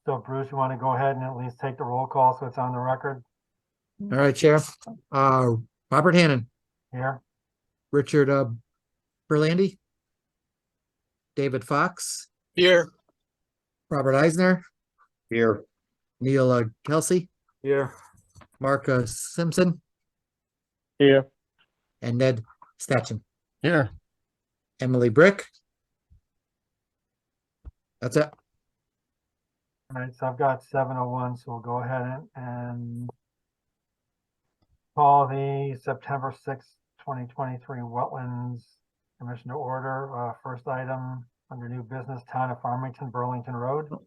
So Bruce, you want to go ahead and at least take the roll call so it's on the record All right, Chair. Robert Hannon, here? Richard Berlandy, David Fox, Here. Robert Eisner, Here. Neil Kelsey, Here. Mark Simpson, Here. and Ned Statchin. Here. Emily Brick. That's it. All right, so I've got 7:01, so we'll go ahead and call the September 6th, 2023 Wetlands Commission to order. First item under new business, Town of Farmington, Burlington Road. All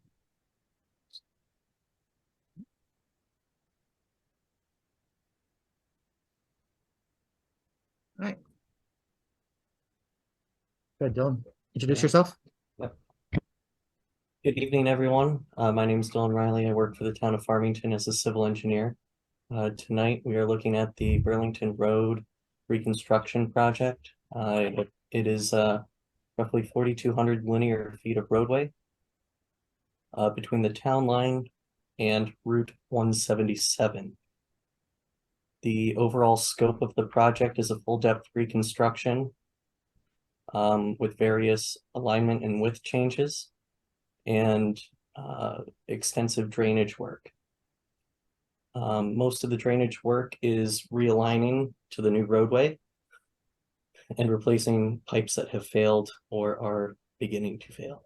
right. Good, Dylan. Introduce yourself. Good evening, everyone. My name is Dylan Riley. I work for the town of Farmington as a civil engineer. Tonight, we are looking at the Burlington Road reconstruction project. It is roughly 4,200 linear feet of roadway between the town line and Route 177. The overall scope of the project is a full-depth reconstruction with various alignment and width changes and extensive drainage work. Most of the drainage work is realigning to the new roadway and replacing pipes that have failed or are beginning to fail.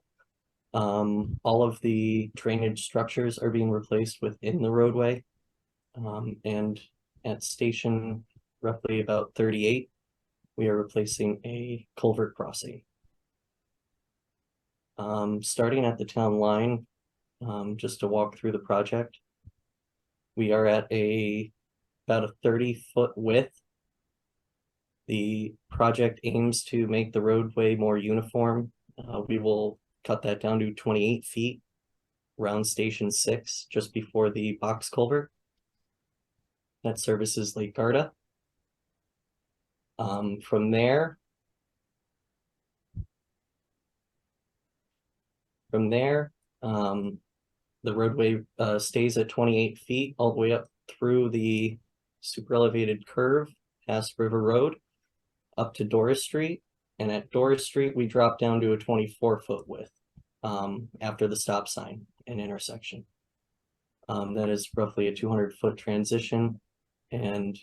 All of the drainage structures are being replaced within the roadway. And at station roughly about 38, we are replacing a culvert crossing. Starting at the town line, just to walk through the project, we are at about a 30-foot width. The project aims to make the roadway more uniform. We will cut that down to 28 feet around station 6, just before the box culvert that services Lake Garda. From there, the roadway stays at 28 feet all the way up through the super elevated curve past River Road up to Doris Street. And at Doris Street, we drop down to a 24-foot width after the stop sign and intersection. That is roughly a 200-foot transition, and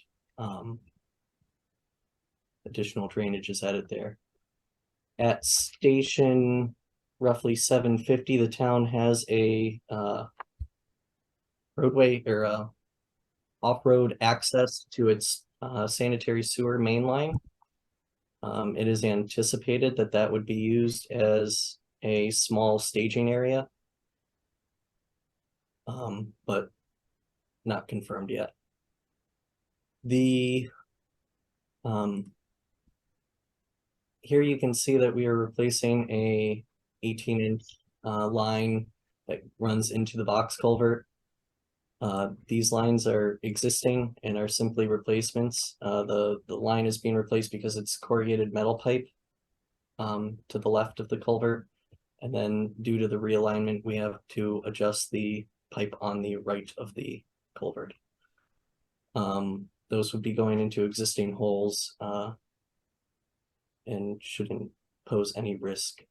additional drainage is added there. At station roughly 750, the town has a roadway or off-road access to its sanitary sewer main line. It is anticipated that that would be used as a small staging area, but not confirmed yet. Here you can see that we are replacing a 18-inch line that runs into the box culvert. These lines are existing and are simply replacements. The line is being replaced because it's corrugated metal pipe to the left of the culvert. And then due to the realignment, we have to adjust the pipe on the right of the culvert. Those would be going into existing holes and shouldn't pose any risk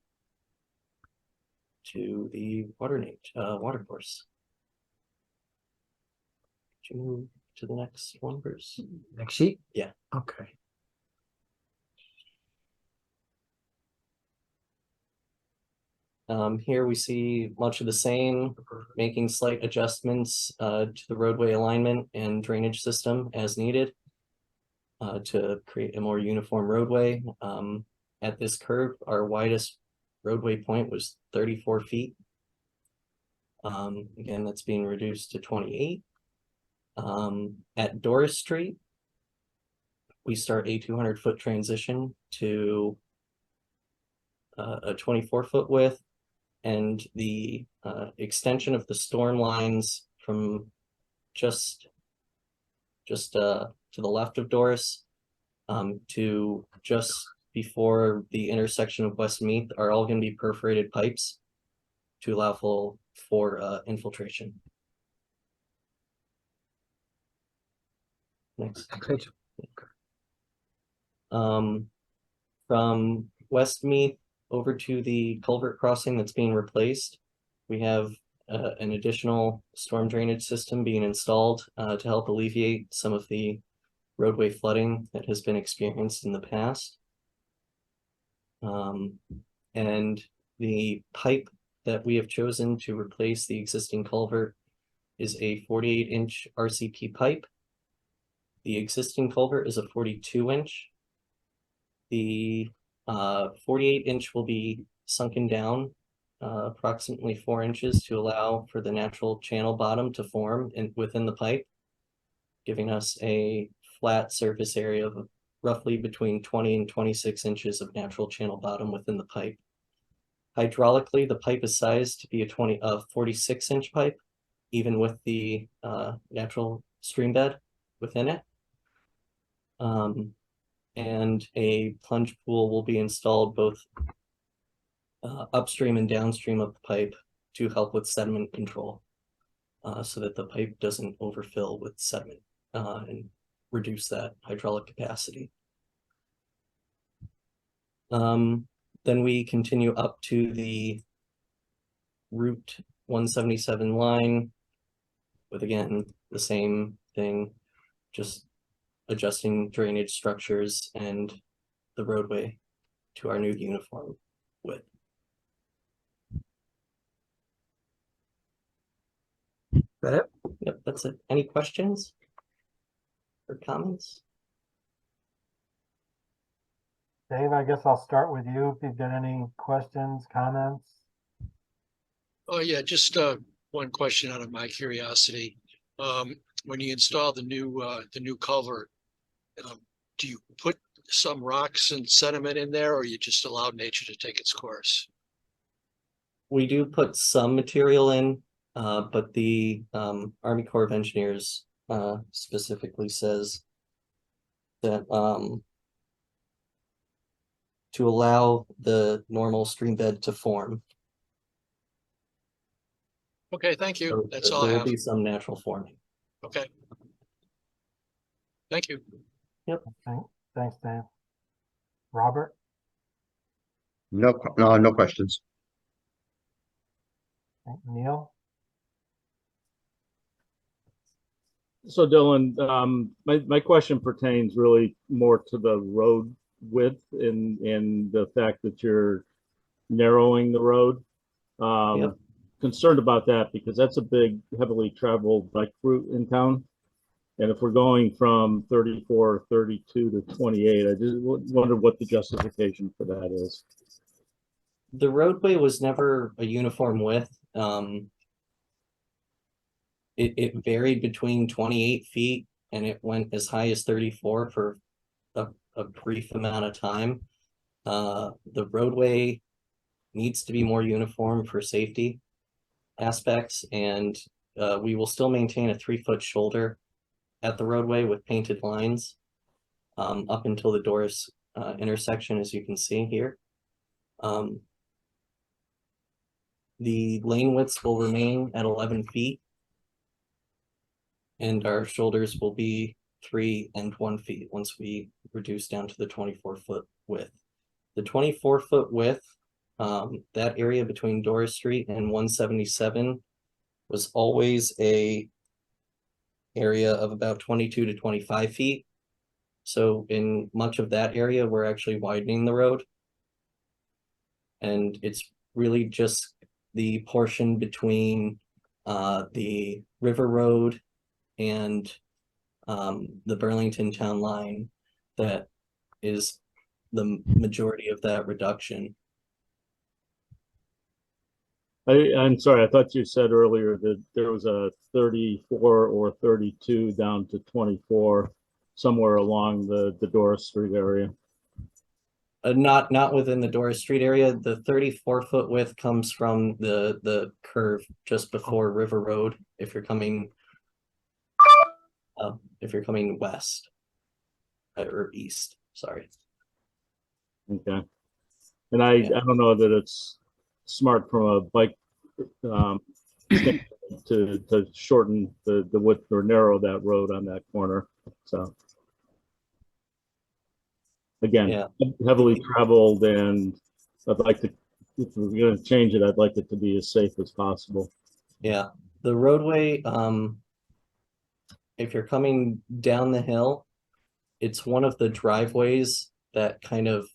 to the water course. Could you move to the next one, Bruce? Next sheet? Yeah. Okay. Here we see much of the same, making slight adjustments to the roadway alignment and drainage system as needed to create a more uniform roadway. At this curve, our widest roadway point was 34 feet. Again, that's being reduced to 28. At Doris Street, we start a 200-foot transition to a 24-foot width, and the extension of the storm lines from just to the left of Doris to just before the intersection of West Meath are all going to be perforated pipes to allow for infiltration. Next. Good. From Westmeath over to the culvert crossing that's being replaced, we have an additional storm drainage system being installed to help alleviate some of the roadway flooding that has been experienced in the past. And the pipe that we have chosen to replace the existing culvert is a 48-inch RCP pipe. The existing culvert is a 42-inch. The 48-inch will be sunken down approximately 4 inches to allow for the natural channel bottom to form within the pipe, giving us a flat surface area of roughly between 20 and 26 inches of natural channel bottom within the pipe. Hydraulically, the pipe is sized to be a 46-inch pipe, even with the natural stream bed within it. And a plunge pool will be installed both upstream and downstream of the pipe to help with sediment control, so that the pipe doesn't overfill with sediment and reduce that hydraulic capacity. Then we continue up to the Route 177 line with, again, the same thing, just adjusting drainage structures and the roadway to our new uniform width. That it? Yep, that's it. Any questions or comments? Dave, I guess I'll start with you. If you've got any questions, comments? Oh, yeah, just one question out of my curiosity. When you install the new culvert, do you put some rocks and sediment in there, or you just allow nature to take its course? We do put some material in, but the Army Corps of Engineers specifically says that to allow the normal stream bed to form. Okay, thank you. So That's all there I will have. be some natural forming. Okay. Thank you. Thanks, Dave. Robert? No questions. Neil? So Dylan, my question pertains really more to the road width and the fact that you're narrowing the road. Yep. Concerned about that because that's a big, heavily traveled bike route in town. And if we're going from 34, 32 to 28, I just wonder what the justification for that is. The roadway was never a uniform width. It varied between 28 feet and it went as high as 34 for a brief amount of time. The roadway needs to be more uniform for safety aspects, and we will still maintain a 3-foot shoulder at the roadway with painted lines up until the Doris intersection, as you can see here. The lane widths will remain at 11 feet. And our shoulders will be 3 and 1 feet once we reduce down to the 24-foot width. The 24-foot width, that area between Doris Street and 177 was always a area of about 22 to 25 feet. So in much of that area, we're actually widening the road. And it's really just the portion between the River Road and the Burlington town line that is the majority of that reduction. I'm sorry, I thought you said earlier that there was a 34 or 32 down to 24 somewhere along the Doris Street area. Not within the Doris Street area. The 34-foot width comes from the curve just before River Road if you're coming west or east, sorry. Okay. And I don't know that it's smart from a bike um, to shorten the width or narrow that road on that corner. So again, Yeah. heavily traveled, and I'd like to, if we're going to change it, I'd like it to be as safe as possible. Yeah, the roadway, if you're coming down the hill, it's one of the driveways that kind of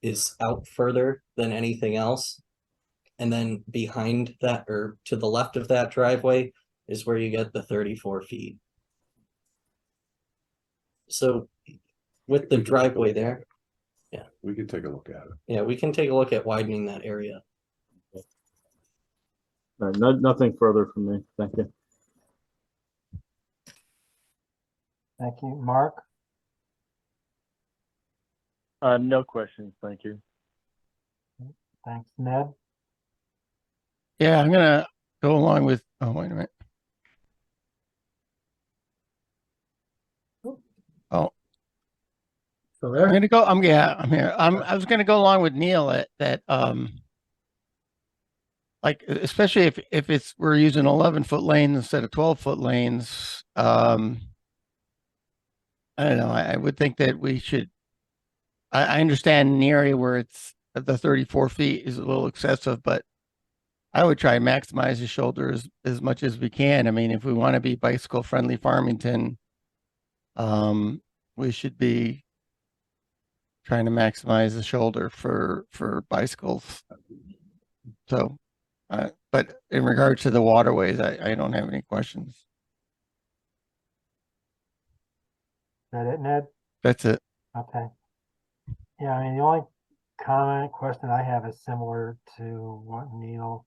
is out further than anything else. And then behind that, or to the left of that driveway, is where you get the 34 feet. So with the driveway there, We can take a look at it. yeah, we can take a look at widening that area. Nothing further from me. Thank you. Thank you. Mark? No questions, thank you. Thanks. Ned? Yeah, I'm gonna go along with, oh, wait a minute. Oh, So I'm there, gonna go, yeah, I'm here. I was gonna go along with Neil that, like, especially if it's, we're using 11-foot lanes instead of 12-foot lanes, I don't know, I would think that we should, I understand in the area where it's, the 34 feet is a little excessive, but I would try and maximize the shoulder as much as we can. I mean, if we want to be bicycle friendly Farmington, we should be trying to maximize the shoulder for bicycles. So, but in regards to the waterways, I don't have any questions. Is that it, Ned? That's it. Okay. Yeah, I mean, the only comment, question I have is similar to what Neil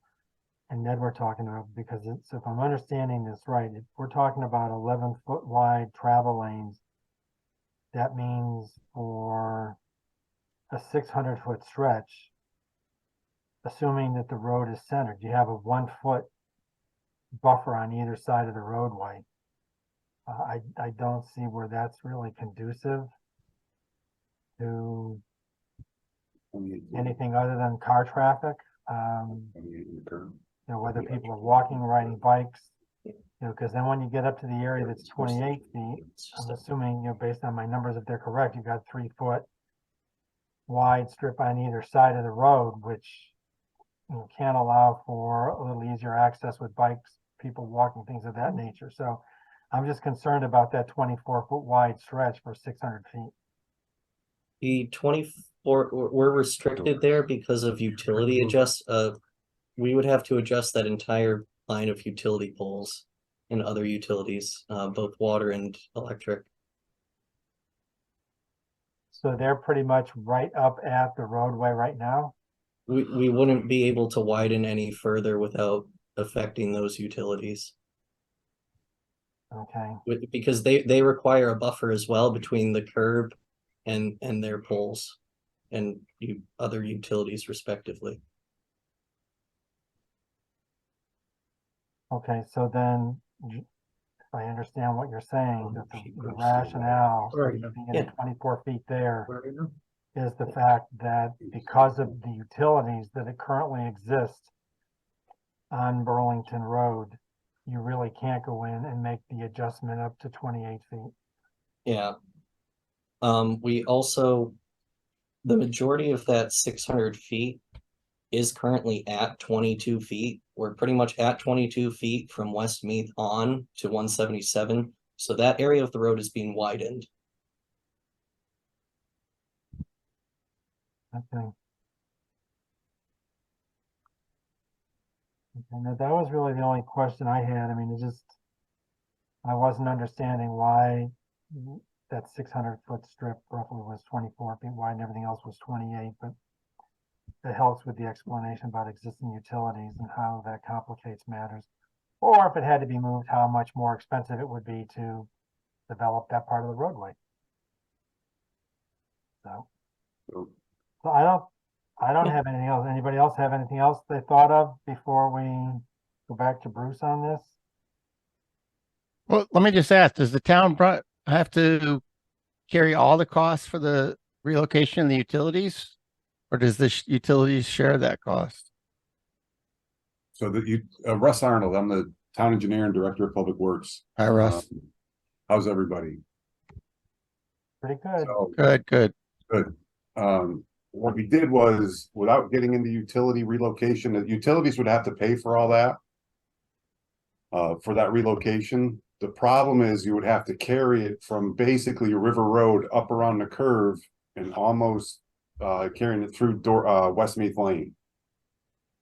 and Ned were talking about, because it's, if I'm understanding this right, if we're talking about 11-foot wide travel lanes, that means for a 600-foot stretch, assuming that the road is centered, you have a 1-foot buffer on either side of the roadway. I don't see where that's really conducive to anything other than car traffic. You know, whether people are walking, riding bikes, you know, because then when you get up to the area that's 28 feet, I'm assuming, you know, based on my numbers, if they're correct, you've got 3-foot wide strip on either side of the road, which, you know, can allow for a little easier access with bikes, people walking, things of that nature. So I'm just concerned about that 24-foot wide stretch for 600 feet. The 24, we're restricted there because of utility we would have to adjust that entire line of utility poles and other utilities, both water and electric. So they're pretty much right up at the roadway right now. We wouldn't be able to widen any further without affecting those utilities. Okay. Because they require a buffer as well between the curb and their poles and other utilities respectively. Okay, so then, if I understand what you're saying, that the rationale for Right. keeping it Yeah. at 24 feet there is the fact that because of the utilities that it currently exist on Burlington Road, you really can't go in and make the adjustment up to 28 feet. Yeah. We also, the majority of that 600 feet is currently at 22 feet. We're pretty much at 22 feet from West Meath on to 177. So that area of the road is being widened. Okay. And that was really the only question I had. I mean, it just, I wasn't understanding why that 600-foot strip roughly was 24 feet wide and everything else was 28, but it helps with the explanation about existing utilities and how that complicates matters. Or if it had to be moved, how much more expensive it would be to develop that part of the roadway. So I don't have anything else. Anybody else have anything else they thought of before we go back to Bruce on this? Well, let me just ask, does the town have to carry all the costs for the relocation of the utilities? Or does the utilities share that cost? So that you, Russ Arnold, I'm the town engineer and director of public works. Hi, Russ. How's everybody? Pretty good. So, Good, good. good. What we did was, without getting into utility relocation, the utilities would have to pay for all that. For that relocation. The problem is you would have to carry it from basically River Road up around the curve and almost carrying it through Westmeath Lane.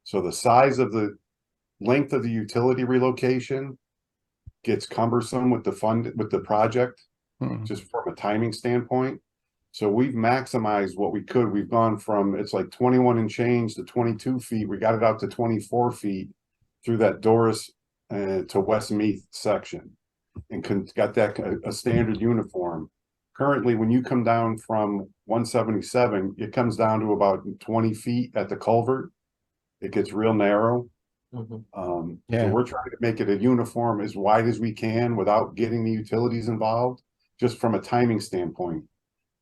So the size of the length of the utility relocation gets cumbersome with the project, Mhm. just from a timing standpoint. So we've maximized what we could. We've gone from, it's like 21 and change to 22 feet. We got it out to 24 feet through that Doris to Westmeath section, and got that a standard uniform. Currently, when you come down from 177, it comes down to about 20 feet at the culvert. It gets real narrow. Mhm. So Yeah. we're trying to make it a uniform as wide as we can without getting the utilities involved, just from a timing standpoint.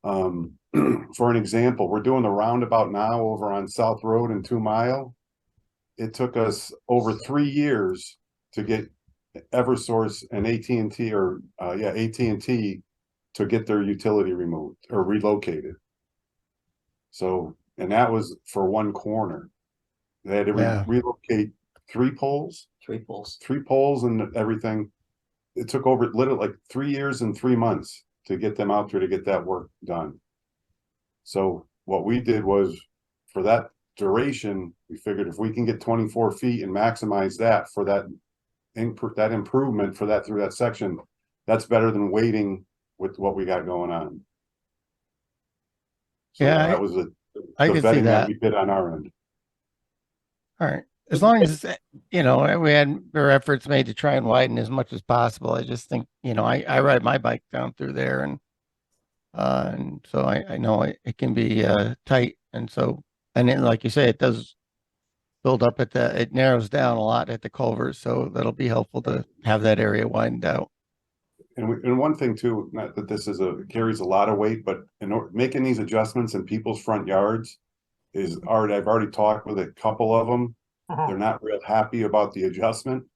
For an example, we're doing the roundabout now over on South Road and 2 Mile. It took us over 3 years to get Eversource and AT&T AT&T to get their utility removed or relocated. So, and that was for one corner. They had to Yeah. relocate 3 poles, 3 poles. 3 poles and everything. It took over literally like 3 years and 3 months to get them out there to get that work done. So what we did was, for that duration, we figured if we can get 24 feet and maximize that for that improvement for that through that section, that's better than waiting with what we got going on. So Yeah, that was I the can see vetting that. we did on our end. All right. As long as, we had our efforts made to try and widen as much as possible. I just think, I ride my bike down through there and so I know it can be tight. And so, and then like you say, it does build up it narrows down a lot at the culvert. So that'll be helpful to have that area widened out. And one thing too, not that this carries a lot of weight, but making these adjustments in people's front yards is already, I've already talked with a couple of them. They're not real happy about the adjustment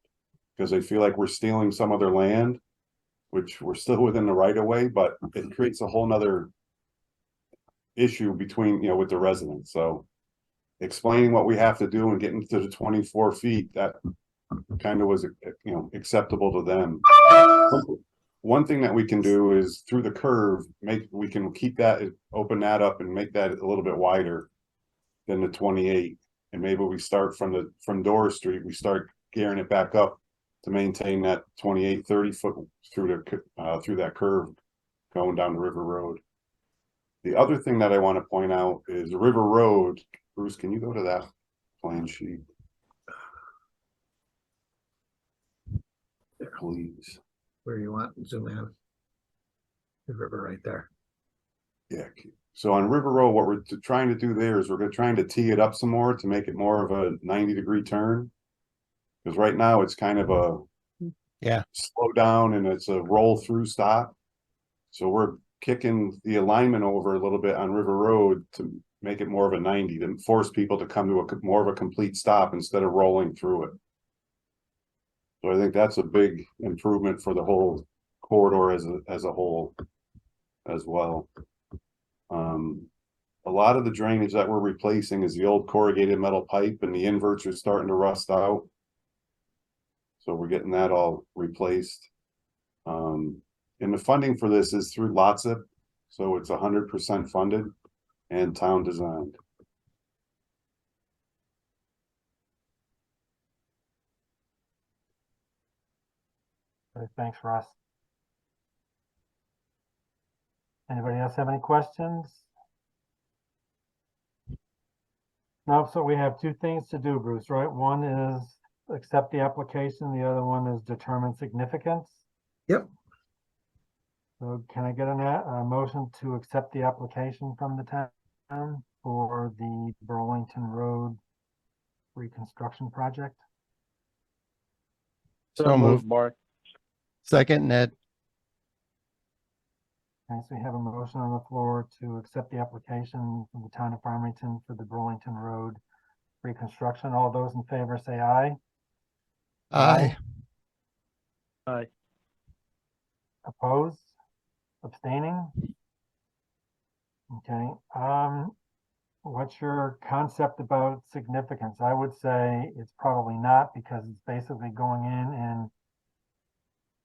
because they feel like we're stealing some of their land, which we're still within the right of way, but it creates a whole nother issue between, with the residents. So explaining what we have to do and getting to the 24 feet, that kind of was, acceptable to them. One thing that we can do is through the curve, we can keep that, open that up and make that a little bit wider than the 28. And maybe we start from Doris Street, we start gearing it back up to maintain that 28, 30 foot through that curve going down the River Road. The other thing that I want to point out is River Road. Bruce, can you go to that plan sheet? Please. Where you want, zoom in. The river right there. Yeah. So on River Road, what we're trying to do there is we're trying to tee it up some more to make it more of a 90-degree turn. Because right now it's kind of a slow down and it's a roll through stop. So we're kicking the alignment over a little bit on River Road to make it more of a 90, to force people to come to more of a complete stop instead of rolling through it. So I think that's a big improvement for the whole corridor as a whole as well. A lot of the drainage that we're replacing is the old corrugated metal pipe, and the inverts are starting to rust out. So we're getting that all replaced. And the funding for this is through LOTSIP. So it's 100% funded and town designed. Thanks, Russ. Anybody else have any questions? No, so we have 2 things to do, Bruce, right? One is accept the application, the other one is determine significance. Yep. So can I get a motion to accept the application from the town for the Burlington Road reconstruction project? So moved. Mark. Second, Ned. Okay, so we have a motion on the floor to accept the application from the town of Farmington for the Burlington Road reconstruction. All those in favor say aye. Aye. Aye. Opposed? Abstaining? Okay, what's your concept about significance? I would say it's probably not, because it's basically going in and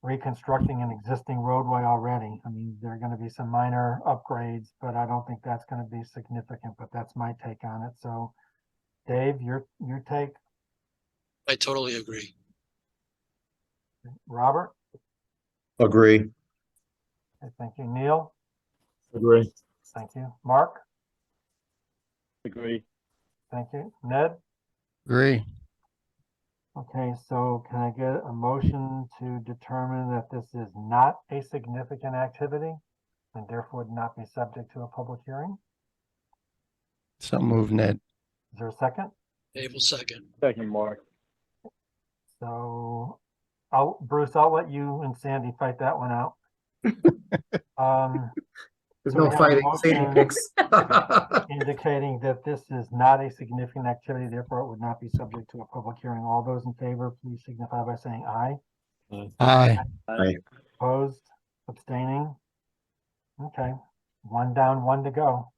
reconstructing an existing roadway already. I mean, there are gonna be some minor upgrades, but I don't think that's gonna be significant, but that's my take on it. So Dave, your take, I totally agree. Robert? Agree. Okay, thank you, Neil. Agree. Thank you, Mark. Agree. Thank you, Ned. Agree. Okay, so can I get a motion to determine that this is not a significant activity and therefore would not be subject to a public hearing? So move, Ned. Is there a second? Dave will second. Second, Mark. So Bruce, I'll let you and Sandy fight that one out. There's So we no have a fighting. Sandy motion picks. indicating that this is not a significant activity, therefore it would not be subject to a public hearing. All those in favor, please signify by saying aye. Aye. Opposed, abstaining? Okay, one down, one to go.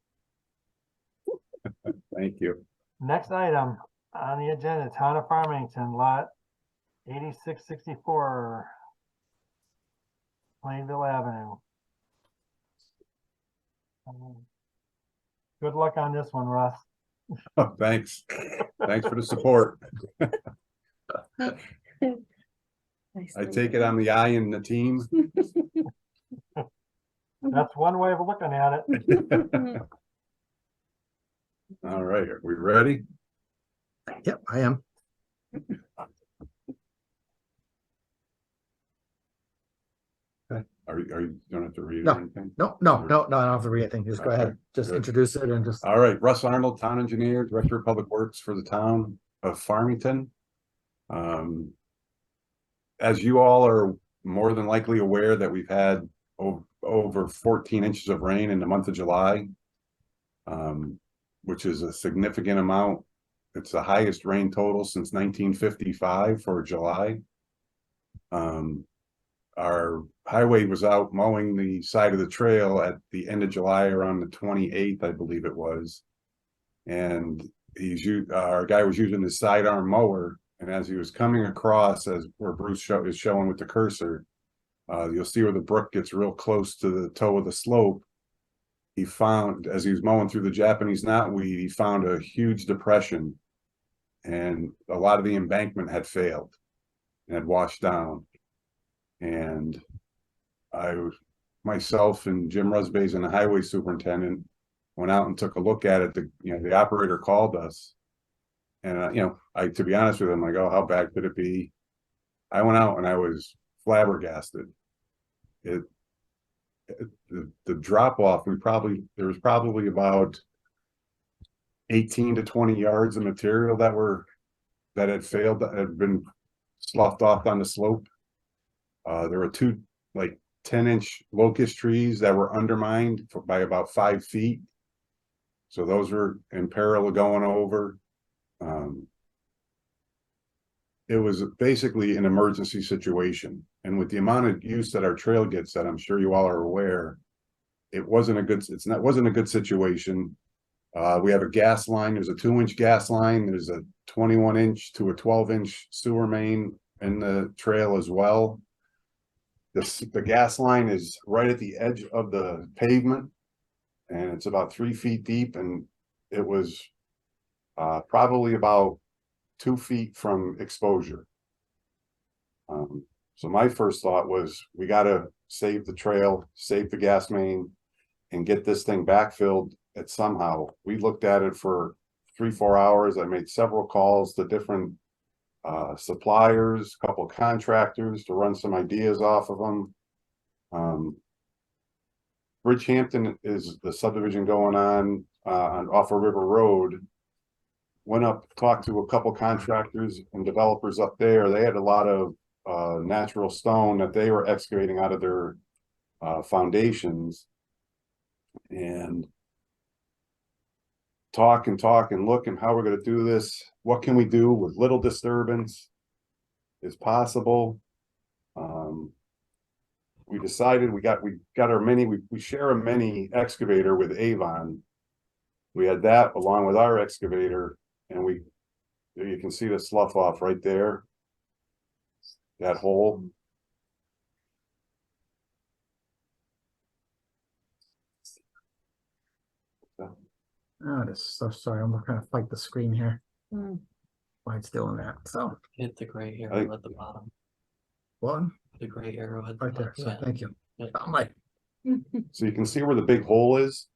Thank you. Next item on the agenda, Town of Farmington, lot 8664 Plainville Avenue. Good luck on this one, Russ. Oh, thanks. Thanks for the support. I take it I'm the eye in the team. That's one way of looking at it. All right, are we ready? Yep, I am. Are you don't have to read No. or anything? No, I don't have to read anything. Just go ahead. Okay, Just good. introduce it and just. All right, Russ Arnold, Town Engineer, Director of Public Works for the town of Farmington. As you all are more than likely aware that we've had over 14 inches of rain in the month of July, which is a significant amount. It's the highest rain total since 1955 for July. Our highway was out mowing the side of the trail at the end of July, around the 28th, I believe it was. And our guy was using his sidearm mower, and as he was coming across, as where Bruce is showing with the cursor, you'll see where the brook gets real close to the toe of the slope. He found, as he was mowing through the Japanese knotweed, he found a huge depression, and a lot of the embankment had failed and had washed down. And myself and Jim Rusbazen, the highway superintendent, went out and took a look at it. The operator called us, and to be honest with him, I go, how bad could it be? I went out and I was flabbergasted. The drop off, there was probably about 18 to 20 yards of material that had failed, that had been sloughed off on the slope. There were two 10-inch locust trees that were undermined by about 5 feet. So those were in peril of going over. It was basically an emergency situation. And with the amount of use that our trail gets, that I'm sure you all are aware, it wasn't a good situation. We have a gas line. There's a 2-inch gas line. There's a 21-inch to a 12-inch sewer main in the trail as well. The gas line is right at the edge of the pavement, and it's about 3 feet deep, and it was probably about 2 feet from exposure. So my first thought was, we got to save the trail, save the gas main, and get this thing backfilled somehow. We looked at it for 3-4 hours. I made several calls to different suppliers, a couple of contractors to run some ideas off of them. Bridgehampton is the subdivision going on off of River Road. Went up, talked to a couple contractors and developers up there. They had a lot of natural stone that they were excavating out of their foundations, and talk and look and how we're gonna do this. What can we do with little disturbance is possible. We decided we got our mini, we share a mini excavator with Avon. We had that along with our excavator, and you can see the slough off right there. That hole. Oh, this is so sorry. I'm trying to fight the screen here. Why it's doing that. So, Hit the gray think- arrow at the bottom. one The gray arrow at the right there. bottom. So, Yeah. thank you. Yeah. I'm like, So you can see where the big hole is.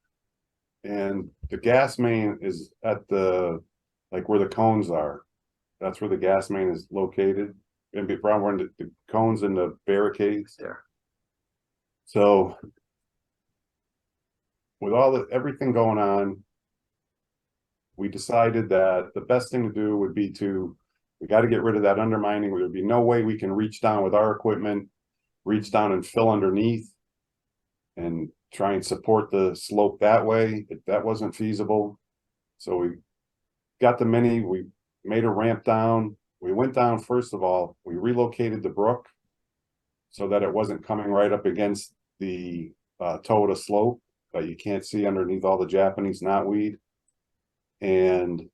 And the gas main is at like where the cones are. That's where the gas main is located. And around where the cones and the barricades. there. So with everything going on, we decided that the best thing to do would be we got to get rid of that undermining. There'd be no way we can reach down with our equipment, reach down and fill underneath and try and support the slope that way. That wasn't feasible. So we got the mini, we made a ramp down. We went down, first of all, we relocated the brook so that it wasn't coming right up against the toe of the slope that you can't see underneath all the Japanese knotweed. And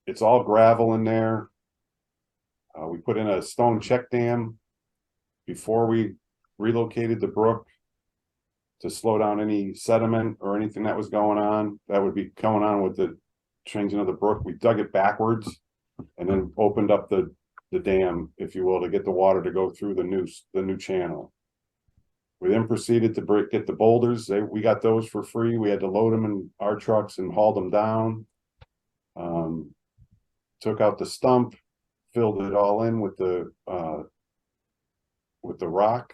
it's all gravel in there. We put in a stone check dam before we relocated the brook to slow down any sediment or anything that was going on. That would be going on with the changing of the brook. We dug it backwards and then opened up the dam, if you will, to get the water to go through the new channel. We then proceeded to get the boulders. We got those for free. We had to load them in our trucks and haul them down. Took out the stump, filled it all in with the rock.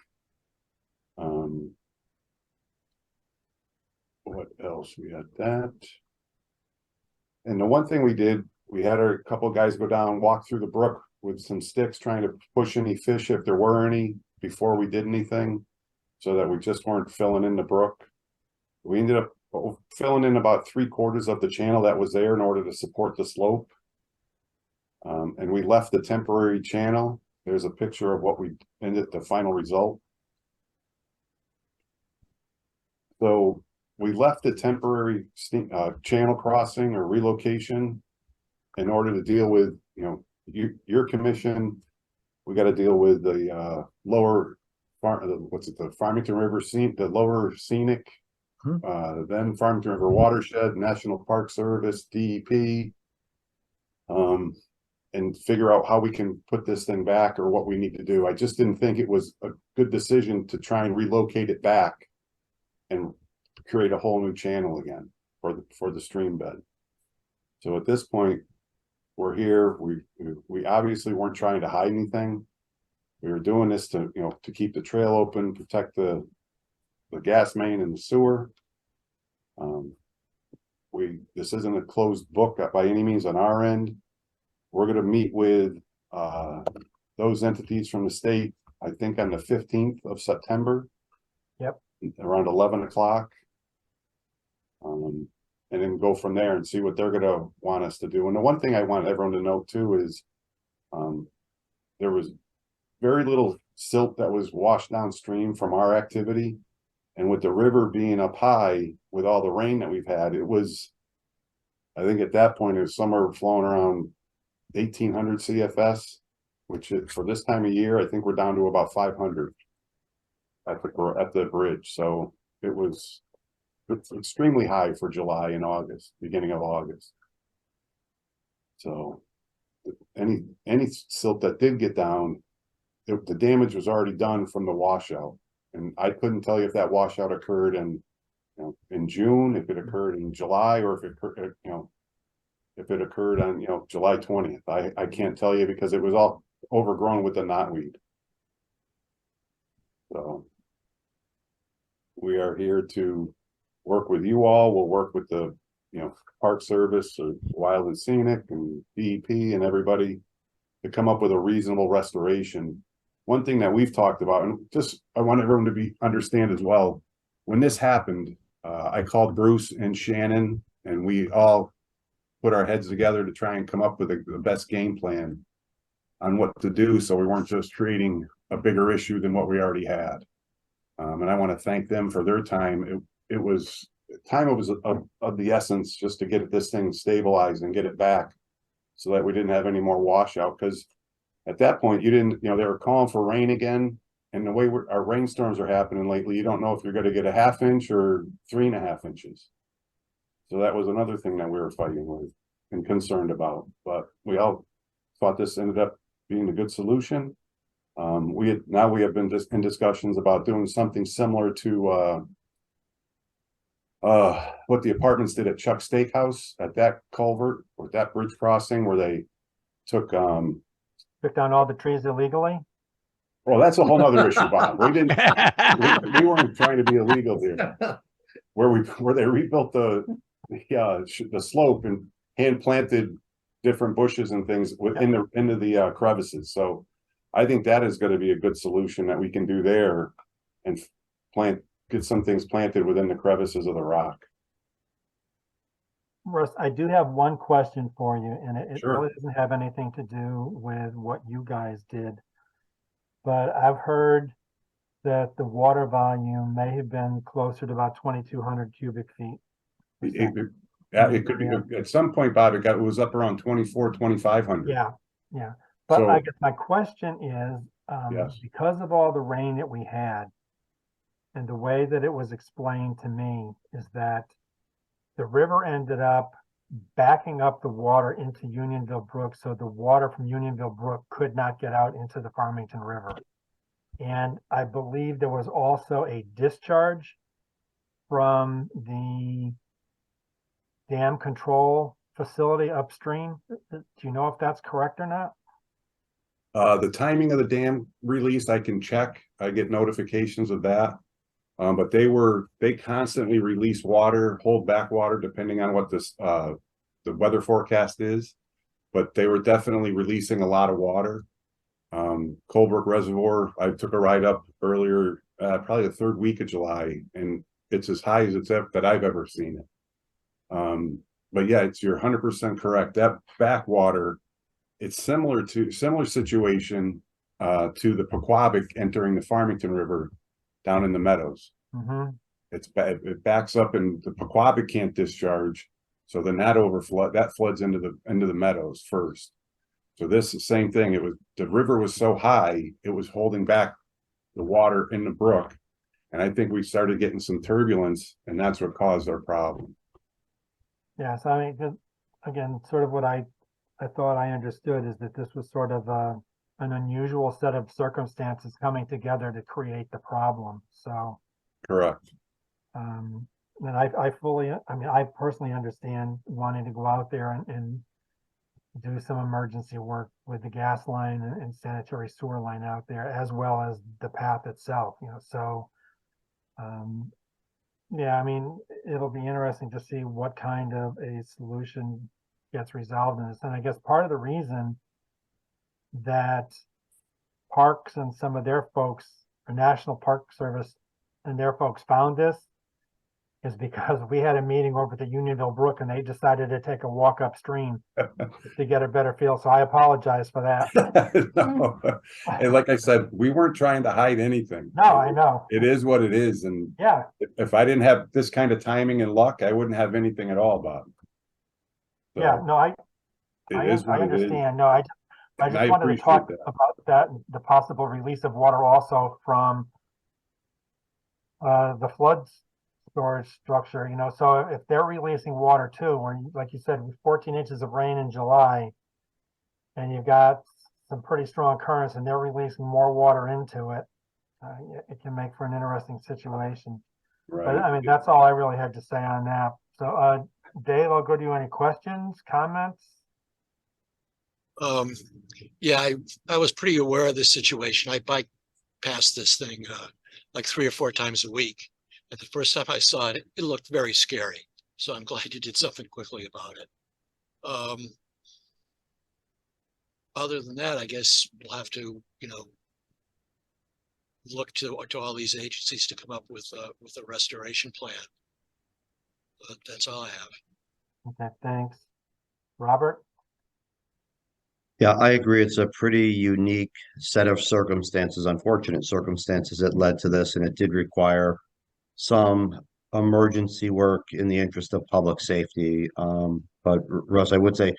What else? We had that. And the one thing we did, we had a couple of guys go down, walk through the brook with some sticks, trying to push any fish if there were any before we did anything, so that we just weren't filling in the brook. We ended up filling in about 3/4 of the channel that was there in order to support the slope. And we left the temporary channel. There's a picture of what we ended, the final result. So we left the temporary channel crossing or relocation in order to deal with, your commission. We got to deal with the lower the Farmington River the lower scenic, then Farmington River Watershed, National Park Service, DEP, and figure out how we can put this thing back or what we need to do. I just didn't think it was a good decision to try and relocate it back and create a whole new channel again for the stream bed. So at this point, we're here. We obviously weren't trying to hide anything. We were doing this to keep the trail open, protect the gas main and the sewer. This isn't a closed book by any means on our end. We're going to meet with those entities from the state, I think on the 15th of September. Yep. Around 11 o'clock. And then go from there and see what they're going to want us to do. And the one thing I want everyone to know too is there was very little silt that was washed downstream from our activity. And with the river being up high with all the rain that we've had, it was, I think at that point, it was somewhere flowing around 1,800 CFS, which for this time of year, I think we're down to about 500 at the bridge. So it's extremely high for July and August, beginning of August. So any silt that did get down, the damage was already done from the washout. And I couldn't tell you if that washout occurred in June, if it occurred in July, or if it occurred on July 20th. I can't tell you because it was all overgrown with the knotweed. So we are here to work with you all. We'll work with the Park Service or Wild and Scenic and DEP and everybody to come up with a reasonable restoration. One thing that we've talked about, and I want everyone to understand as well, when this happened, I called Bruce and Shannon, and and we all put our heads together to try and come up with the best game plan on what to do, so we weren't just creating a bigger issue than what we already had. And I want to thank them for their time. It was of the essence just to get this thing stabilized and get it back so that we didn't have any more washout, because at that point they were calling for rain again, and the way our rainstorms are happening lately, you don't know if you're going to get a ½ inch or 3.5 inches. So that was another thing that we were fighting with and concerned about, but we all thought this ended up being a good solution. We have been in discussions about doing something similar to what the apartments did at Chuck's Steakhouse, at that culvert or that bridge crossing where they took Took down all the trees illegally? well, that's a whole nother issue, Bob. We weren't trying to be illegal here. Where they rebuilt the slope and hand planted different bushes and things into the crevices. So I think that is going to be a good solution that we can do there and get some things planted within the crevices of the rock. Russ, I do have one question for you, and it Sure. really doesn't have anything to do with what you guys did. But I've heard that the water volume may have been closer to about 2,200 cubic feet. It could be at some point, Bob, it was up around 2,500. Yeah. But So- I guess my question is, Yes. because of all the rain that we had, and the way that it was explained to me is that the river ended up backing up the water into Unionville Brook, so the water from Unionville Brook could not get out into the Farmington River. And I believe there was also a discharge from the dam control facility upstream. Do you know if that's correct or not? The timing of the dam release, I can check. I get notifications of that. But they constantly release water, hold back water, depending on what the weather forecast is. But they were definitely releasing a lot of water. Colebrook Reservoir, I took a ride up earlier, probably the third week of July, and it's as high as that I've ever seen it. But yeah, you're 100% correct. That backwater, it's similar situation to the Pequabic entering the Farmington River down in the meadows. Mm-hmm. It backs up and the Pequabic can't discharge, so then that floods into the meadows first. So this is the same thing. The river was so high, it was holding back the water in the brook, and I think we started getting some turbulence, and that's what caused our problem. Yeah, so I mean, again, sort of what I thought I understood is that this was sort of an unusual set of circumstances coming together to create the problem. So, Correct. and I personally understand wanting to go out there and do some emergency work with the gas line and sanitary sewer line out there, as well as the path itself, so, yeah, I mean, it'll be interesting to see what kind of a solution gets resolved in this. And I guess part of the reason that Parks and some of their folks, or National Park Service and their folks, found this is because we had a meeting over at the Unionville Brook and they decided to take a walk upstream to get a better feel. So I apologize for that. No. And like I said, we weren't trying to hide anything. No, I know. It is what it is. And Yeah, if I didn't have this kind of timing and luck, I wouldn't have anything at all, Bob. So yeah, no, I it is what it is. understand. No, I And just wanted to appreciate talk that. about that, the possible release of water also from the flood storage structure, so if they're releasing water too, or like you said, 14 inches of rain in July, and you've got some pretty strong currents and they're releasing more water into it, it can make for an interesting situation. But I Right. mean, that's all I really had to say on that. So, Dave, I'll go to you. Any questions, comments? Yeah, I was pretty aware of this situation. I bike past this thing like 3 or 4 times a week. And the first time I saw it, it looked very scary. So I'm glad you did something quickly about it. Other than that, I guess we'll have to, look to all these agencies to come up with a restoration plan. But that's all I have. Okay, thanks. Robert? Yeah, I agree. It's a pretty unique set of circumstances, unfortunate circumstances that led to this, and it did require some emergency work in the interest of public safety. But Russ, I would say,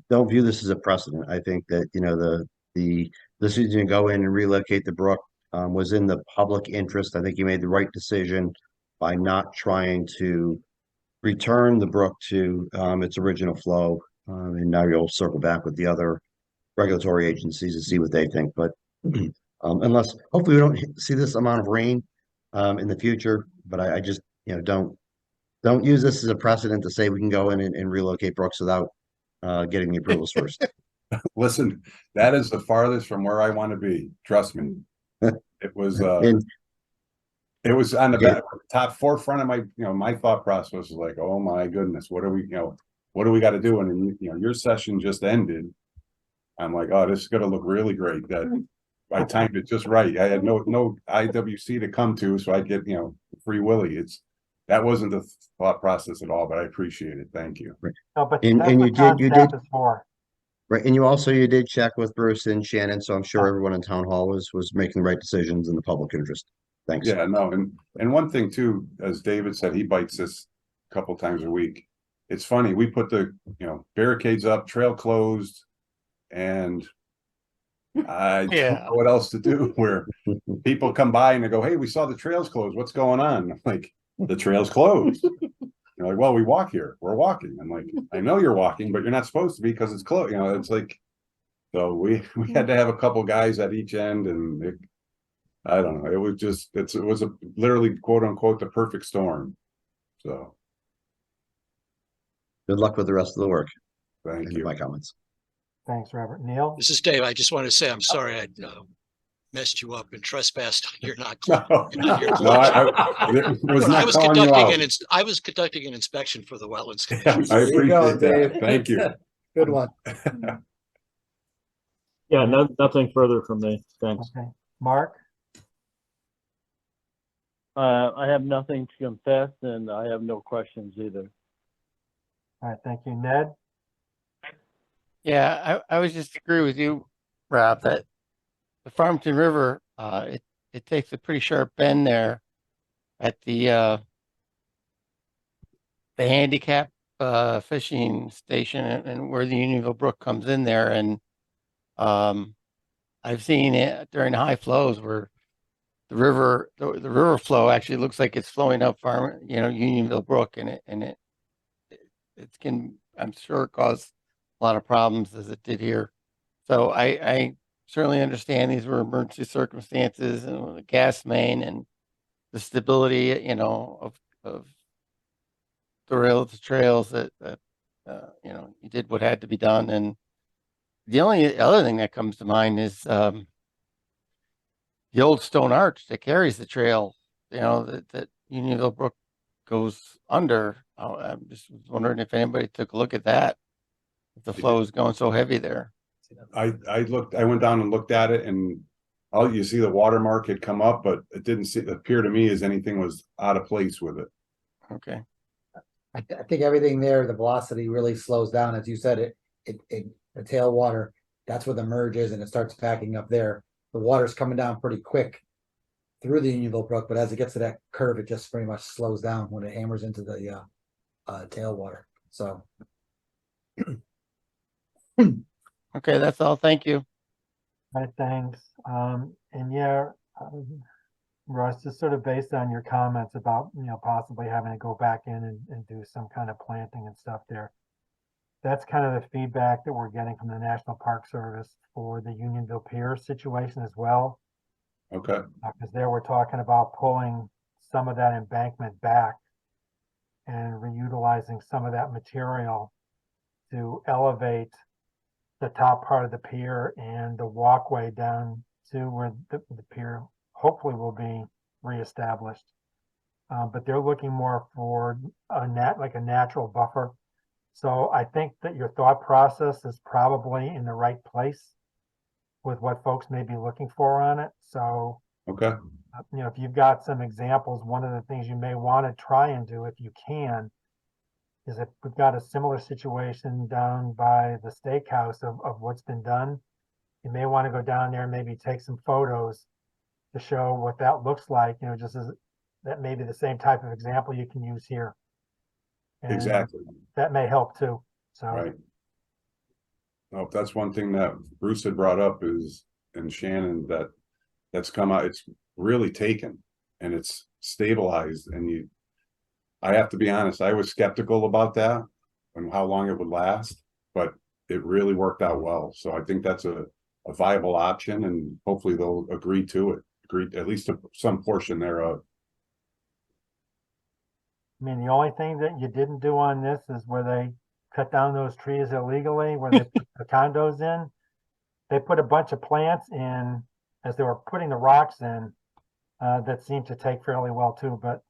don't view this as a precedent. I think that, the decision to go in and relocate the brook was in the public interest. I think you made the right decision by not trying to return the brook to its original flow. And now you'll circle back with the other regulatory agencies to see what they think. But unless, hopefully, we don't see this amount of rain in the future. But I just, don't use this as a precedent to say we can go in and relocate brooks without getting the approvals first. Listen, that is the farthest from where I want to be. Trust me. It was And it was on the Yeah. top forefront of my, my thought process was like, oh my goodness, what do we got to do? And then, your session just ended. I'm like, oh, this is going to look really great. That I timed it just right. I had no IWC to come to, so I get, free Willy. That wasn't the thought process at all, but I appreciate it. Thank you. No, but And- that's and what you town did- staff is for. right, and you did check with Bruce and Shannon, so I'm sure everyone in town hall was making the right decisions in the public interest. Thanks. Yeah, no, and one thing too, as David said, he bites this a couple times a week. It's funny, we put the, barricades up, trail closed, and I don't Yeah. know what else to do, where people come by and they go, hey, we saw the trails closed. What's going on? I'm like, the trail's closed. They're like, well, we walk here. We're walking. I'm like, I know you're walking, but you're not supposed to be because it's closed. It's like, so we had to have a couple guys at each end, and I don't know. It was just, it was literally quote unquote the perfect storm. So Good luck with the rest of the work. thank End of you. my comments. Thanks, Robert. Neil? This is Dave. I just want to say, I'm sorry I messed you up and trespassed on your not. No, your no, I was I not was calling you conducting out. I was conducting an inspection for the Wetlands I Commission. There you go, appreciate that. Dave. Thank you. Good one. Yeah, nothing further from me. Thanks. Okay. Mark? I have nothing to confess and I have no questions either. All right, thank you. Ned? Yeah, I would just agree with you, Rob, that the Farmington River, it takes a pretty sharp bend there at the handicap fishing station and where the Unionville Brook comes in there. And I've seen it during high flows where the river flow actually looks like it's flowing up Unionville Brook, and it can, I'm sure, cause a lot of problems as it did here. So I certainly understand these were emergency circumstances and the gas main and the stability, of the trails that you did what had to be done. And the only other thing that comes to mind is the old stone arch that carries the trail, that Unionville Brook goes under. I'm just wondering if anybody took a look at that, if the flow is going so heavy there. I went down and looked at it, and all you see the watermark had come up, but it didn't appear to me as anything was out of place with it. Okay. I think everything there, the velocity really slows down. As you said, the tailwater, that's where the merge is, and it starts backing up there. The water's coming down pretty quick through the Unionville Brook, but as it gets to that curve, it just pretty much slows down when it hammers into the tailwater. So Okay, that's all. Thank you. All right, thanks. And yeah, Russ, just sort of based on your comments about, possibly having to go back in and do some kind of planting and stuff there. That's kind of the feedback that we're getting from the National Park Service for the Unionville Pier situation as well. Okay. Because there we're talking about pulling some of that embankment back and reutilizing some of that material to elevate the top part of the pier and the walkway down to where the pier hopefully will be reestablished. But they're looking more for like a natural buffer. So I think that your thought process is probably in the right place with what folks may be looking for on it. So, Okay. if you've got some examples, one of the things you may want to try and do, if you can, is if we've got a similar situation down by the steakhouse of what's been done, you may want to go down there and maybe take some photos to show what that looks like, you know, just as that may be the same type of example you can use here. And Exactly, that may help too. So, right. No, that's one thing that Bruce had brought up is, and Shannon, that's come out, it's really taken and it's stabilized, and I have to be honest, I was skeptical about that and how long it would last, but it really worked out well. So I think that's a viable option, and hopefully they'll agree to it, at least to some portion thereof. I mean, the only thing that you didn't do on this is where they cut down those trees illegally, where they put the condos in. They put a bunch of plants in as they were putting the rocks in, that seemed to take fairly well too, but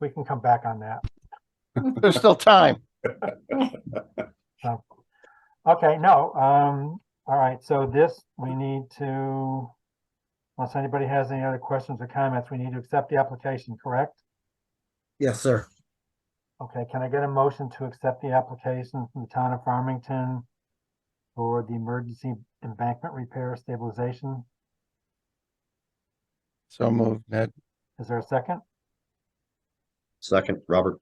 we can come back on that. There's still time. So, okay, no, all right, so this, we need to, unless anybody has any other questions or comments, we need to accept the application, correct? Yes, sir. Okay, can I get a motion to accept the application from the town of Farmington for the emergency embankment repair stabilization? So moved, Ned. Is there a second? Second, Robert.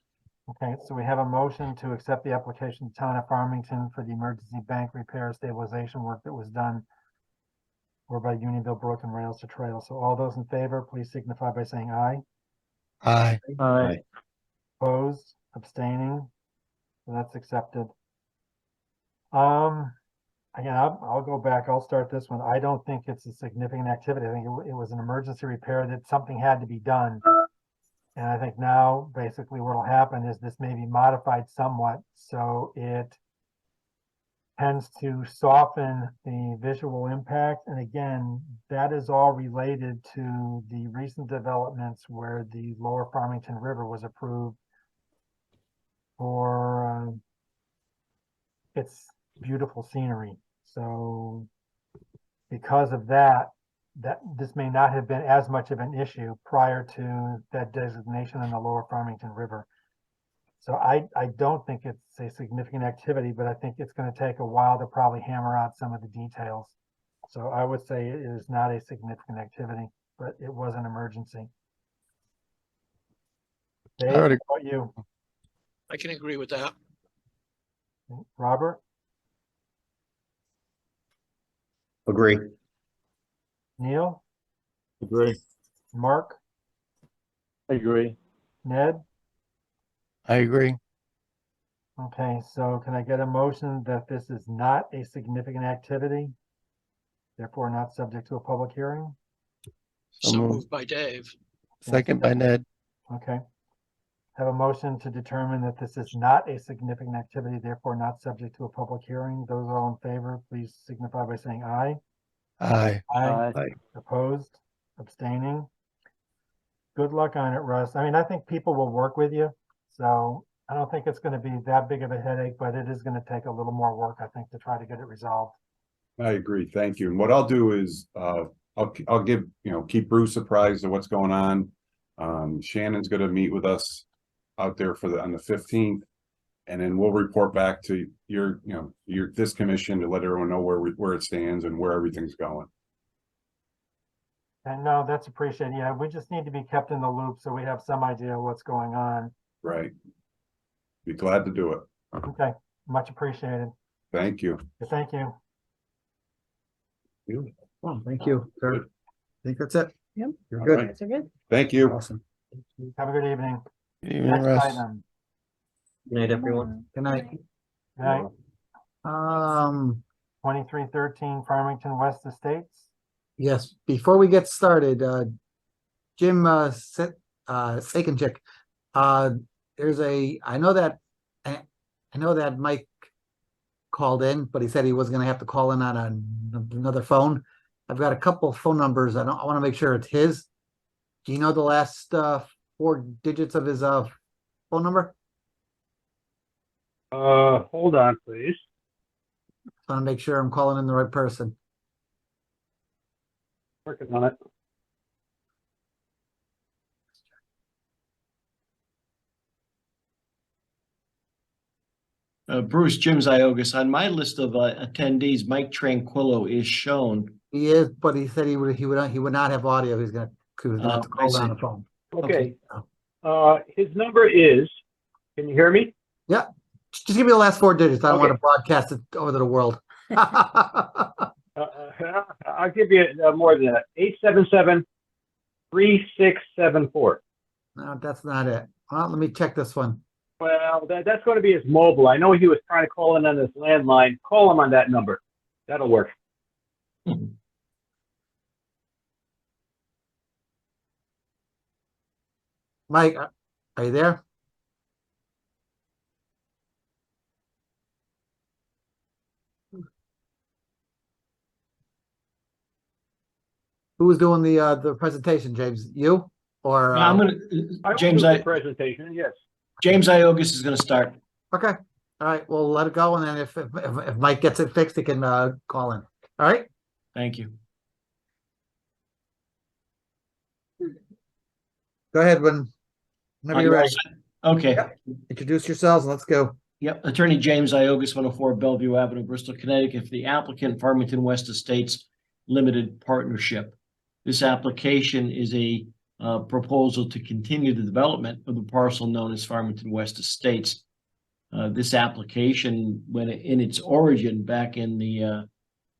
Okay, so we have a motion to accept the application to town of Farmington for the emergency bank repair stabilization work that was done or by Unionville Broken Rails to Trail. So all those in favor, please signify by saying aye. Aye. Aye. Opposed, abstaining, so that's accepted. Again, I'll go back, I'll start this one. I don't think it's a significant activity. I think it was an emergency repair that something had to be done. And I think now basically what will happen is this may be modified somewhat, so it tends to soften the visual impact. And again, that is all related to the recent developments where the Lower Farmington River was approved for its beautiful scenery. So because of that, this may not have been as much of an issue prior to that designation in the Lower Farmington River. So I don't think it's a significant activity, but I think it's going to take a while to probably hammer out some of the details. So I would say it is not a significant activity, but it was an emergency. Dave, would how about you? I can agree with that. Robert, Agree. Neil, Agree. Mark, I agree. Ned? I agree. Okay, so can I get a motion that this is not a significant activity, therefore not subject to a public hearing? So So moved. moved by Dave. Second by Ned. Okay. Have a motion to determine that this is not a significant activity, therefore not subject to a public hearing. Those all in favor, please signify by saying aye. Aye. Aye. Opposed, abstaining. Good luck on it, Russ. I mean, I think people will work with you, so I don't think it's going to be that big of a headache, but it is going to take a little more work, I think, to try to get it resolved. I agree, thank you. And what I'll do is, I'll give, keep Bruce apprised of what's going on. Shannon's gonna meet with us out there on the 15th. And then we'll report back to this commission to let everyone know where it stands and where everything's going. And no, that's appreciated. Yeah, we just need to be kept in the loop so we have some idea of what's going on. Right. Be glad to do it. Okay, much appreciated. Thank you. Thank you. Well, thank you, sir. Good. I think that's it. Yep. You're All good. right. Guys are good. Thank you. Awesome. Have a good evening. Good evening, Next Russ. item. Good night, everyone. Good night. Good night. 2313 Farmington West Estates. Yes, before we get started, Jim, Sakinchick, I know that Mike called in, but he said he was gonna have to call in on another phone. I've got a couple of phone numbers. I want to make sure it's his. Do you know the last 4 digits of his phone number? Hold on, please. I want to make sure I'm calling in the right person. Working on it. Bruce, Jim Ziogas, on my list of attendees, Mike Tranquillo is shown. He is, but he said he would not have audio. He was gonna have to I call down see. the phone. Okay. His number is, can you hear me? Yeah, just give me the last 4 digits. I don't want Okay. to broadcast it over to the world. I'll give you more than that. 877-3674. No, that's not it. Well, let me check this one. Well, that's going to be his mobile. I know he was trying to call in on this landline. Call him on that number. That'll work. Mike, are you there? Who was doing the presentation, James? You or I'm I will James, do the presentation, yes. James Iogas is going to start. okay? All right, we'll let it go, and then if Mike gets it fixed, he can call in. All right. Thank you. Go ahead whenever Are you're you all ready. set? Okay. Yep. Introduce yourselves and let's go. Yep. Attorney James Iogas, 104 Bellevue Avenue, Bristol, Connecticut, for the applicant Farmington West Estates Limited Partnership. This application is a proposal to continue the development of the parcel known as Farmington West Estates. This application, when in its origin back in the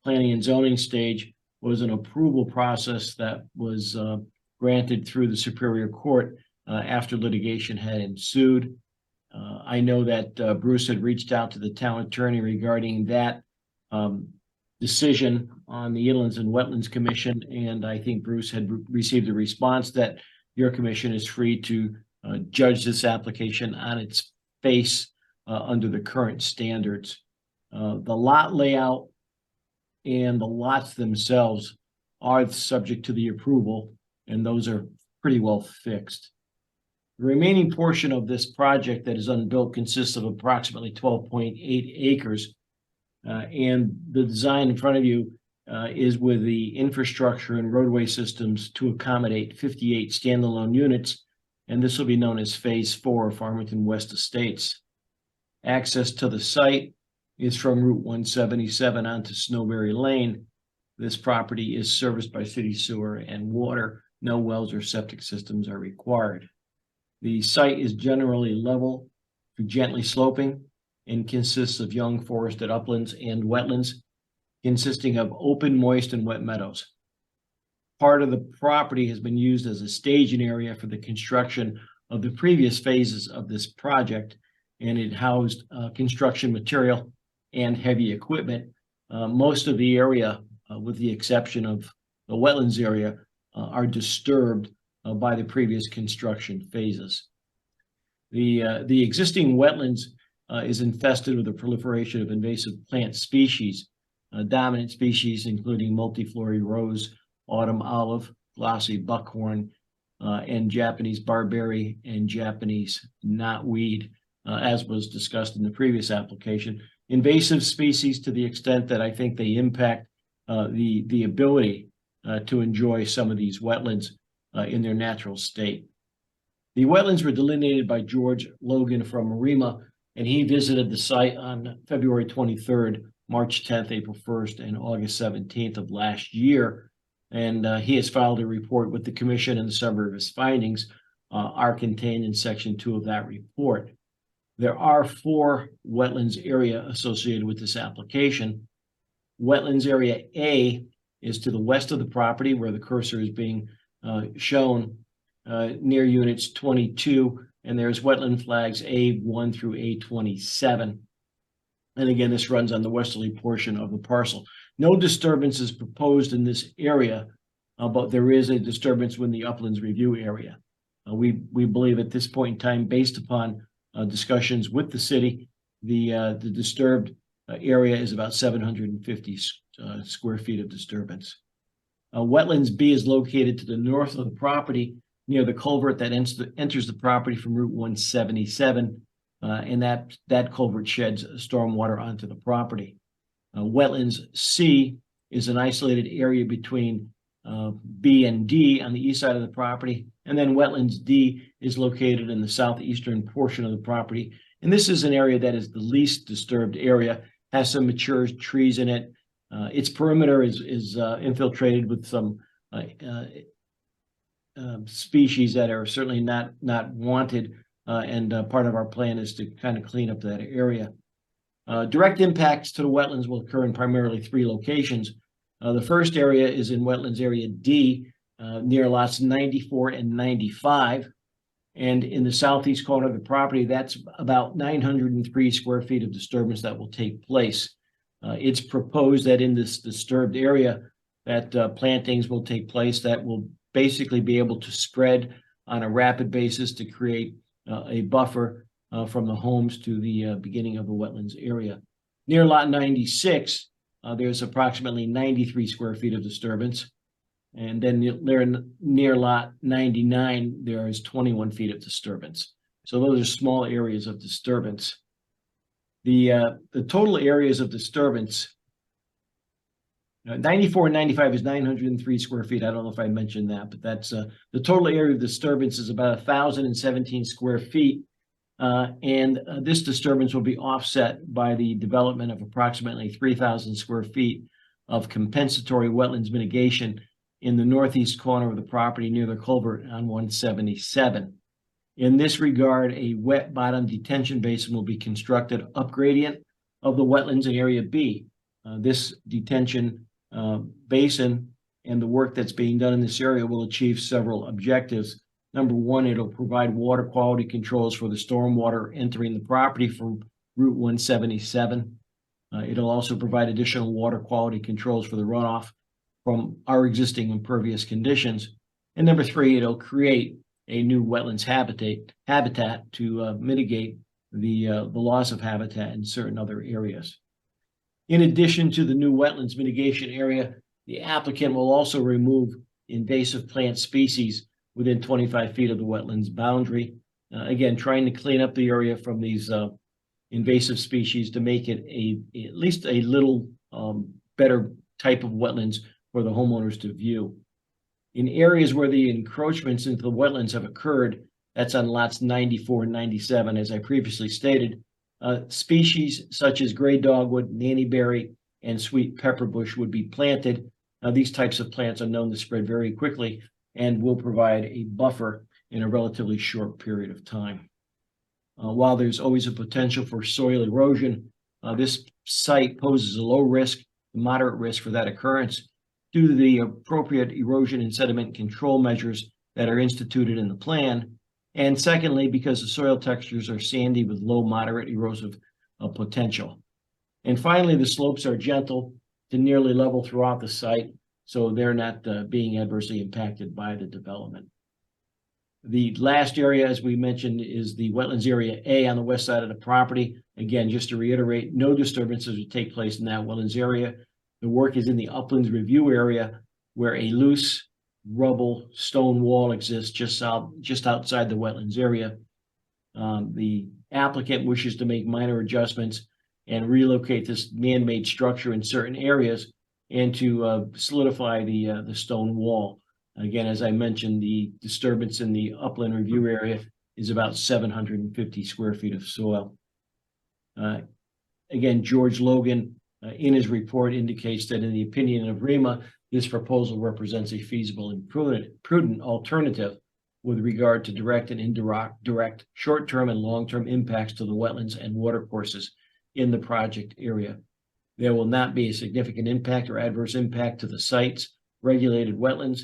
planning and zoning stage, was an approval process that was granted through the Superior Court after litigation had ensued. I know that Bruce had reached out to the town attorney regarding that decision on the Inlands and Wetlands Commission, and I think Bruce had received a response that your commission is free to judge this application on its face under the current standards. The lot layout and the lots themselves are subject to the approval, and those are pretty well fixed. The remaining portion of this project that is unbuilt consists of approximately 12.8 acres. And the design in front of you is with the infrastructure and roadway systems to accommodate 58 standalone units. And this will be known as Phase 4 of Farmington West Estates. Access to the site is from Route 177 onto Snowberry Lane. This property is serviced by city sewer and water. No wells or septic systems are required. The site is generally level to gently sloping and consists of young forested uplands and wetlands, consisting of open, moist, and wet meadows. Part of the property has been used as a staging area for the construction of the previous phases of this project, and it housed construction material and heavy equipment. Most of the area, with the exception of the wetlands area, are disturbed by the previous construction phases. The existing wetlands is infested with the proliferation of invasive plant species, dominant species including multiflora rose, autumn olive, glossy buckhorn, and Japanese barberry and Japanese knotweed, as was discussed in the previous application. Invasive species to the extent that I think they impact the ability to enjoy some of these wetlands in their natural state. The wetlands were delineated by George Logan from Marima, and he visited the site on February 23rd, March 10th, April 1st, and August 17th of last year. And he has filed a report with the commission, and the summary of his findings are contained in section 2 of that report. There are 4 wetlands area associated with this application. Wetlands area A is to the west of the property, where the cursor is being shown near units 22, and there's wetland flags A1 through A27. And again, this runs on the westerly portion of the parcel. No disturbance is proposed in this area, but there is a disturbance within the uplands review area. We believe at this point in time, based upon discussions with the city, the disturbed area is about 750 square feet of disturbance. Wetlands B is located to the north of the property, near the culvert that enters the property from Route 177, and that culvert sheds stormwater onto the property. Wetlands C is an isolated area between B and D on the east side of the property, and then Wetlands D is located in the southeastern portion of the property And this is an area that is the least disturbed area, has some mature trees in it. Its perimeter is infiltrated with some species that are certainly not wanted, and part of our plan is to kind of clean up that area. Direct impacts to the wetlands will occur in primarily 3 locations. The first area is in Wetlands Area D, near lots 94 and 95. And in the southeast corner of the property, that's about 903 square feet of disturbance that will take place. It's proposed that in this disturbed area that plantings will take place that will basically be able to spread on a rapid basis to create a buffer from the homes to the beginning of the wetlands area. Near lot 96, there's approximately 93 square feet of disturbance. And then near lot 99, there is 21 feet of disturbance. So those are small areas of disturbance. The total areas of disturbance, 94 and 95 is 903 square feet. I don't know if I mentioned that, but that's the total area of disturbance is about 1,017 square feet. And this disturbance will be offset by the development of approximately 3,000 square feet of compensatory wetlands mitigation in the northeast corner of the property near the culvert on 177. In this regard, a wet bottom detention basin will be constructed up gradient of the wetlands in Area B. This detention basin and the work that's being done in this area will achieve several objectives. Number one, it'll provide water quality controls for the stormwater entering the property from Route 177. It'll also provide additional water quality controls for the runoff from our existing impervious conditions. And number three, it'll create a new wetlands habitat to mitigate the loss of habitat in certain other areas. In addition to the new wetlands mitigation area, the applicant will also remove invasive plant species within 25 feet of the wetlands boundary. Again, trying to clean up the area from these invasive species to make it at least a little better type of wetlands for the homeowners to view. In areas where the encroachments into the wetlands have occurred, that's on lots 94 and 97, as I previously stated, species such as gray dogwood, nannyberry, and sweet pepperbush would be planted. Now, these types of plants are known to spread very quickly and will provide a buffer in a relatively short period of time. While there's always a potential for soil erosion, this site poses a low risk, moderate risk for that occurrence due to the appropriate erosion and sediment control measures that are instituted in the plan. And secondly, because the soil textures are sandy with low moderate erosive potential. And finally, the slopes are gentle to nearly level throughout the site, so they're not being adversely impacted by the development. The last area, as we mentioned, is the Wetlands Area A on the west side of the property. Again, just to reiterate, no disturbances would take place in that wetlands area. The work is in the uplands review area where a loose rubble stone wall exists just outside the wetlands area. The applicant wishes to make minor adjustments and relocate this man-made structure in certain areas and to solidify the stone wall. Again, as I mentioned, the disturbance in the upland review area is about 750 square feet of soil. Again, George Logan, in his report, indicates that in the opinion of REMA, this proposal represents a feasible and prudent alternative with regard to direct and indirect short-term and long-term impacts to the wetlands and watercourses in the project area. There will not be a significant impact or adverse impact to the site's regulated wetlands,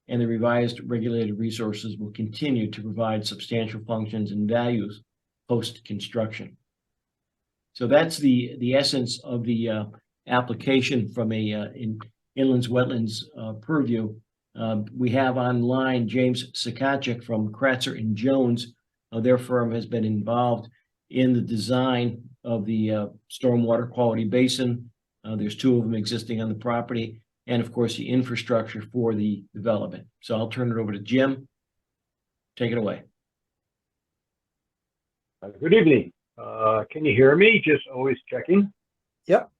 and the revised regulated resources will continue to provide substantial functions and values post-construction. So that's the essence of the application from a inlands wetlands purview. We have online James Sakachik from Kratzer and Jones. Their firm has been involved in the design of the stormwater quality basin. There's 2 of them existing on the property, and of course the infrastructure for the development. So I'll turn it over to Jim. Take it away. Good evening. Can you hear me? Just always checking.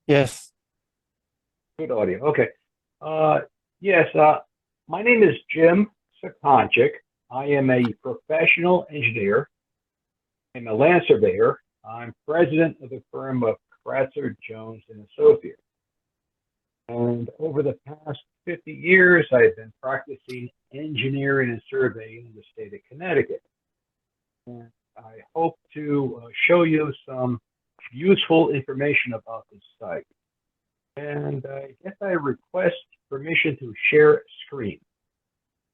Yes. Good audio. Okay. Yes, my name is Jim Sakonchik. I am a professional engineer. I'm a land surveyor. I'm president of the firm of Kratzer, Jones and Associates. And over the past 50 years, I've been practicing engineering and surveying in the state of Connecticut. And I hope to show you some useful information about this site. And I guess I request permission to share screen.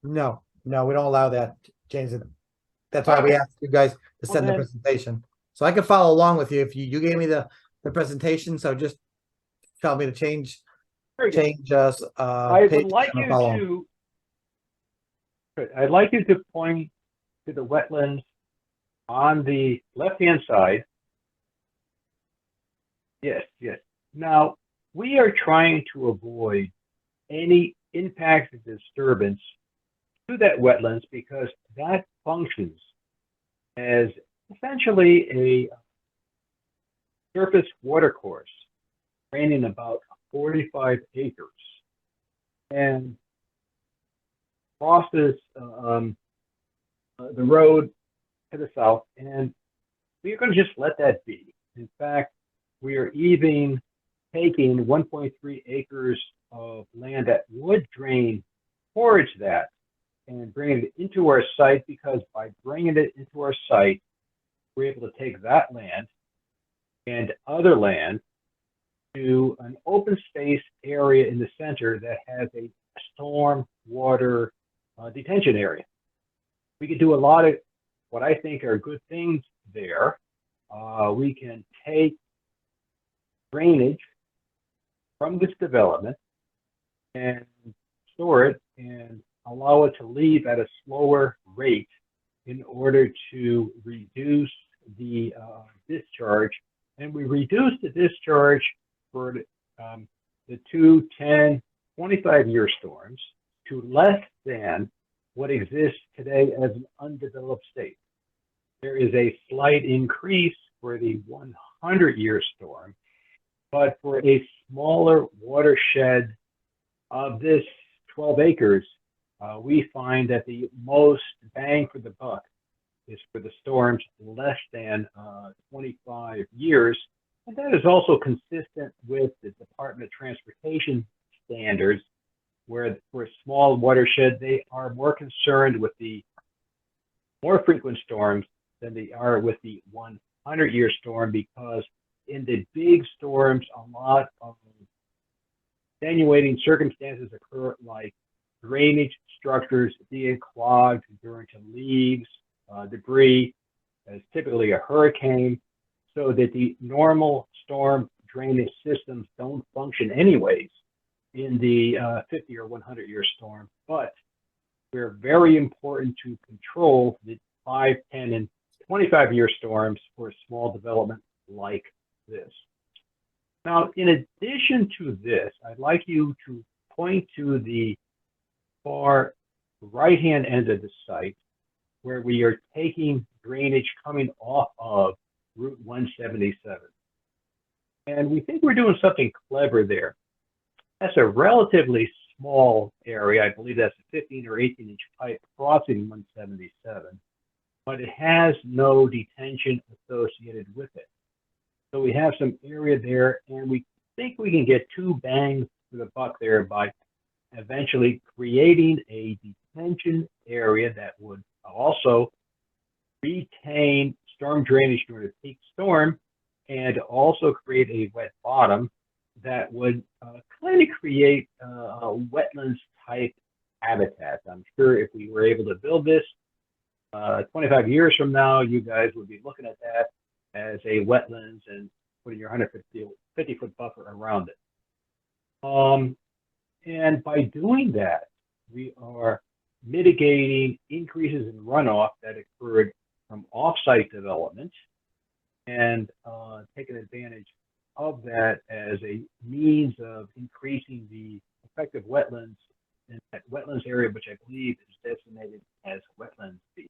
No, no, we don't allow that, James. That's why we asked you guys to send the then- presentation. So I can follow along with you if you gave me the presentation, so just tell me to change Very good. us. I would like you to. Good. I'd like you to point to the wetlands on the left-hand side. Yes, yes. Now, we are trying to avoid any impact or disturbance to that wetlands because that functions as essentially a surface watercourse draining about 45 acres and crosses the road to the south, and we are going to just let that be. In fact, we are even taking 1.3 acres of land that would drain towards that and bringing it into our site, because by bringing it into our site, we're able to take that land and other land to an open space area in the center that has a storm water detention area. We can do a lot of what I think are good things there. We can take drainage from this development and store it and allow it to leave at a slower rate in order to reduce the discharge. And we reduce the discharge for the 2, 10, 25-year storms to less than what exists today as an undeveloped state. There is a slight increase for the 100-year storm, but for a smaller watershed of this 12 acres, we find that the most bang for the buck is for the storms less than 25 years. And that is also consistent with the Department of Transportation standards, where for a small watershed, they are more concerned with the more frequent storms than they are with the 100-year storm, because in the big storms, a lot of extenuating circumstances occur, like drainage structures being clogged due to leaves, debris, as typically a hurricane, so that the normal storm drainage systems don't function anyways in the 50 or 100-year storm. But we're very important to control the 5, 10, and 25-year storms for a small development like this. Now, in addition to this, I'd like you to point to the far right-hand end of the site, where we are taking drainage coming off of Route 177. And we think we're doing something clever there. That's a relatively small area. I believe that's a 15 or 18-inch pipe crossing 177, but it has no detention associated with it. So we have some area there, and we think we can get 2 bangs for the buck there by eventually creating a detention area that would also retain storm drainage during a peak storm, and also create a wet bottom that would kind of create a wetlands type habitat. I'm sure if we were able to build this 25 years from now, you guys would be looking at that as a wetlands and putting your 150-foot buffer around it. And by doing that, we are mitigating increases in runoff that occurred from off-site development, and taking advantage of that as a means of increasing the effective wetlands in that wetlands area, which I believe is designated as wetlands B.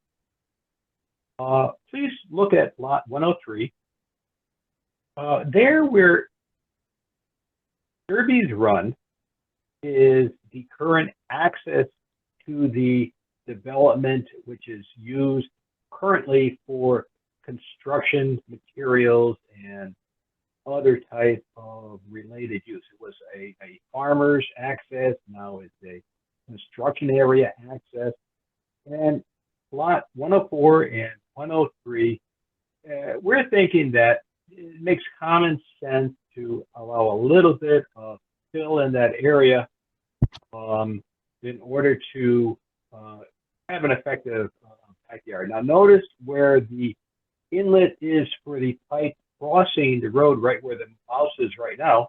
Please look at lot 103. There where Derby's Run is the current access to the development, which is used currently for construction materials and other type of related use. It was a farmer's access, now it's a construction area access. And lot 104 and 103, we're thinking that it makes common sense to allow a little bit of fill in that area in order to have an effective backyard. Now notice where the inlet is for the pipe crossing the road right where the house is right now.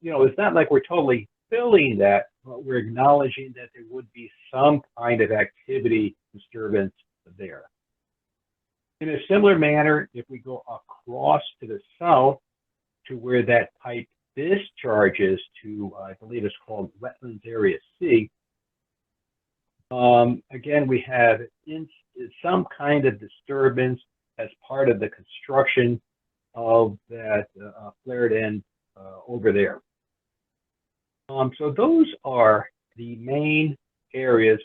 You know, it's not like we're totally filling that, but we're acknowledging that there would be some kind of activity disturbance there. In a similar manner, if we go across to the south to where that pipe discharges to, I believe it's called Wetlands Area C, again, we have some kind of disturbance as part of the construction of that flared end over there. So those are the main areas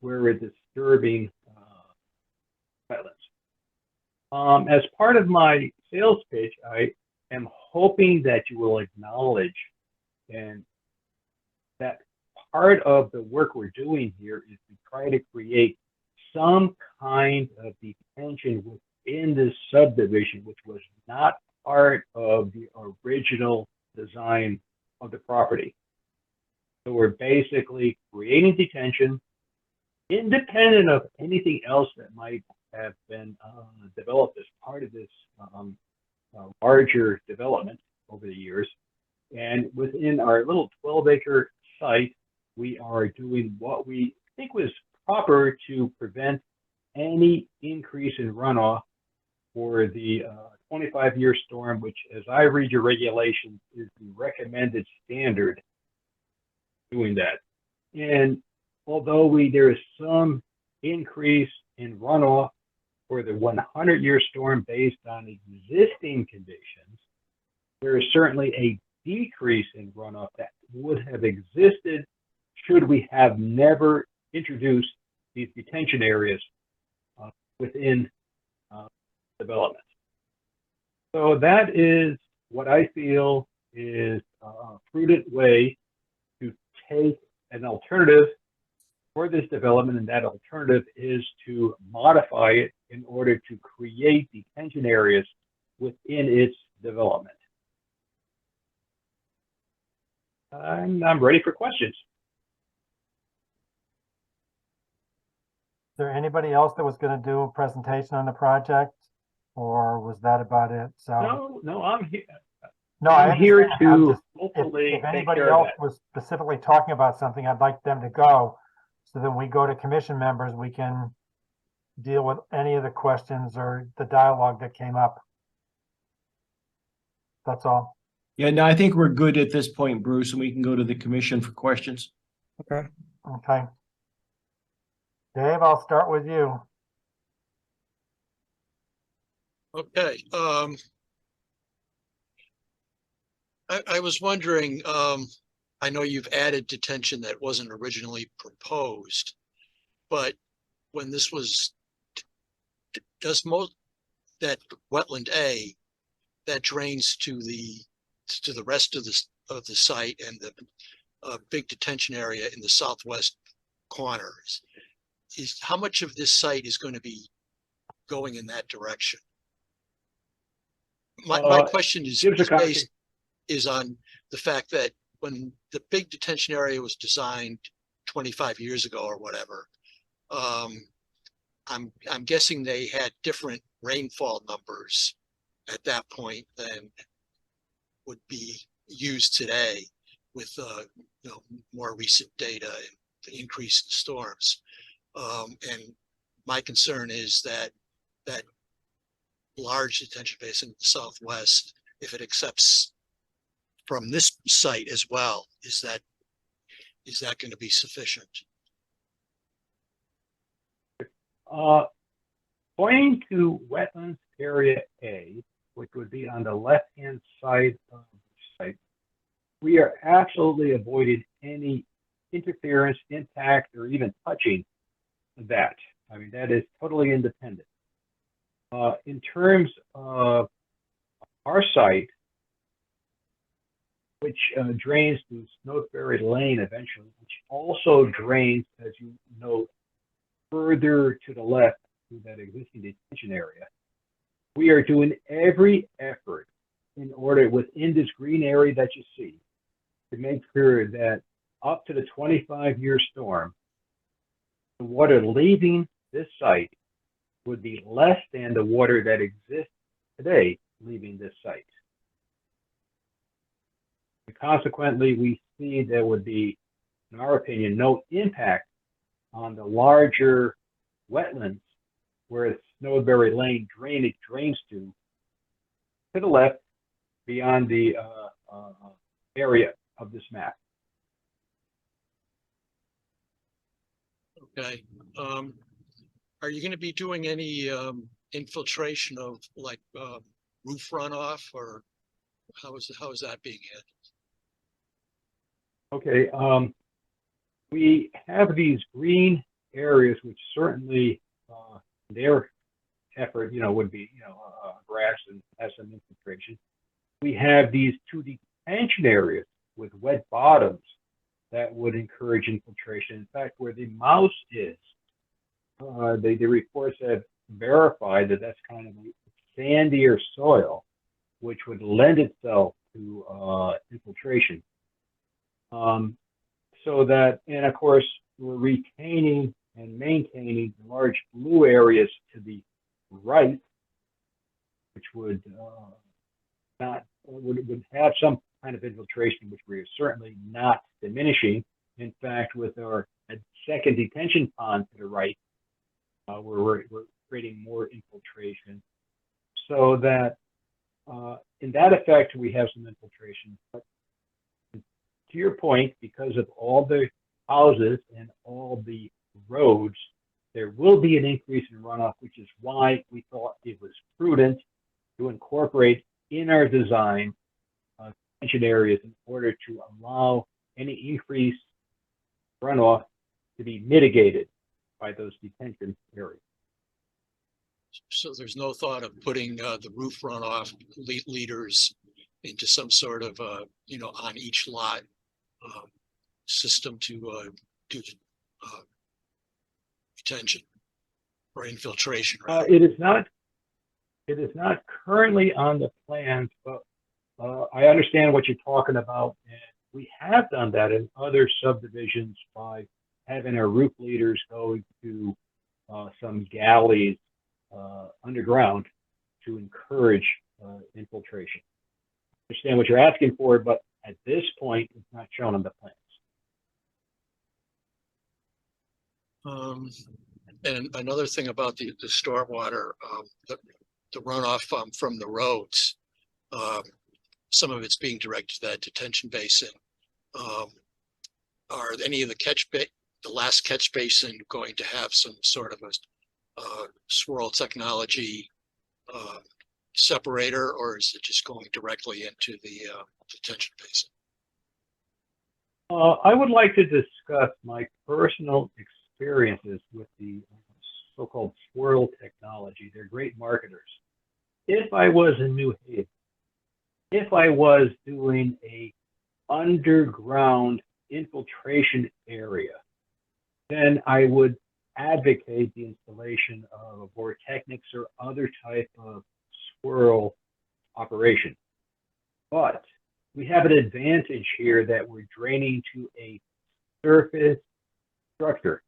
where we're disturbing wetlands. As part of my sales pitch, I am hoping that you will acknowledge and that part of the work we're doing here is to try to create some kind of detention within this subdivision, which was not part of the original design of the property. So we're basically creating detention independent of anything else that might have been developed as part of this larger development over the years. And within our little 12-acre site, we are doing what we think was proper to prevent any increase in runoff for the 25-year storm, which, as I read your regulations, is the recommended standard doing that. And although there is some increase in runoff for the 100-year storm based on existing conditions, there is certainly a decrease in runoff that would have existed should we have never introduced these detention areas within development. So that is what I feel is a prudent way to take an alternative for this development, and that alternative is to modify it in order to create detention areas within its development. I'm ready for questions. Is there anybody else that was going to do a presentation on the project, or was that about it? So No, I'm here. no, I'm here to hopefully, if anybody else was specifically talking about something, I'd like them to go. So then we go to commission members, we can deal with any of the questions or the dialogue that came up. That's all. Yeah, no, I think we're good at this point, Bruce, and we can go to the commission for questions. Okay. Okay. Dave, I'll start with you. Okay. I was wondering, I know you've added detention that wasn't originally proposed, but when this was, does most that wetland A that drains to the rest of the site and the big detention area in the southwest corners, is how much of this site is going to be going in that direction? My question is on the fact that when the big detention area was designed 25 years ago or whatever, I'm guessing they had different rainfall numbers at that point than would be used today with more recent data and the increase in storms. And my concern is that large detention basin in the southwest, if it accepts from this site as well, is that going to be sufficient? Pointing to Wetlands Area A, which would be on the left-hand side of the site, we are absolutely avoiding any interference, impact, or even touching that. I mean, that is totally independent. In terms of our site, which drains to Snowberry Lane eventually, which also drains, as you note, further to the left through that existing detention area. We are doing every effort in order within this green area that you see to make sure that up to the 25-year storm, the water leaving this site would be less than the water that exists today leaving this site. And consequently, we see there would be, in our opinion, no impact on the larger wetlands where Snowberry Lane drainage drains to the left beyond the area of this map. Okay. Are you going to be doing any infiltration of like roof runoff, or how is that being handled? Okay. We have these green areas, which certainly their effort, would be, grass and has some infiltration. We have these 2 detention areas with wet bottoms that would encourage infiltration. In fact, where the mouse is, the reports have verified that that's kind of a sandier soil, which would lend itself to infiltration. So that, and of course, we're retaining and maintaining the large blue areas to the right, which would would have some kind of infiltration, which we are certainly not diminishing. In fact, with our second detention pond to the right, we're creating more infiltration, so that in that effect we have some infiltration. But to your point, because of all the houses and all the roads, there will be an increase in runoff, which is why we thought it was prudent to incorporate in our design detention areas in order to allow any increased runoff to be mitigated by those detention areas. So there's no thought of putting the roof runoff leaders into some sort of on each lot system to do retention or infiltration. It is not currently on the plans, but I understand what you're talking about, and we have done that in other subdivisions by having our roof leaders go to some galleys underground to encourage infiltration. I understand what you're asking for, but at this point, it's not shown on the plans. And another thing about the stormwater, the runoff from the roads, some of it's being directed to that detention basin. Are any of the last catch basin going to have some sort of a swirl technology separator, or is it just going directly into the detention basin? I would like to discuss my personal experiences with the so-called swirl technology. They're great marketers. If I was in New Haven, if I was doing a underground infiltration area, then I would advocate the installation of a vortechnics or other type of swirl operation. But we have an advantage here that we're draining to a surface structure.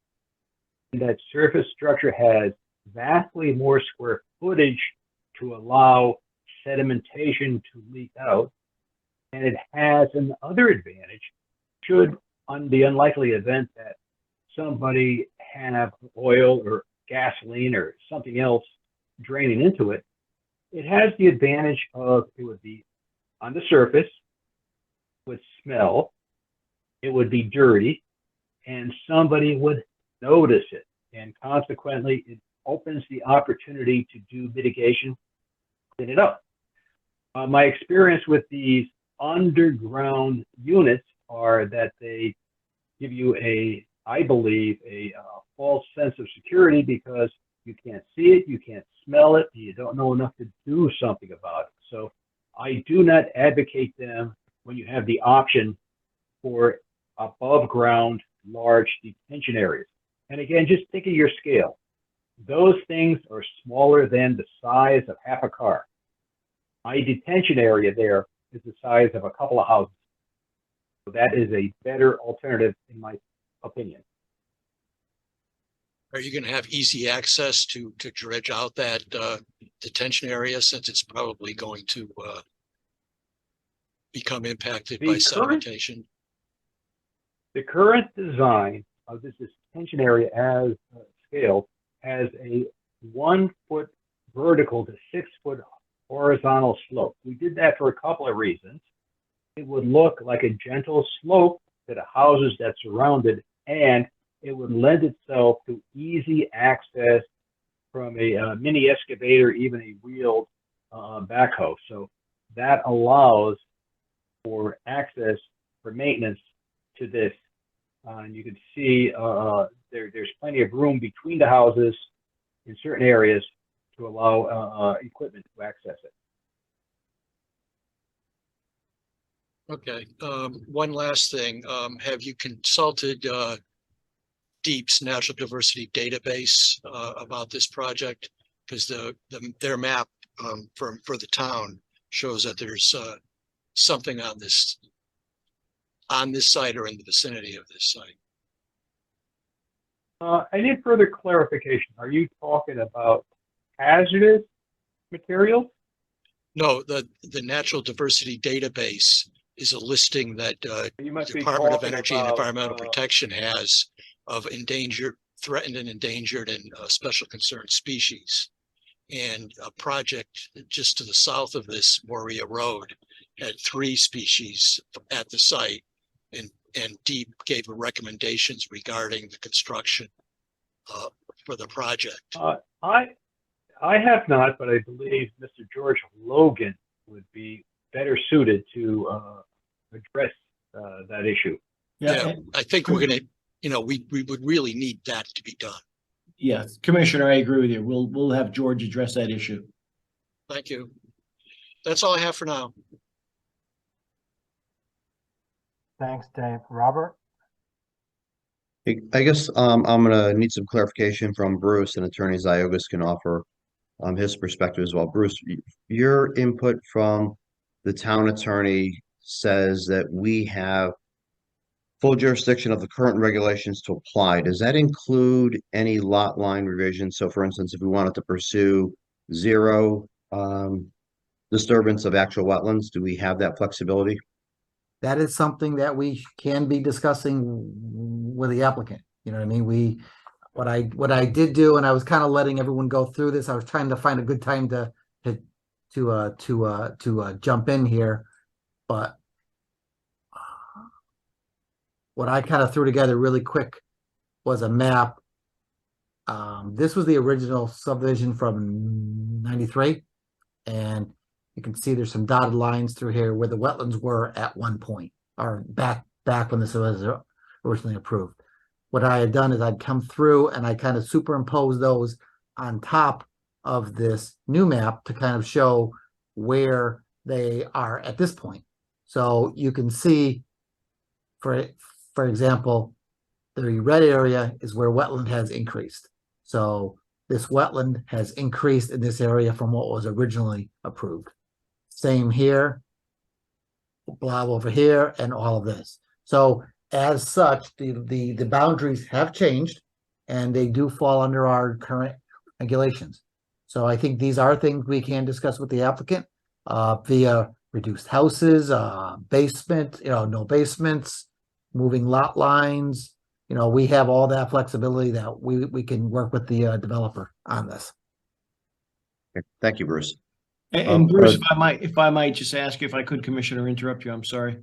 And that surface structure has vastly more square footage to allow sedimentation to leak out. And it has another advantage should, on the unlikely event that somebody have oil or gasoline or something else draining into it, it has the advantage of it would be on the surface, would smell, it would be dirty, and somebody would notice it. And consequently, it opens the opportunity to do mitigation, clean it up. My experience with these underground units are that they give you I believe, a false sense of security, because you can't see it, you can't smell it, you don't know enough to do something about it. So I do not advocate them when you have the option for above ground large detention areas. And again, just think of your scale. Those things are smaller than the size of half a car. My detention area there is the size of a couple of houses. So that is a better alternative in my opinion. Are you gonna have easy access to dredge out that detention area, since it's probably going to become impacted by sedimentation? The current design of this detention area as scaled has a 1 foot vertical to 6 foot horizontal slope. We did that for a couple of reasons. It would look like a gentle slope to the houses that surround it, and it would lend itself to easy access from a mini excavator, even a wheeled backhoe. So that allows for access for maintenance to this. And you can see there's plenty of room between the houses in certain areas to allow equipment to access it. Okay, one last thing. Have you consulted Deep's Natural Diversity Database about this project? Because their map for the town shows that there's something on this site or in the vicinity of this site. I need further clarification. Are you talking about hazardous materials? No, the Natural Diversity Database is a listing that You must be Department of talking Energy and about, Environmental Protection has of endangered, threatened and endangered and special concern species. And a project just to the south of this, Moria Road, had 3 species at the site, and Deep gave recommendations regarding the construction for the project. I have not, but I believe Mr. George Logan would be better suited to address that issue. Yeah, I think we're gonna, we would really need that to be done. Yes, Commissioner, I agree with you. We'll have George address that issue. Thank you. That's all I have for now. Thanks, Dave. Robert? I guess I'm gonna need some clarification from Bruce, and Attorney Ziogas can offer his perspective as well. Bruce, your input from the town attorney says that we have full jurisdiction of the current regulations to apply. Does that include any lot line revisions? So for instance, if we wanted to pursue zero disturbance of actual wetlands, do we have that flexibility? That is something that we can be discussing with the applicant. You know what I mean? What I did do, and I was kind of letting everyone go through this. I was trying to find a good time to jump in here, but what I kind of threw together really quick was a map. This was the original subdivision from '93, and you can see there's some dotted lines through here where the wetlands were at one point, or back when this was originally approved. What I had done is I'd come through and I kind of superimposed those on top of this new map to kind of show where they are at this point. So you can see, for example, the red area is where wetland has increased. So this wetland has increased in this area from what was originally approved. Same here, blob over here, and all of this. So as such, the boundaries have changed, and they do fall under our current regulations. So I think these are things we can discuss with the applicant via reduced houses, basement, no basements, moving lot lines. We have all that flexibility that we can work with the developer on this. Okay. Thank you, Bruce. And Bruce, if I might just ask you, if I could, Commissioner, interrupt you, I'm sorry.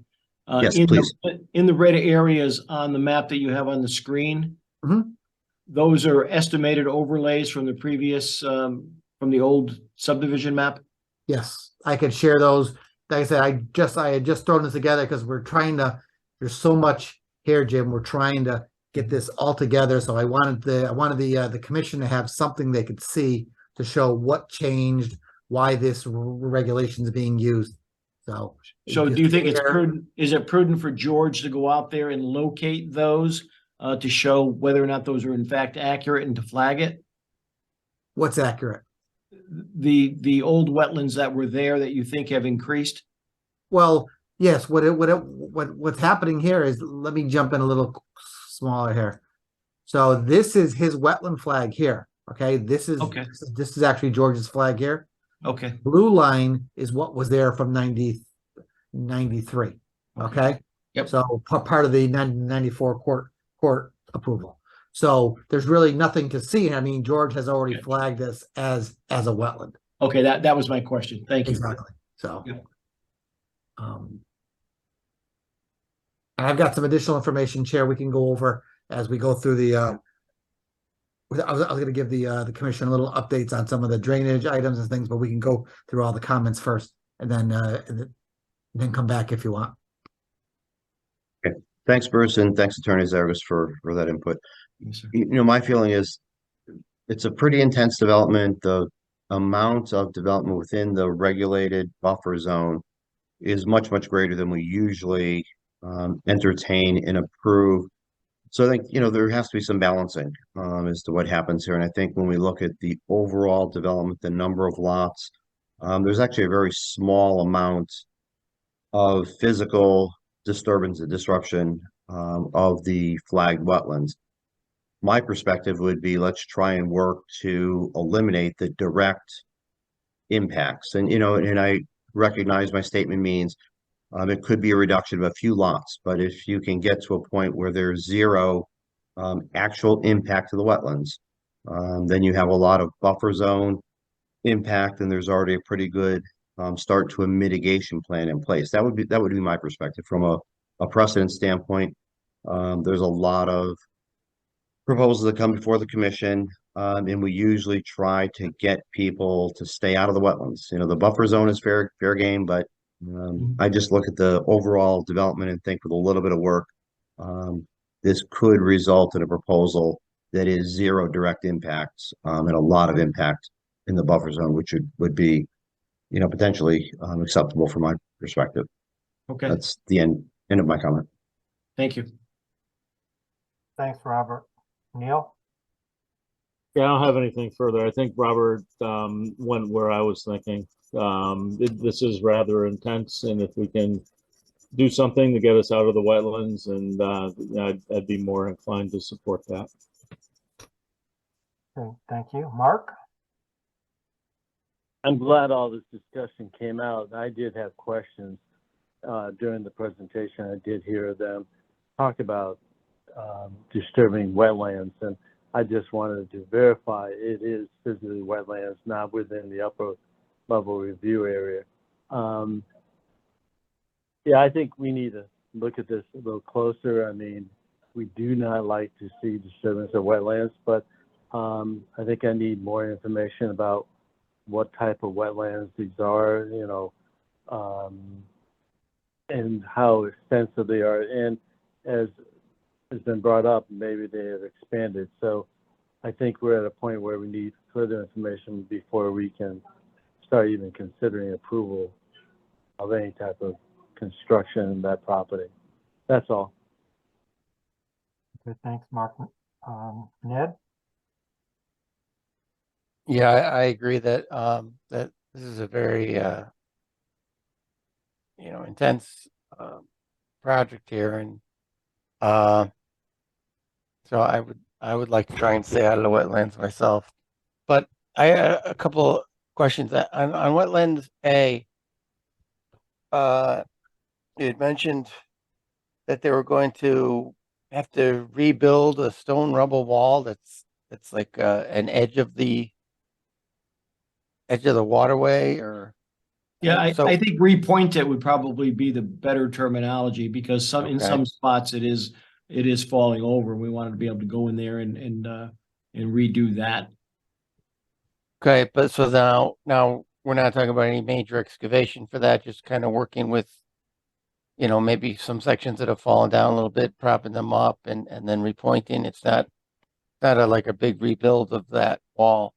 Yes, please. In the red areas on the map that you have on the screen, those are estimated overlays from the previous, from the old subdivision map? Yes, I could share those. Like I said, I had just thrown this together because we're trying to, there's so much here, Jim. We're trying to get this all together. So I wanted the commission to have something they could see to show what changed, why this regulation is being used. So do you think it's here- prudent, is it prudent for George to go out there and locate those to show whether or not those are in fact accurate and to flag it? What's accurate? The old wetlands that were there that you think have increased? Well, yes, what's happening here is, let me jump in a little smaller here. So this is his wetland flag here. Okay, this is Okay. this is actually George's flag here. Okay. Blue line is what was there from 93. Okay. Yep. So part of the 94 court approval. So there's really nothing to see. I mean, George has already Okay. flagged this as a wetland. Okay, that was my question. Thank you. Exactly. So, Yep. And I've got some additional information, Chair, we can go over as we go through the, I was going to give the commission a little updates on some of the drainage items and things, but we can go through all the comments first and then come back if you want. Thanks, Bruce, and thanks, Attorney Zargus, for that input. Yes, sir. My feeling is it's a pretty intense development. The amount of development within the regulated buffer zone is much, much greater than we usually entertain and approve. So I think, there has to be some balancing as to what happens here. And I think when we look at the overall development, the number of lots, there's actually a very small amount of physical disturbance and disruption of the flagged wetlands. My perspective would be, let's try and work to eliminate the direct impacts. And, and I recognize my statement means it could be a reduction of a few lots, but if you can get to a point where there's zero actual impact to the wetlands, then you have a lot of buffer zone impact, and there's already a pretty good start to a mitigation plan in place. That would be my perspective from a precedent standpoint. There's a lot of proposals that come before the commission, and we usually try to get people to stay out of the wetlands. The buffer zone is fair game, but I just look at the overall development and think with a little bit of work, this could result in a proposal that is zero direct impacts and a lot of impact in the buffer zone, which would be, potentially acceptable from my perspective. Okay, That's the end of my comment. thank you. Thanks, Robert. Neil? Yeah, I don't have anything further. I think Robert went where I was thinking. This is rather intense, and if we can do something to get us out of the wetlands, and I'd be more inclined to support that. Okay, thank you. Mark? I'm glad all this discussion came out. I did have questions during the presentation. I did hear them talk about disturbing wetlands, and I just wanted to verify it is physically wetlands, not within the upper level review area. Yeah, I think we need to look at this a little closer. I mean, we do not like to see disturbance of wetlands, but I think I need more information about what type of wetlands these are, and how extensive they are. And as has been brought up, maybe they have expanded. So I think we're at a point where we need further information before we can start even considering approval of any type of construction in that property. That's all. Good, thanks, Mark. Ned? Yeah, I agree that that this is a very intense project here, and so I would like to try and stay out of the wetlands myself. But I had a couple questions on wetlands A. You had mentioned that they were going to have to rebuild a stone rubble wall that's like an edge of the waterway, or Yeah, so I think repoint it would probably be the better terminology, because in Okay. some spots it is falling over. We wanted to be able to go in there and redo that. okay. But so now we're not talking about any major excavation for that, just kind of working with you know, maybe some sections that have fallen down a little bit, propping them up and then repointing. It's not like a big rebuild of that wall.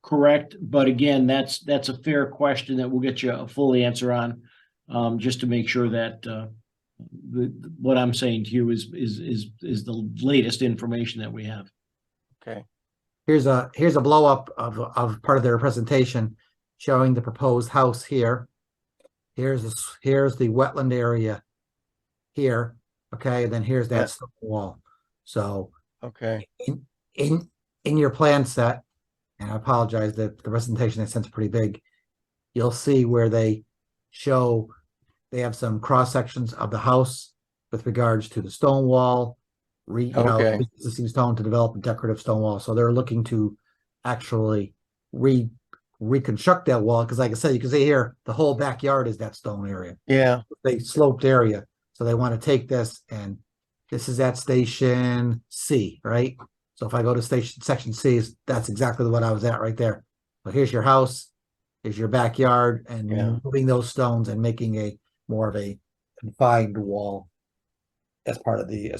Correct, but again, that's a fair question that we'll get you a full answer on, just to make sure that what I'm saying to you is the latest information that we have. Okay. Here's a blow up of part of their presentation showing the proposed house here. Here's the wetland area here. Okay, and then here's that stone wall. So Okay. in your plan set, and I apologize that the presentation I sent is pretty big. You'll see where they show they have some cross sections of the house with regards to the stone wall, Okay. existing stone to develop a decorative stone wall. So they're looking to actually reconstruct that wall because, like I said, you can see here the whole backyard is that stone area. Yeah. They sloped area, so they want to take this, and this is at station C, right? So if I go to section C, that's exactly what I was at right there. So here's your house, here's your backyard, and moving those stones and making a more of a confined wall as part of the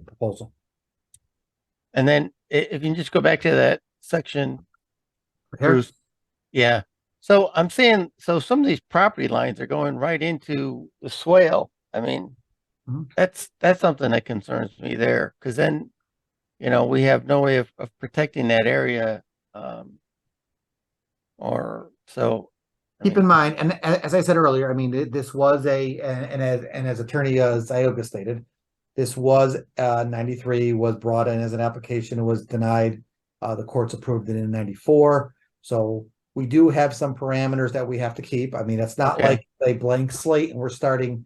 proposal. And then if you can just go back to that section, Here? Bruce. Yeah. So I'm saying, so some of these property lines are going right into the swale. I mean, that's something that concerns me there, because then, you know, we have no way of protecting that area. Or so. Keep in mind, and as I said earlier, I mean, this was as Attorney Zioga stated, this was 93 was brought in as an application. It was denied. The courts approved it in 94. So we do have some parameters that we have to keep. I mean, it's not like a blank slate and we're starting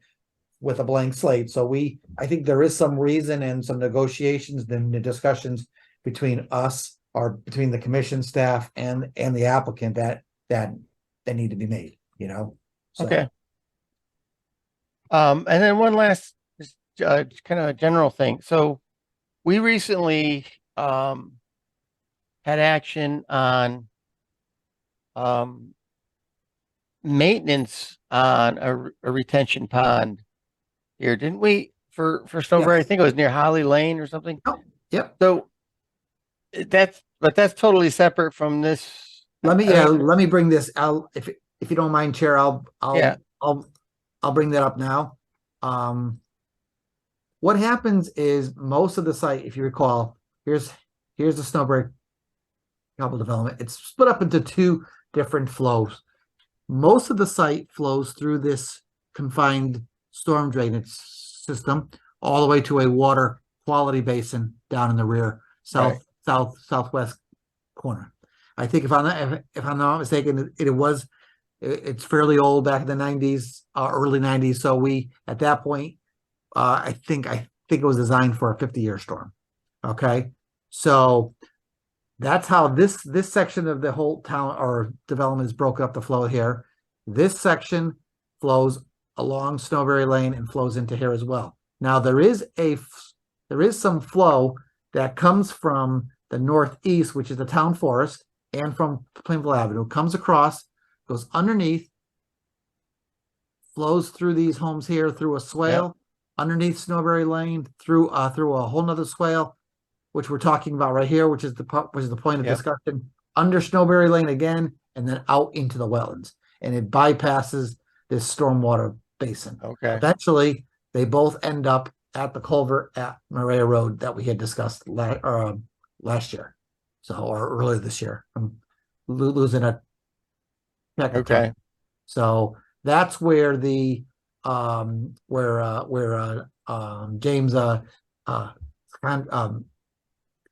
with a blank slate. So I think there is some reason and some negotiations, then the discussions between us or between the commission staff and the applicant that need to be made, you know? So. Okay. And then one last kind of general thing. So we recently had action on maintenance on a retention pond here, didn't we? For Snowberry, I think it was near Holly Lane or something. Oh, yep. So that's totally separate from this. Let me bring this out if you don't mind, Chair. I'll bring that up now. What happens is most of the site, if you recall, here's the Snowberry Couple development. It's split up into two different flows. Most of the site flows through this confined storm drainage system all the way to a water quality basin down in the rear southwest corner. I think if I'm not mistaken, it's fairly old, back in the 90s, early 90s. So we at that point, I think it was designed for a 50-year storm. Okay, so that's how this section of the whole town or development is broken up to flow here. This section flows along Snowberry Lane and flows into here as well. Now there is some flow that comes from the northeast, which is the town forest, and from Plainville Avenue, comes across, goes underneath, flows through these homes here through a swale, underneath Snowberry Lane, through a whole nother swale, which we're talking about right here, which is the point of discussion, under Snowberry Lane again, and then out into the wetlands, and it bypasses this stormwater basin. Okay. Eventually, they both end up at the culvert at Maria Road that we had discussed last year, or earlier this year. I'm losing a track of time. So that's where the James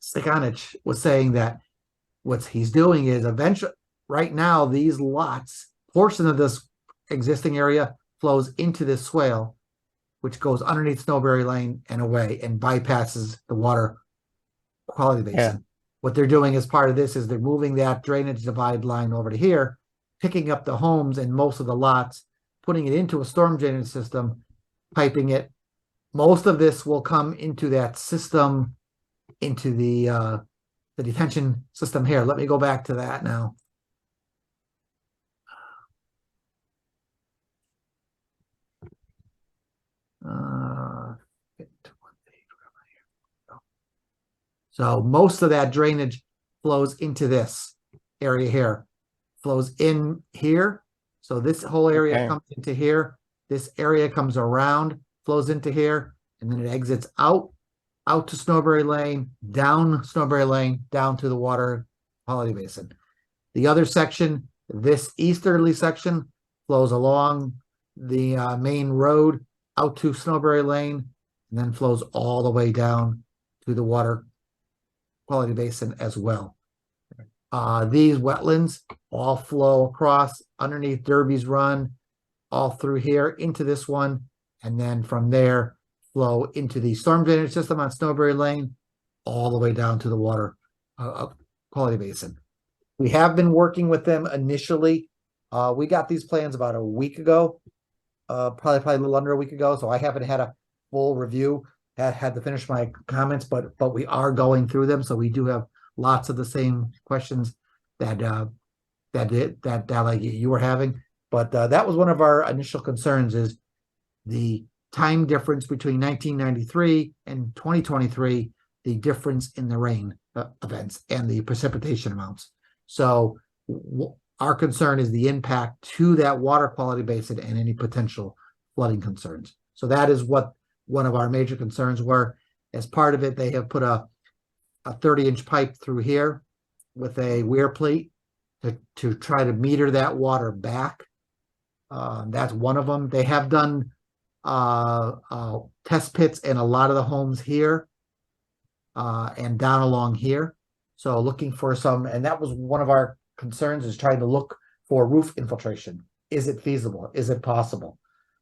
Stekanich was saying that what he's doing is eventually, right now, these lots, portion of this existing area flows into this swale, which goes underneath Snowberry Lane and away and bypasses the water quality basin. Yeah. What they're doing as part of this is they're moving that drainage divide line over to here, picking up the homes and most of the lots, putting it into a storm drainage system, piping it. Most of this will come into that system, into the detention system here. Let me go back to that now. So most of that drainage flows into this area here, flows in here. So this whole area Okay. comes into here. This area comes around, flows into here, and then it exits out to Snowberry Lane, down Snowberry Lane, down to the water quality basin. The other section, this easterly section, flows along the main road out to Snowberry Lane, and then flows all the way down to the water quality basin as well. These wetlands all flow across underneath Derby's Run, all through here into this one, and then from there flow into the storm drainage system on Snowberry Lane, all the way down to the water quality basin. We have been working with them initially. We got these plans about a week ago, probably a little under a week ago. So I haven't had a full review. Had to finish my comments, but we are going through them. So we do have lots of the same questions that like you were having. But that was one of our initial concerns: is the time difference between 1993 and 2023, the difference in the rain events and the precipitation amounts. So our concern is the impact to that water quality basin and any potential flooding concerns. So that is what one of our major concerns were. As part of it, they have put a 30-inch pipe through here with a weir plate to try to meter that water back. That's one of them. They have done test pits in a lot of the homes here and down along here. So looking for some, and that was one of our concerns, is trying to look for roof infiltration. Is it feasible? Is it possible?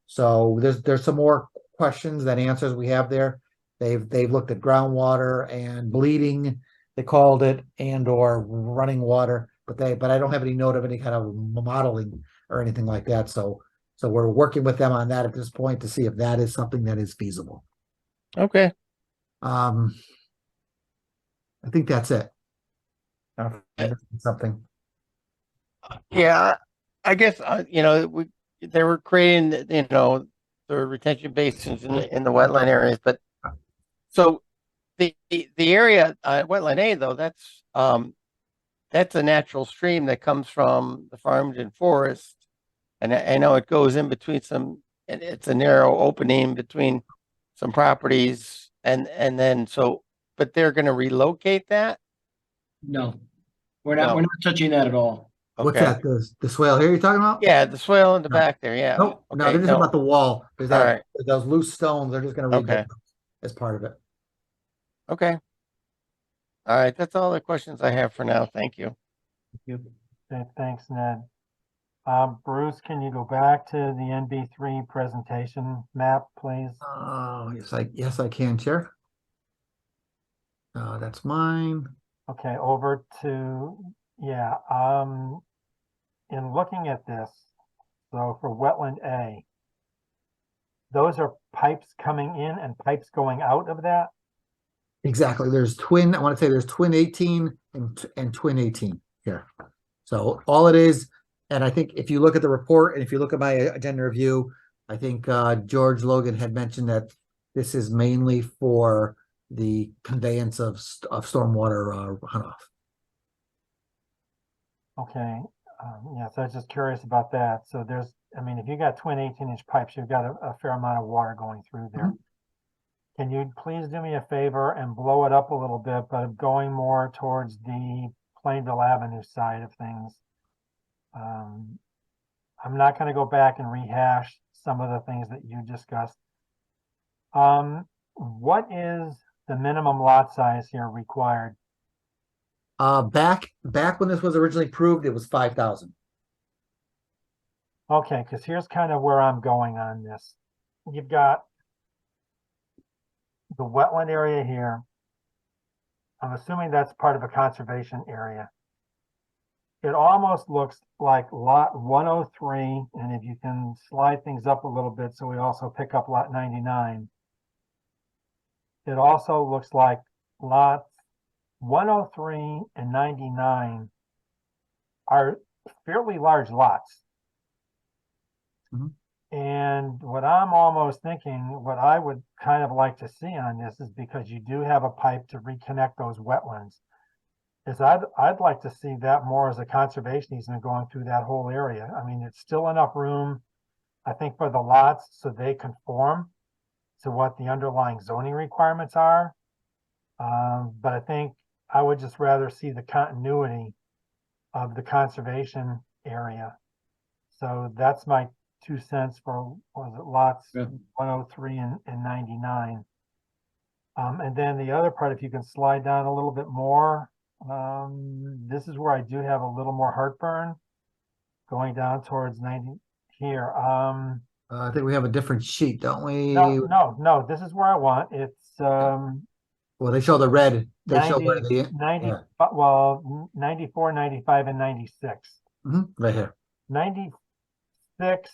So there's some more questions than answers we have there. They've looked at groundwater and bleeding, they called it, and or running water, but I don't have any note of any kind of modeling or anything like that. So we're working with them on that at this point to see if that is something that is feasible. Okay. I think that's it. Something. Yeah, I guess they were creating the retention basins in the wetland areas, but so the area wetland A though, that's a natural stream that comes from the Farmington Forest, and I know it goes in between and it's a narrow opening between some properties, and then but they're going to relocate that. No, we're not touching that at all. What's Okay. that? The swale here you're talking about? Yeah, the swale in the No. back there. Yeah. Nope. No, Okay, they're just about the wall. There's All that right. those loose stones. They're just going to rebuild Okay. them as part of it. Okay. All right. That's all the questions I have for now. Thank you. Okay, thanks, Ned. Bruce, can you go back to the NB3 presentation map, please? Oh, yes, I can, Chair. That's mine. Okay, over to, yeah, in looking at this, so for wetland A, those are pipes coming in and pipes going out of that? Exactly. There's I want to say there's twin 18 and twin 18 here. So all it is, and I think if you look at the report and if you look at my agenda review, I think George Logan had mentioned that this is mainly for the conveyance of stormwater runoff. Okay, yeah, so I was just curious about that. So if you got twin 18-inch pipes, you've got a fair amount of water going through there. Mm-hmm. Can you please do me a favor and blow it up a little bit, but going more towards the Plainville Avenue side of things? I'm not going to go back and rehash some of the things that you discussed. What is the minimum lot size here required? Back when this was originally approved, it was 5,000. Okay, because here's kind of where I'm going on this. You've got the wetland area here. I'm assuming that's part of a conservation area. It almost looks like lot 103, and if you can slide things up a little bit so we also pick up lot 99. It also looks like lots 103 and 99 are fairly large lots. Mhm. And what I'm almost thinking, what I would kind of like to see on this is because you do have a pipe to reconnect those wetlands, is I'd like to see that more as a conservation easement going through that whole area. I mean, it's still enough room, I think, for the lots so they conform to what the underlying zoning requirements are. But I think I would just rather see the continuity of the conservation area. So that's my 2 cents for, what was it, lots Yeah. 103 and 99. And then the other part, if you can slide down a little bit more, this is where I do have a little more heartburn going down towards 90 here. I think we have a different sheet, don't we? No, this is where I want. It's, Well, they show the red, they show 90, where the, 90, yeah. well, 94, 95, and 96. Right here. 96,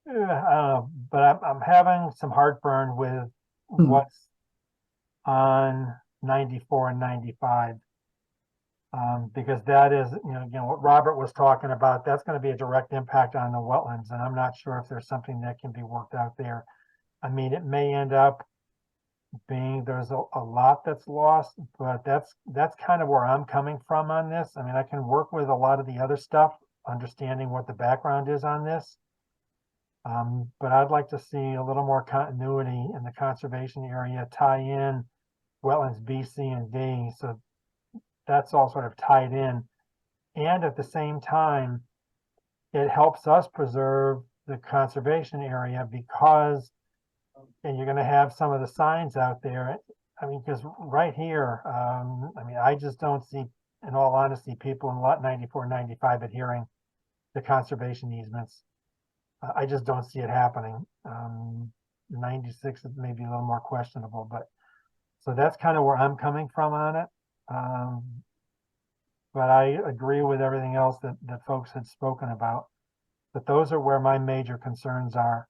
I don't know, but I'm having some heartburn with what's on 94 and 95. Because that is, again, what Robert was talking about, that's going to be a direct impact on the wetlands, and I'm not sure if there's something that can be worked out there. I mean, it may end up being there's a lot that's lost, but that's kind of where I'm coming from on this. I mean, I can work with a lot of the other stuff, understanding what the background is on this. But I'd like to see a little more continuity in the conservation area, tie in wetlands B, C, and D, so that's all sort of tied in. And at the same time, it helps us preserve the conservation area because, and you're going to have some of the signs out there. I mean, because right here, I mean, I just don't see, in all honesty, people in lot 94, 95 adhering to conservation easements. I just don't see it happening. 96 is maybe a little more questionable, but so that's kind of where I'm coming from on it. But I agree with everything else that folks had spoken about. But those are where my major concerns are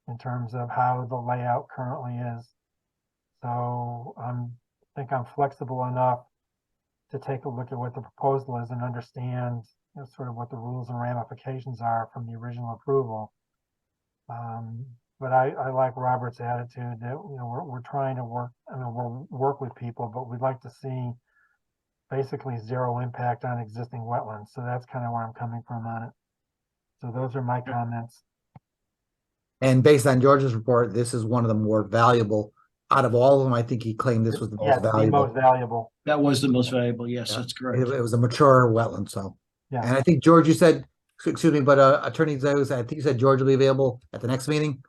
in terms of how the layout currently is. So I think I'm flexible enough to take a look at what the proposal is and understand sort of what the rules and ramifications are from the original approval. But I like Robert's attitude that we're trying to work. I mean, we'll work with people, but we'd like to see basically zero impact on existing wetlands. So that's kind of where I'm coming from on it. So those are my comments. And based on George's report, this is one of the more valuable out of all of them. I think he claimed this was the Yeah, most it's the most valuable. valuable. That was the most valuable. Yes, Yeah. that's It, correct. it was a mature wetland, so. Yeah. And I think, George, you said, excuse me, but Attorney Zeus, I think you said George will be available at the next meeting?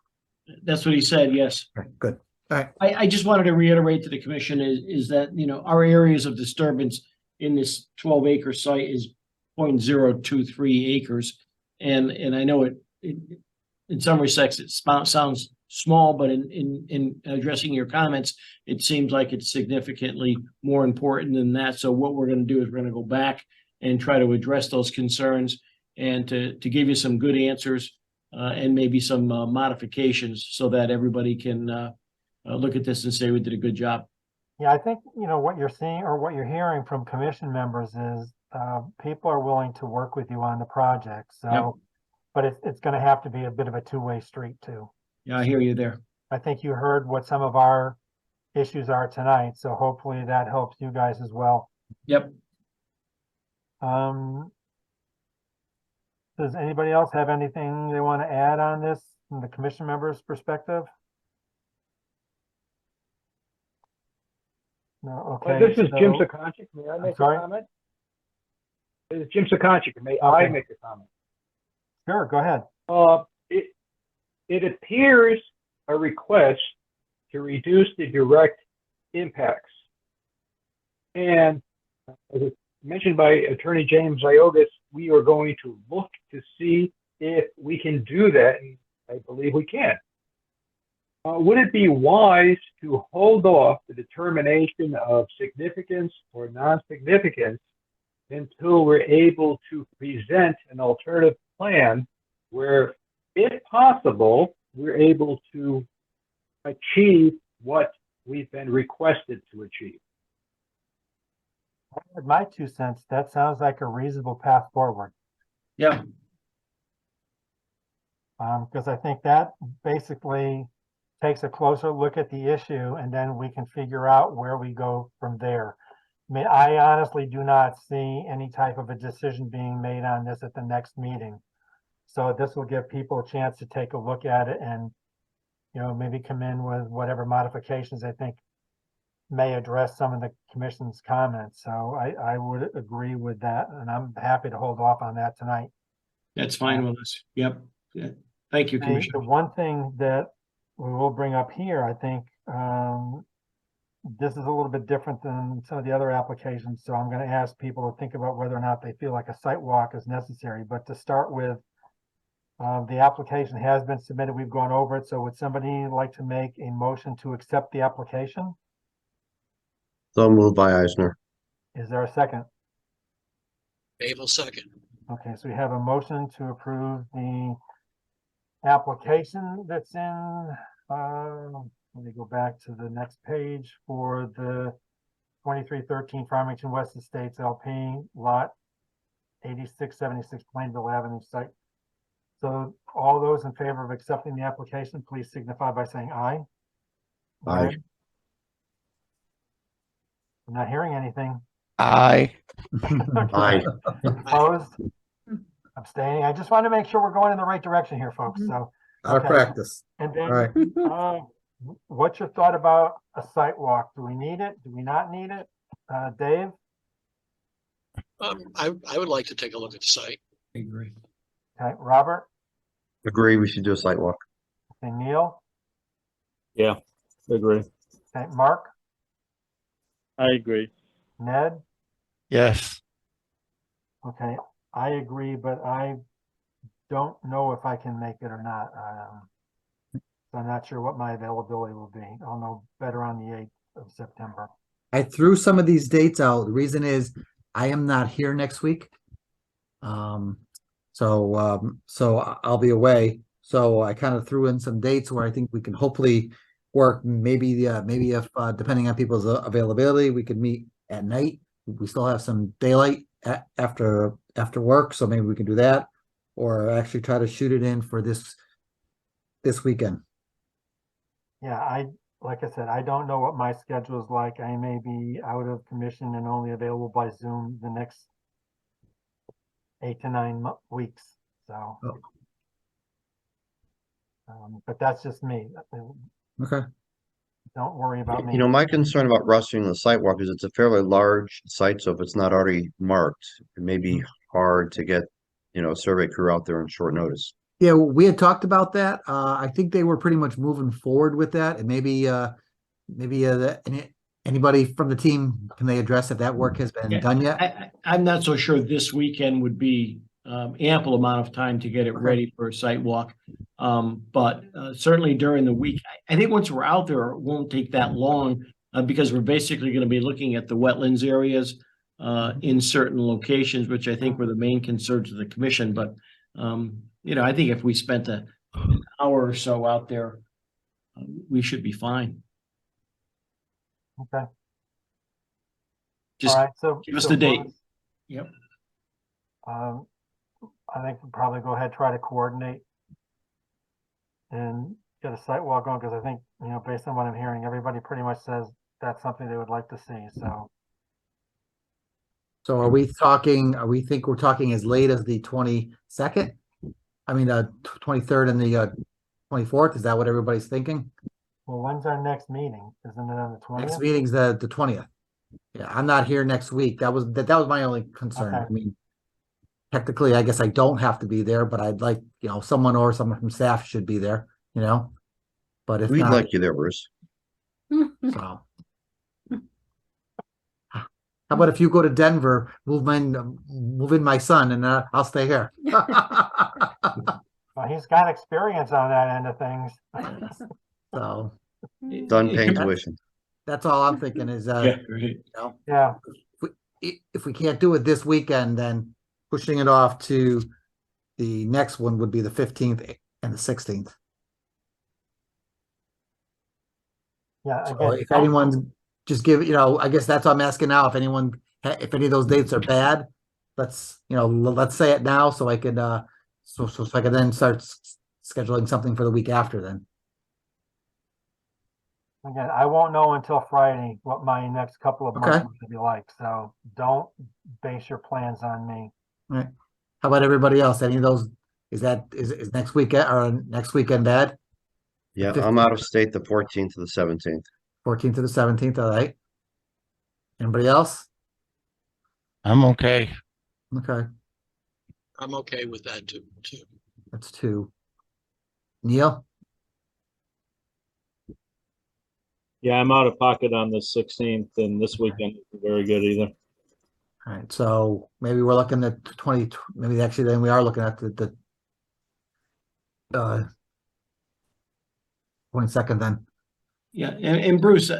That's what he said, yes. Okay, good. All right. I just wanted to reiterate to the commission is that, our areas of disturbance in this 12-acre site is 0.023 acres. And I know it in some respects, it sounds small, but in addressing your comments, it seems like it's significantly more important than that. So what we're going to do is we're going to go back and try to address those concerns and to give you some good answers and maybe some modifications so that everybody can look at this and say we did a good job. Yeah, I think, what you're seeing or what you're hearing from commission members is people are willing to work with you on the project. So, Yep. But it's going to have to be a bit of a two-way street too. Yeah, I hear you there. I think you heard what some of our issues are tonight, so hopefully that helps you guys as well. Yep. Does anybody else have anything they want to add on this from the commission members' perspective? No, okay. This is Jim so- Sakonchik. May I make a sorry? comment? This is Jim Sakonchik. May Okay. I make a comment? Sure, go ahead. It appears a request to reduce the direct impacts. And as mentioned by Attorney James Iogas, we are going to look to see if we can do that, and I believe we can. Would it be wise to hold off the determination of significance or non-significance until we're able to present an alternative plan where, if possible, we're able to achieve what we've been requested to achieve? My 2 cents, that sounds like a reasonable path forward. Yeah. Because I think that basically takes a closer look at the issue and then we can figure out where we go from there. I mean, I honestly do not see any type of a decision being made on this at the next meeting. So this will give people a chance to take a look at it and, you know, maybe come in with whatever modifications they think may address some of the commission's comments. So I would agree with that, and I'm happy to hold off on that tonight. That's fine with us. Yep. Yeah. Thank you, The Commissioner. one thing that we will bring up here, I think, this is a little bit different than some of the other applications, so I'm gonna ask people to think about whether or not they feel like a site walk is necessary. But to start with, the application has been submitted. We've gone over it. So would somebody like to make a motion to accept the application? So moved by Eisner. Is there a second? Babel second. Okay, so we have a motion to approve the application that's in, let me go back to the next page for the 2313 Farmington West Estates LP lot 8676 Plainville Avenue site. So all those in favor of accepting the application, please signify by saying aye. Aye. I'm not hearing anything. Aye. Aye. Opposed? Abstaining? I just want to make sure we're going in the right direction here, folks. So, Out of Okay. practice. and All right. then, what's your thought about a site walk? Do we need it? Do we not need it? Dave? I would like to take a look at the site. I agree. Okay, Robert? Agree, we should do a site walk. Okay, Neil? Yeah, agree. Okay, Mark? I agree. Ned? Yes. Okay, I agree, but I don't know if I can make it or not. So I'm not sure what my availability will be. I'll know better on the 8th of September. I threw some of these dates out. The reason is I am not here next week. So I'll be away. So I kind of threw in some dates where I think we can hopefully work. Maybe if depending on people's availability, we could meet at night. We still have some daylight after work, so maybe we can do that, or actually try to shoot it in for this weekend. Yeah, like I said, I don't know what my schedule is like. I may be out of commission and only available by Zoom the next 8 to 9 weeks. So, but that's just me. Okay. Don't worry about me. You know, my concern about rushing the site walk is it's a fairly large site, so if it's not already marked, it may be hard to get, you know, a survey crew out there on short notice. Yeah, we had talked about that. I think they were pretty much moving forward with that, and maybe anybody from the team, can they address if that work has been Yeah, done yet? I'm not so sure this weekend would be ample amount of time to get it ready for a site walk. But certainly during the week, I think once we're out there, it won't take that long because we're basically going to be looking at the wetlands areas in certain locations, which I think were the main concerns of the commission. But you know, I think if we spent an hour or so out there, we should be fine. Okay. Just All right. So give us the date. Yep. I think we'll probably go ahead, try to coordinate and get a site walk on, because I think, you know, based on what I'm hearing, everybody pretty much says that's something they would like to see. So are we think we're talking as late as the 22nd? I mean, 23rd and the 24th? Is that what everybody's thinking? Well, when's our next meeting? Isn't it on the 20th? Next meeting's the 20th. Yeah, I'm not here next week. That was my only concern. Okay. I mean, technically, I guess I don't have to be there, but I'd like, you know, someone from staff should be there, you know? But if We'd not, like you there, Bruce. so. How about if you go to Denver, move in my son, and I'll stay here. Well, he's got experience on that end of things. So Done paying Yeah. tuition. that's all I'm thinking is, Yeah, great. you know, Yeah, if we can't do it this weekend, then pushing it off to the next one would be the 15th and the 16th. yeah. So Again, if anyone's just give, you know, I guess that's what I'm asking now. If if any of those dates are bad, let's say it now so I could, so I can then start scheduling something for the week after then. Again, I won't know until Friday what my next couple of months Okay. will be like, so don't base your plans on me. Right. How about everybody else? Any of those, is next weekend or next weekend bad? Yeah, 15th. I'm out of state the 14th to the 17th. 14th to the 17th, all right. Anybody else? I'm okay. Okay, I'm okay with that too. that's two. Neil? Yeah, I'm out of pocket on the 16th, and this weekend isn't very good either. All right, so maybe we're looking at 20, maybe actually then we are looking at the 22nd then. Yeah, and Bruce,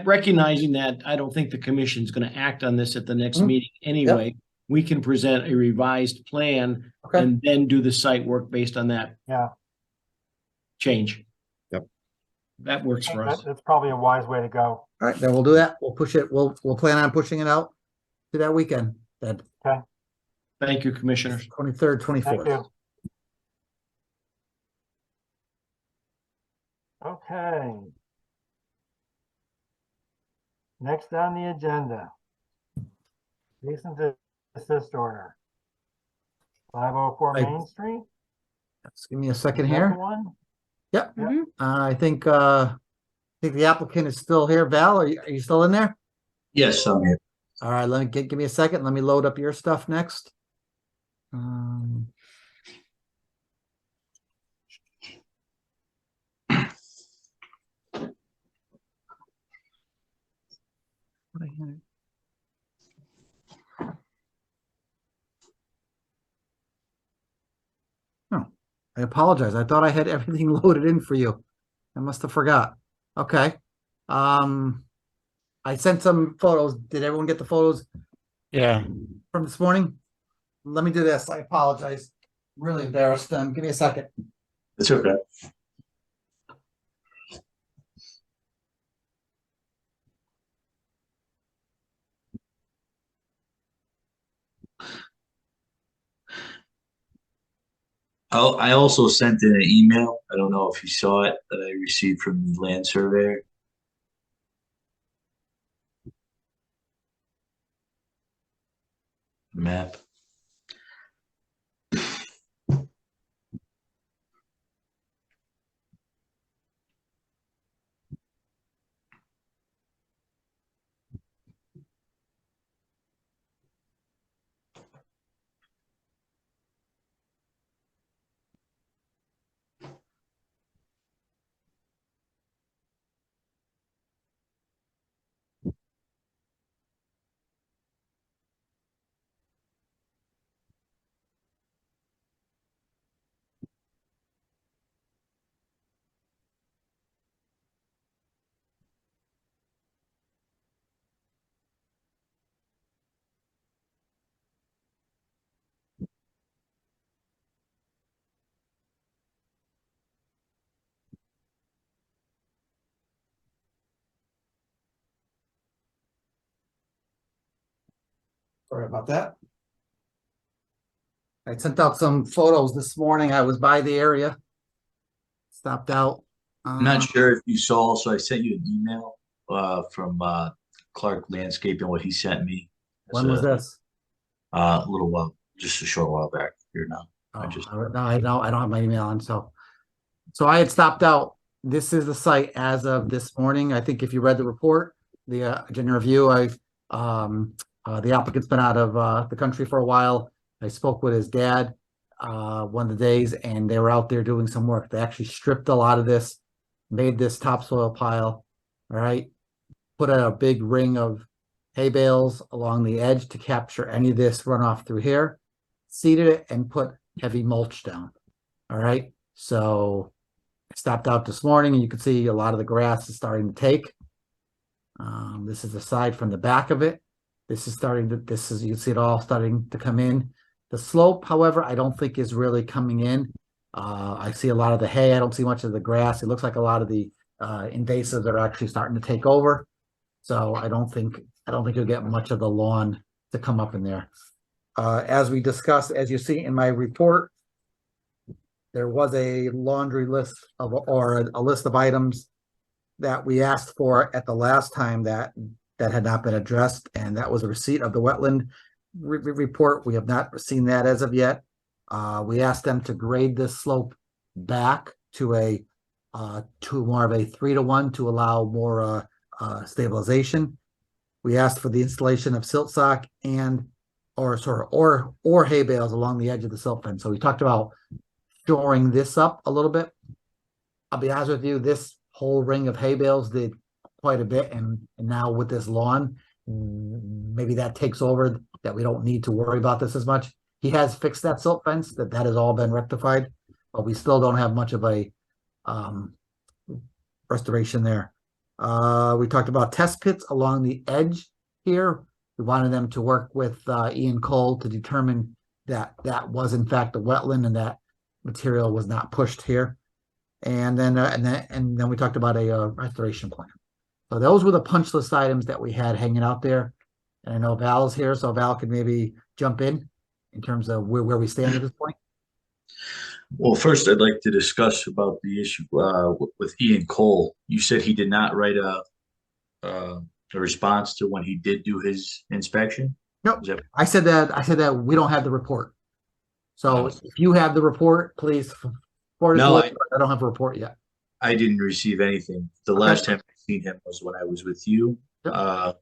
recognizing that I don't think the commission's gonna act on this at the next Mhm. meeting anyway, we can present a revised plan Okay. and then do the site work based on that Yeah, change. Yep. That works for us. that's probably a wise way to go. All right, then we'll do that. We'll push it. We'll plan on pushing it out to that weekend, that Thank you, commissioners. 23rd, Thank 24th. you. Okay. Next on the agenda. Cease and desist order. 504 Right. Main Street. Just give me a second Is that here. the one? Yep. Yep. I think the applicant is still here. Val, are you still in there? Yes, I'm here. All right, give me a second. Let me load up your stuff next. What I had- Oh, I apologize. I thought I had everything loaded in for you. I must have forgot. Okay. I sent some photos. Did everyone get the photos Yeah. from this morning? Let me do this. I apologize. Really embarrassed them. Give me a second. It's okay. I also sent in an email. I don't know if you saw it that I received from the land surveyor. Map. Sorry about that. I sent out some photos this morning. I was by the area. Stopped out. I'm not sure if you saw, so I sent you an email from Clark Landscaping, what he sent me. When was this? A little while, just a short while back here now. Oh, just- no, I don't have my email on, so I had stopped out. This is the site as of this morning. I think if you read the report, the agenda review, the applicant's been out of the country for a while. I spoke with his dad one of the days, and they were out there doing some work. They actually stripped a lot of this, made this topsoil pile, all right, put a big ring of hay bales along the edge to capture any of this runoff through here, seeded it, and put heavy mulch down. All right, so I stopped out this morning, and you can see a lot of the grass is starting to take. This is the side from the back of it. This is you can see it all starting to come in. The slope, however, I don't think is really coming in. I see a lot of the hay. I don't see much of the grass. It looks like a lot of the invasives are actually starting to take over. So I don't think you'll get much of the lawn to come up in there. As we discussed, as you see in my report, there was a laundry list of, or a list of items that we asked for at the last time that had not been addressed, and that was a receipt of the wetland report. We have not seen that as of yet. We asked them to grade this slope back to a to more of a 3-to-1 to allow more stabilization. We asked for the installation of silt sock and or hay bales along the edge of the silt fence. So we talked about shoring this up a little bit. I'll be honest with you, this whole ring of hay bales did quite a bit, and now with this lawn, maybe that takes over, that we don't need to worry about this as much. He has fixed that silt fence, that has all been rectified, but we still don't have much of a restoration there. We talked about test pits along the edge here. We wanted them to work with Ian Cole to determine that that was in fact a wetland and that material was not pushed here. And then we talked about a restoration plan. So those were the punch list items that we had hanging out there. And I know Val is here, so Val could maybe jump in terms of where we stand at this point. Well, first, I'd like to discuss about the issue with Ian Cole. You said he did not write a response to when he did do his inspection. Nope. I said that we don't have the report. So if you have the report, please forward it to us. I don't have a report yet. I didn't receive anything. The last time I seen him was when I was with you. Yep.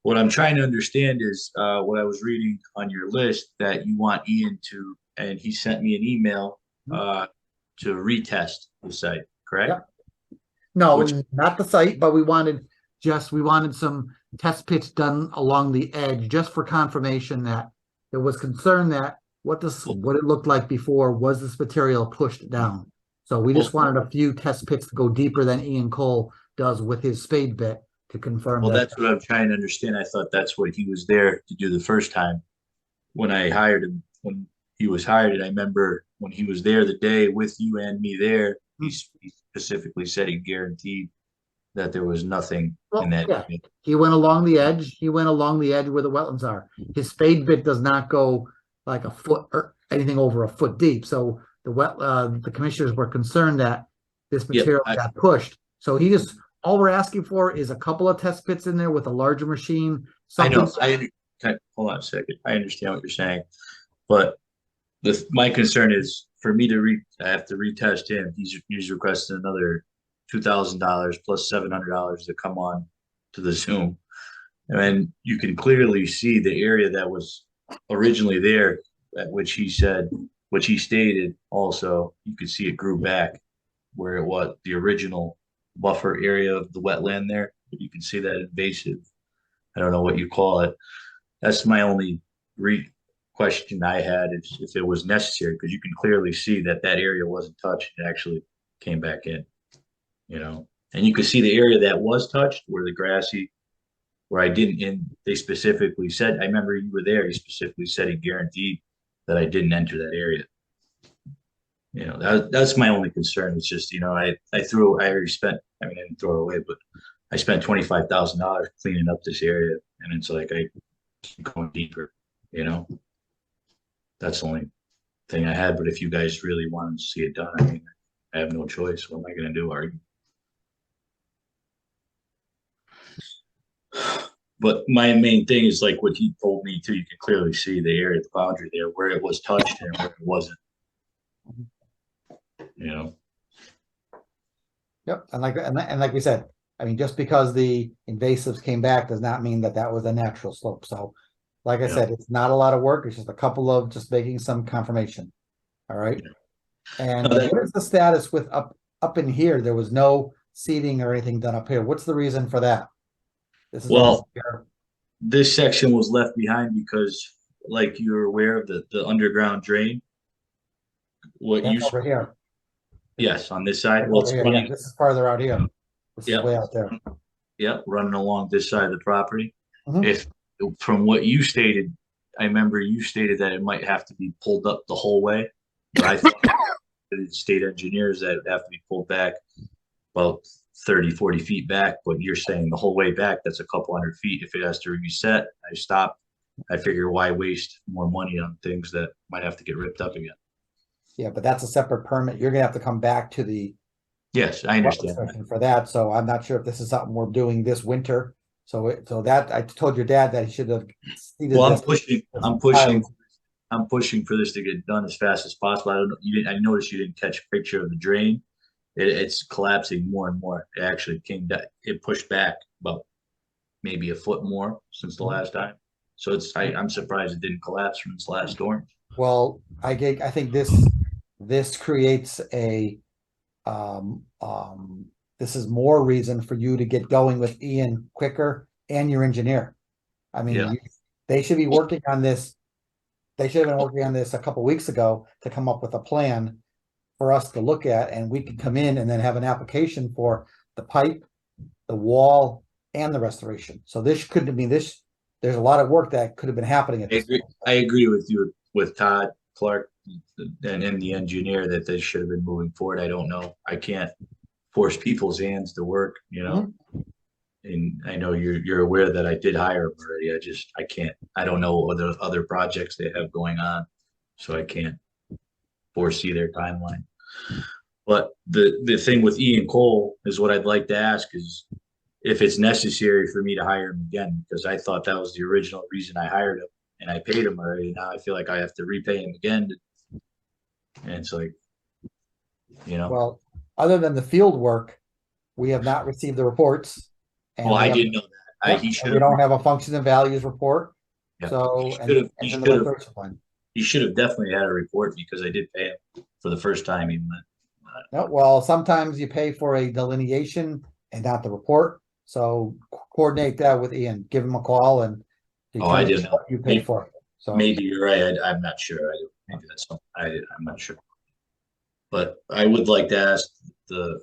What I'm trying to understand is what I was reading on your list, that you want Ian to, and he sent me an email to retest the site, correct? Yep. No, not the site, but we wanted some test pits done along the edge just for confirmation that there was concern that what it looked like before was this material pushed down. So we just wanted a few test pits to go deeper than Ian Cole does with his spade bit to confirm. Well, that's what I'm trying to understand. I thought that's what he was there to do the first time when I hired him, when he was hired. And I remember when he was there the day with you and me there, he specifically said he guaranteed that there was nothing in that. Yeah. He went along the edge. He went along the edge where the wetlands are. His spade bit does not go like a foot or anything over a foot deep. So the commissioners were concerned that this material got pushed. So all we're asking for is a couple of test pits in there with a larger machine. I know. Hold on a second. I understand what you're saying, but my concern is for me to I have to retest him. He's requesting another $2,000 plus $700 to come on to the Zoom, and you can clearly see the area that was originally there, at which he stated also. You could see it grew back where it was the original buffer area of the wetland there. You can see that invasive, I don't know what you call it. That's my only question I had, if it was necessary, because you can clearly see that area wasn't touched. It actually came back in, and you could see the area that was touched where the grassy, where I didn't, and they specifically said, I remember you were there, he specifically said he guaranteed that I didn't enter that area. That's my only concern. It's just, I already spent, I didn't throw it away, but I spent $25,000 cleaning up this area, and it's like I keep going deeper, That's the only thing I had. But if you guys really wanted to see it done, I have no choice. What am I going to do? Argue? But my main thing is like what he told me too. You can clearly see the area, the boundary there, where it was touched and where it wasn't. Yep, and like we said, just because the invasives came back does not mean that was a natural slope. So, like I said, it's not a lot of work. It's just a couple of just making some confirmation. All right. And what is the status with up in here? There was no seeding or anything done up here. What's the reason for that? This section was left behind because, like you're aware of the underground drain. Over here. Yes, on this side. Well, it's running. Yeah, this is farther out here. This is way out there. Yeah, running along this side of the property. Mm-hmm. If from what you stated, I remember you stated that it might have to be pulled up the whole way. But I thought the state engineers that it would have to be pulled back about 30, 40 feet back. But you're saying the whole way back, that's a couple hundred feet. If it has to reset, I stopped. I figure why waste more money on things that might have to get ripped up again. Yeah, but that's a separate permit. You're gonna have to come back to the Yes, I wetland understand. that. section for that, so I'm not sure if this is something we're doing this winter. So that, I told your dad that he should have. seeded Well, this- I'm pushing for this to get done as fast as possible. I don't know, I noticed you didn't catch a picture of the drain. It's collapsing more and more. It actually it pushed back about maybe a foot more since the last time. So I'm surprised it didn't collapse from this last storm. Well, I think this creates a, this is more reason for you to get going with Ian quicker and your engineer. I mean, Yeah. they should be working on this. They should have been working on this a couple weeks ago to come up with a plan for us to look at, and we could come in and then have an application for the pipe, the wall, and the restoration. So this could, I mean, there's a lot of work that could have been happening at I this agree. point. I agree with you with Todd Clark and the engineer that they should have been moving forward. I don't know. I can't force people's hands to work, you know. And I know you're aware that I did hire him already. I can't. I don't know what other projects they have going on, so I can't foresee their timeline. But the thing with Ian Cole is what I'd like to ask is if it's necessary for me to hire him again, because I thought that was the original reason I hired him and I paid him already. Now I feel like I have to repay him again. And it's like, you know, Well, other than the field work, we have not received the reports. And well, we I have- didn't know that. Yep, He and should we have. don't have a function and values report. Yeah. So, He and should've- and he then the should've- restoration plan. He should have definitely had a report because I did pay him for the first time even then. No, well, sometimes you pay for a delineation and not the report. So coordinate that with Ian, give him a call and Oh, I determine didn't know. what you paid for. So, Maybe you're right. I'm not sure. Maybe that's something I'm not sure. But I would like to ask the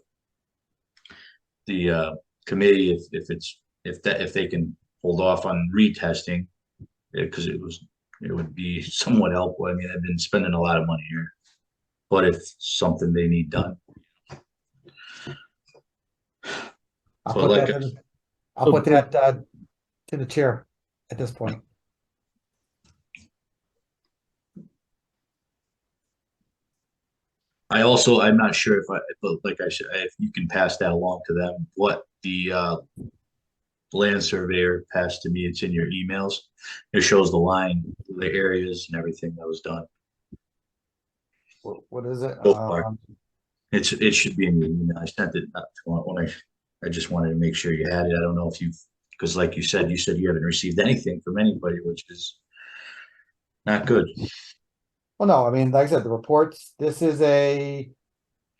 committee if they can hold off on retesting, because it would be somewhat helpful. I mean, I've been spending a lot of money here, but if something they need done. I'll So put like that, I'll put that, to the chair at this point. I'm not sure but like I said, if you can pass that along to them, what the land surveyor passed to me, it's in your emails. It shows the line, the areas and everything that was done. What is it? So far. It should be in your email. I sent it not too long when I just wanted to make sure you had it. I don't know if because like you said you haven't received anything from anybody, which is not good. Well, no, I mean, like I said, the reports, this is a,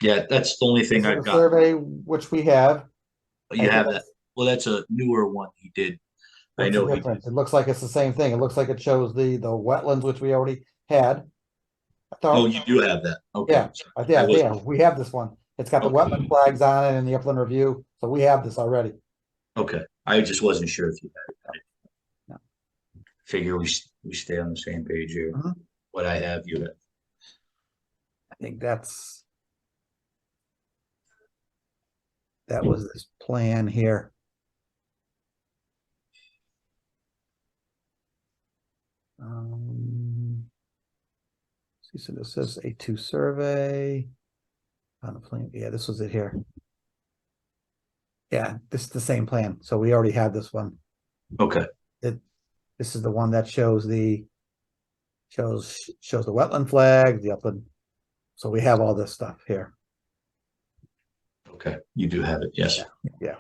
Yeah, that's the only this thing is I've a got. survey, which we have. You have that. Well, that's a newer one he did. I What's know the he difference? did. It looks like it's the same thing. It looks like it shows the wetlands, which we already had. I thought- Oh, you do have that. Okay. Yeah, I wasn't- yeah, we have this one. It's got the Okay. wetland flags on it and the upland review, so we have this already. Okay. I just wasn't sure if you had it. No. Figure we stay on the same page here. Mhm. What I have, you have. I think that was this plan here. See, so this says A2 survey on the plan. Yeah, this was it here. Yeah, this is the same plan. So we already had this one. Okay. This is the one that shows the wetland flag, the upland. So we have all this stuff here. Okay. You do have it. Yes. Yeah,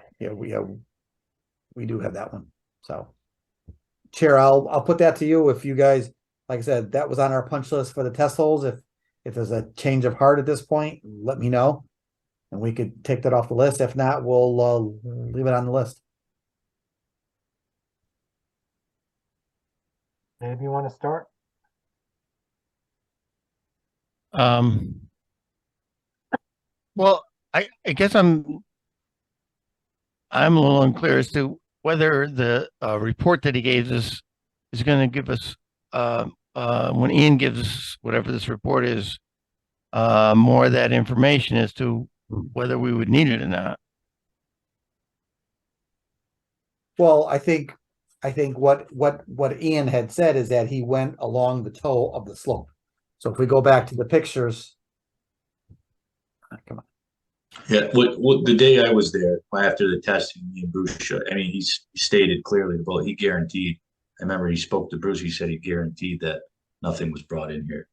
we do have that one. So Chair, I'll put that to you if you guys, like I said, that was on our punch list for the test holes. If there's a change of heart at this point, let me know. And we could take that off the list. If not, we'll leave it on the list. Dave, you want to start? Well, I guess I'm a little unclear as to whether the report that he gave us is going to give us when Ian gives us whatever this report is, more of that information as to whether we would need it or not. Well, I think what Ian had said is that he went along the toe of the slope. So if we go back to the pictures Yeah, what the day I was there after the testing, me and Bruce, I mean, he stated clearly about he guaranteed. I remember he spoke to Bruce. He said he guaranteed that nothing was brought in here.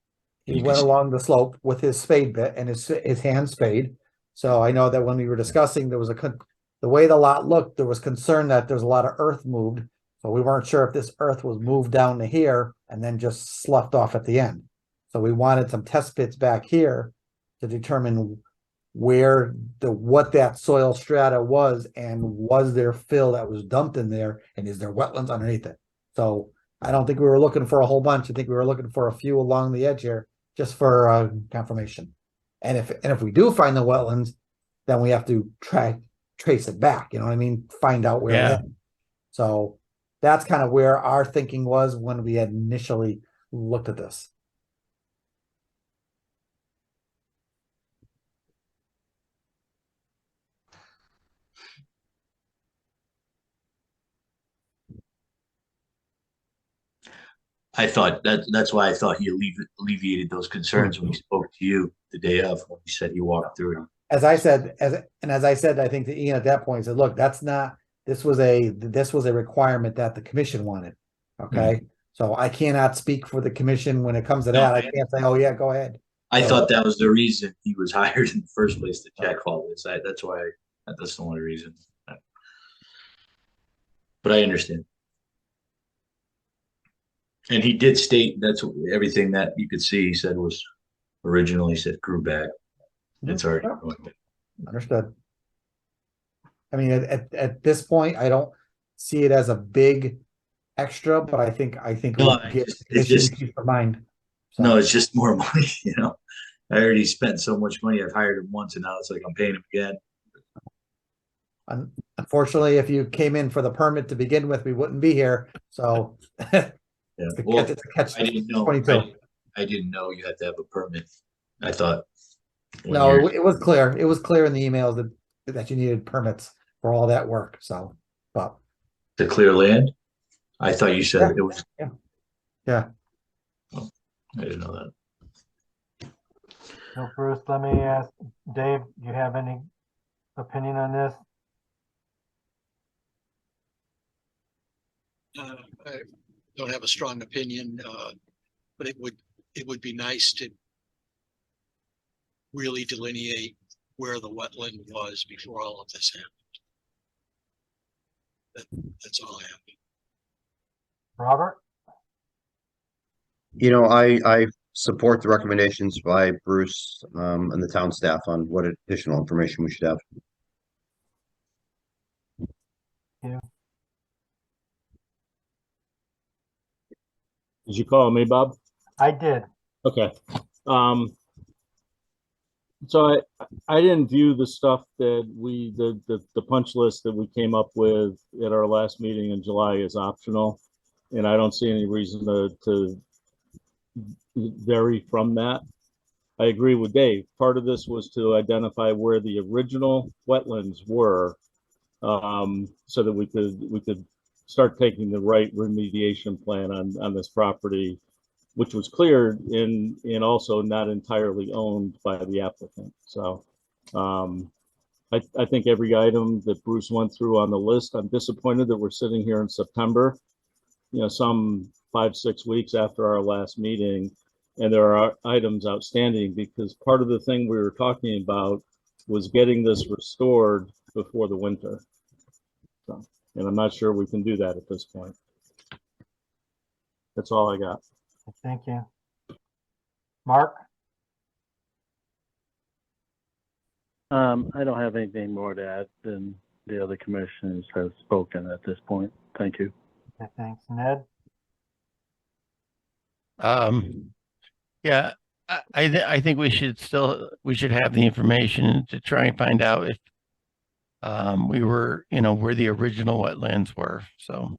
He You can went see- along the slope with his spade bit and his hand spade. So I know that when we were discussing, there was the way the lot looked, there was concern that there's a lot of earth moved. So we weren't sure if this earth was moved down to here and then just sloughed off at the end. So we wanted some test pits back here to determine what that soil strata was, and was there fill that was dumped in there, and is there wetlands underneath it? So I don't think we were looking for a whole bunch. I think we were looking for a few along the edge here, just for confirmation. And if we do find the wetlands, then we have to trace it back. You know what I mean? Find out where Yeah. it is. So that's kind of where our thinking was when we had initially looked at this. I thought that's why I thought he alleviated those concerns when he spoke to you the day of, when he said he walked through it. As I said, as I said, I think to Ian at that point, he said, look, this was a requirement that the commission wanted. Okay. So I cannot speak for the commission when it comes to No, that. I can't say, oh yeah, go ahead. I So- thought that was the reason he was hired in the first place to check all this. That's the only reason. But I understand. And he did state that's everything that you could see. He said was originally said grew back. It's already going back. Understood. I mean, at this point, I don't see it as a big extra, but I think No, we'll give the it's commission just- peace of mind. So, No, it's just more money, you know. I already spent so much money. I've hired him once, and now it's like I'm paying him again. unfortunately, if you came in for the permit to begin with, we wouldn't be here. So Yeah. it's a Well, catch, it's a catch I didn't know. 22. I didn't know you had to have a permit. I thought. when No, you're- it was clear. It was clear in the emails that you needed permits for all that work. So, but to clear land. I thought you said Yeah. it was. yeah, I didn't know that. So Bruce, let me ask, Dave, you have any opinion on this? I don't have a strong opinion, but it would be nice to really delineate where the wetland was before all of this happened. That's all I have. Robert? You know, I support the recommendations by Bruce and the town staff on what additional information we should have. Did you call me, Bob? I did. Okay. So I didn't view the stuff that the punch list that we came up with at our last meeting in July as optional. And I don't see any reason to vary from that. I agree with Dave. Part of this was to identify where the original wetlands were, so that we could start taking the right remediation plan on this property, which was cleared and also not entirely owned by the applicant. So I think every item that Bruce went through on the list, I'm disappointed that we're sitting here in September, you know, some 5-6 weeks after our last meeting, and there are items outstanding, because part of the thing we were talking about was getting this restored before the winter. So, and I'm not sure we can do that at this point. That's all I got. Thank you. Mark? I don't have anything more to add than the other commissioners have spoken at this point. Thank you. Okay, thanks. Ned? Yeah, I think we should have the information to try and find out if we were, you know, where the original wetlands were. So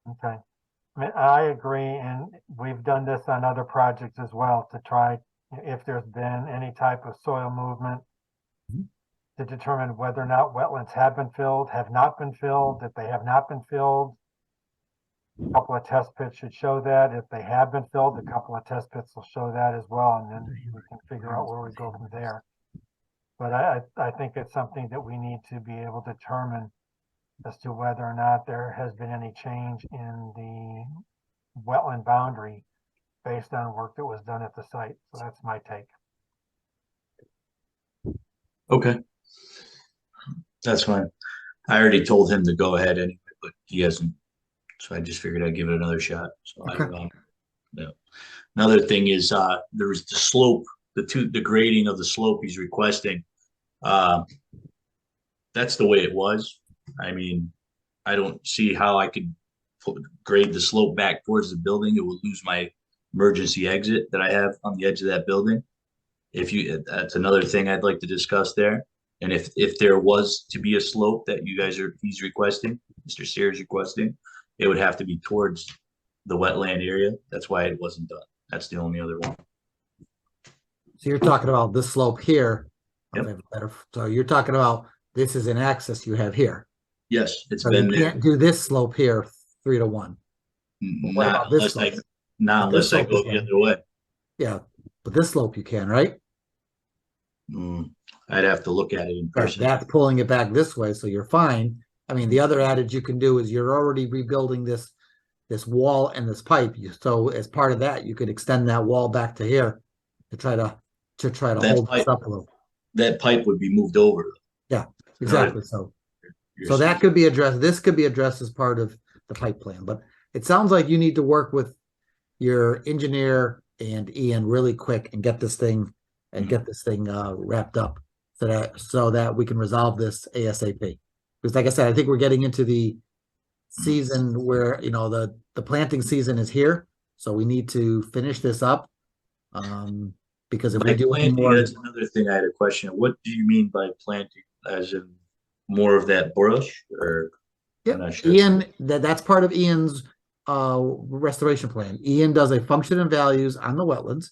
Okay. I agree, and we've done this on other projects as well to try, if there's been any type of soil movement, to determine whether or not wetlands have been filled, have not been filled, if they have not been filled. A couple of test pits should show that. If they have been filled, a couple of test pits will show that as well, and then we can figure out where we go from there. But I think it's something that we need to be able to determine as to whether or not there has been any change in the wetland boundary based on work that was done at the site. So that's my take. Okay. That's fine. I already told him to go ahead anyway, but he hasn't. So I just figured I'd give it another shot. So Okay. Yeah. Another thing is, there was the slope, the grading of the slope he's requesting. That's the way it was. I mean, I don't see how I could grade the slope back towards the building. It will lose my emergency exit that I have on the edge of that building. That's another thing I'd like to discuss there. And if there was to be a slope that he's requesting, Mr. Sears requesting, it would have to be towards the wetland area. That's why it wasn't done. That's the only other one. So you're talking about this slope here. Yep. Okay, better. So you're talking about this is an axis you have here. Yes, it's So been you there. can't do this slope here 3-1. What about this slope? Not This unless I slope go is the fine. other way. Yeah, but this slope you can, right? I'd have to look at it in Right, person. that's pulling it back this way, so you're fine. I mean, the other adage you can do is you're already rebuilding this wall and this pipe. So as part of that, you could extend that wall back to here to try to That hold this pipe- up a little. That pipe would be moved over. Yeah, exactly. So You're that could be addressed. This could be addressed as part of the pipe plan, but it sounds like you need to work with your engineer and Ian really quick and get this thing wrapped up so that we can resolve this ASAP. Because like I said, I think we're getting into the season where, the planting season is here. So we need to finish this up. Because if we By do any planting, more, that's another thing I had a question. What do you mean by planting? As in more of that brush, or? I'm yeah, not sure. Ian, that's part of Ian's restoration plan. Ian does a function and values on the wetlands.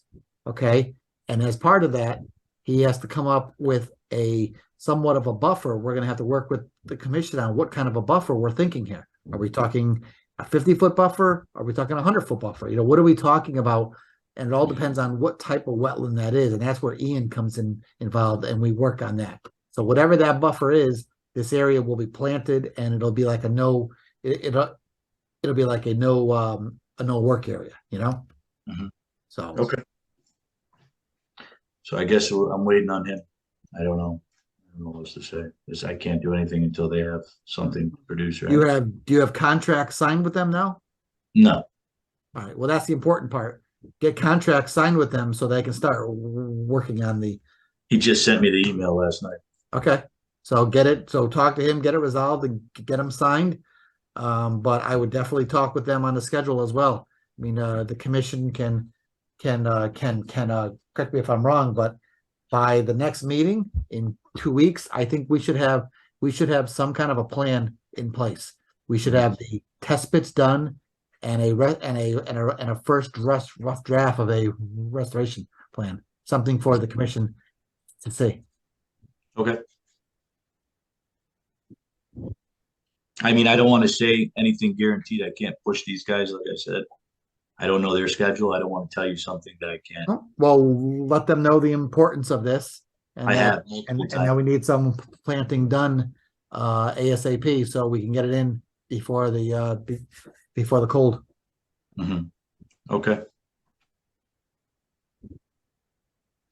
Okay. And as part of that, he has to come up with a somewhat of a buffer. We're going to have to work with the commission on what kind of a buffer we're thinking here. Are we talking a 50-foot buffer? Are we talking a 100-foot buffer? What are we talking about? And it all depends on what type of wetland that is. And that's where Ian comes involved, and we work on that. So whatever that buffer is, this area will be planted, and it'll be like it'll be like a no work area, So Okay. So I guess I'm waiting on him. I don't know what else to say. Because I can't do anything until they have something produced, right? do you have contracts signed with them now? No. All right. Well, that's the important part. Get contracts signed with them so they can start working on the. He just sent me the email last night. Okay. So get it. So talk to him, get it resolved, and get them signed. But I would definitely talk with them on the schedule as well. I mean, the commission can correct me if I'm wrong, but by the next meeting in 2 weeks, I think we should have some kind of a plan in place. We should have the test pits done and a first rough draft of a restoration plan, something for the commission to see. Okay. I mean, I don't want to say anything guaranteed. I can't push these guys, like I said. I don't know their schedule. I don't want to tell you something that I can't. Well, let them know the importance of this. And I that, have multiple and now we need some planting done ASAP so we can get it in before the cold. Mm-hmm. Okay.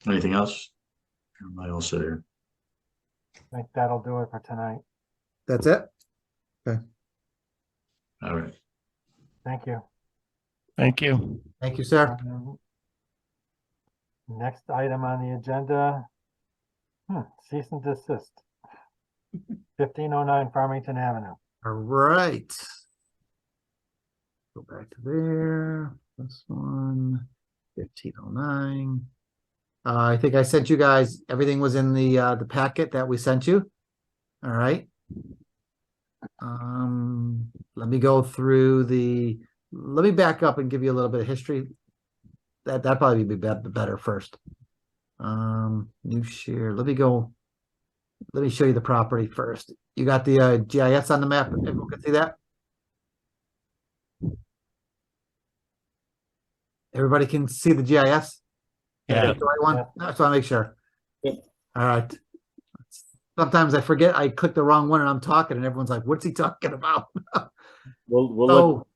Anything else? Or am I all set here? I think that'll do it for tonight. That's it. All right. Thank you. Thank you. Thank you, sir. Next item on the agenda, cease and desist. 1509 Farmington Avenue. All right. Go back to there. This one, 1509. I think I sent you guys, everything was in the packet that we sent you. All right. Let me go through let me back up and give you a little bit of history. That'd probably be better first. New share. Let me show you the property first. You got the GIS on the map. Everyone can see that? Everybody can see the GIS? Yeah. The right one? Yeah. I just want to make sure. Yep. All right. Sometimes I forget I clicked the wrong one and I'm talking and everyone's like, what's he talking about? We'll So,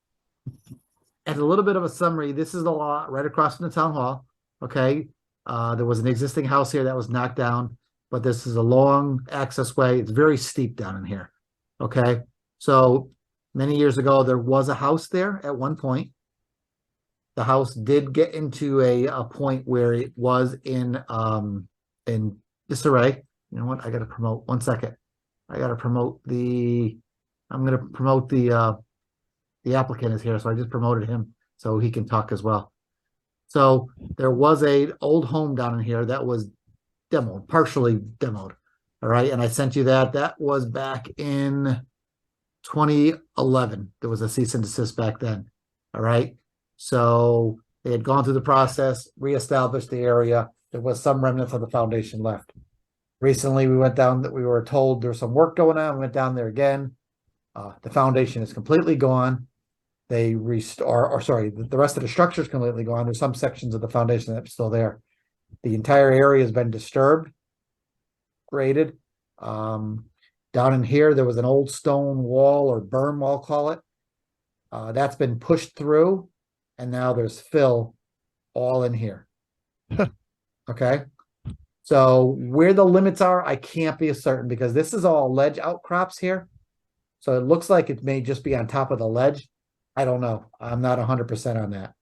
as a little bit of a summary, this is the lot right across from the town hall. Okay. There was an existing house here that was knocked down, but this is a long access way. It's very steep down in here. Okay. So many years ago, there was a house there at one point. The house did get into a point where it was in disarray. You know what? I gotta promote 1 second. I gotta promote I'm gonna promote the applicant is here, so I just promoted him so he can talk as well. So there was a old home down in here that was demoed, partially demoed. All right, and I sent you that. That was back in 2011. There was a cease and desist back then. All right. So they had gone through the process, reestablished the area. There was some remnants of the foundation left. Recently, we went down that we were told there's some work going on. We went down there again. The foundation is completely gone. They restore, or sorry, the rest of the structure is completely gone. There's some sections of the foundation that's still there. The entire area has been disturbed, graded. Down in here, there was an old stone wall or berm, I'll call it. That's been pushed through, and now there's fill all in here. Okay. So where the limits are, I can't be certain because this is all ledge outcrops here. So it looks like it may just be on top of the ledge. I don't know. I'm not 100% on that.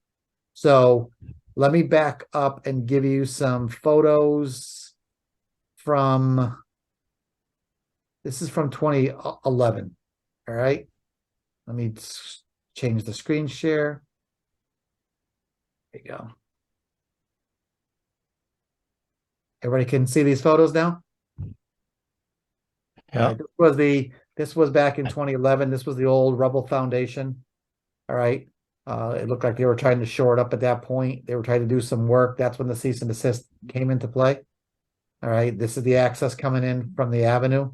So let me back up and give you some photos from, this is from 2011. All right. Let me change the screen share. There you go. Everybody can see these photos now? Yeah. This was back in 2011. This was the old rubble foundation. All right. It looked like they were trying to shore it up at that point. They were trying to do some work. That's when the cease and desist came into play. All right. This is the access coming in from the avenue.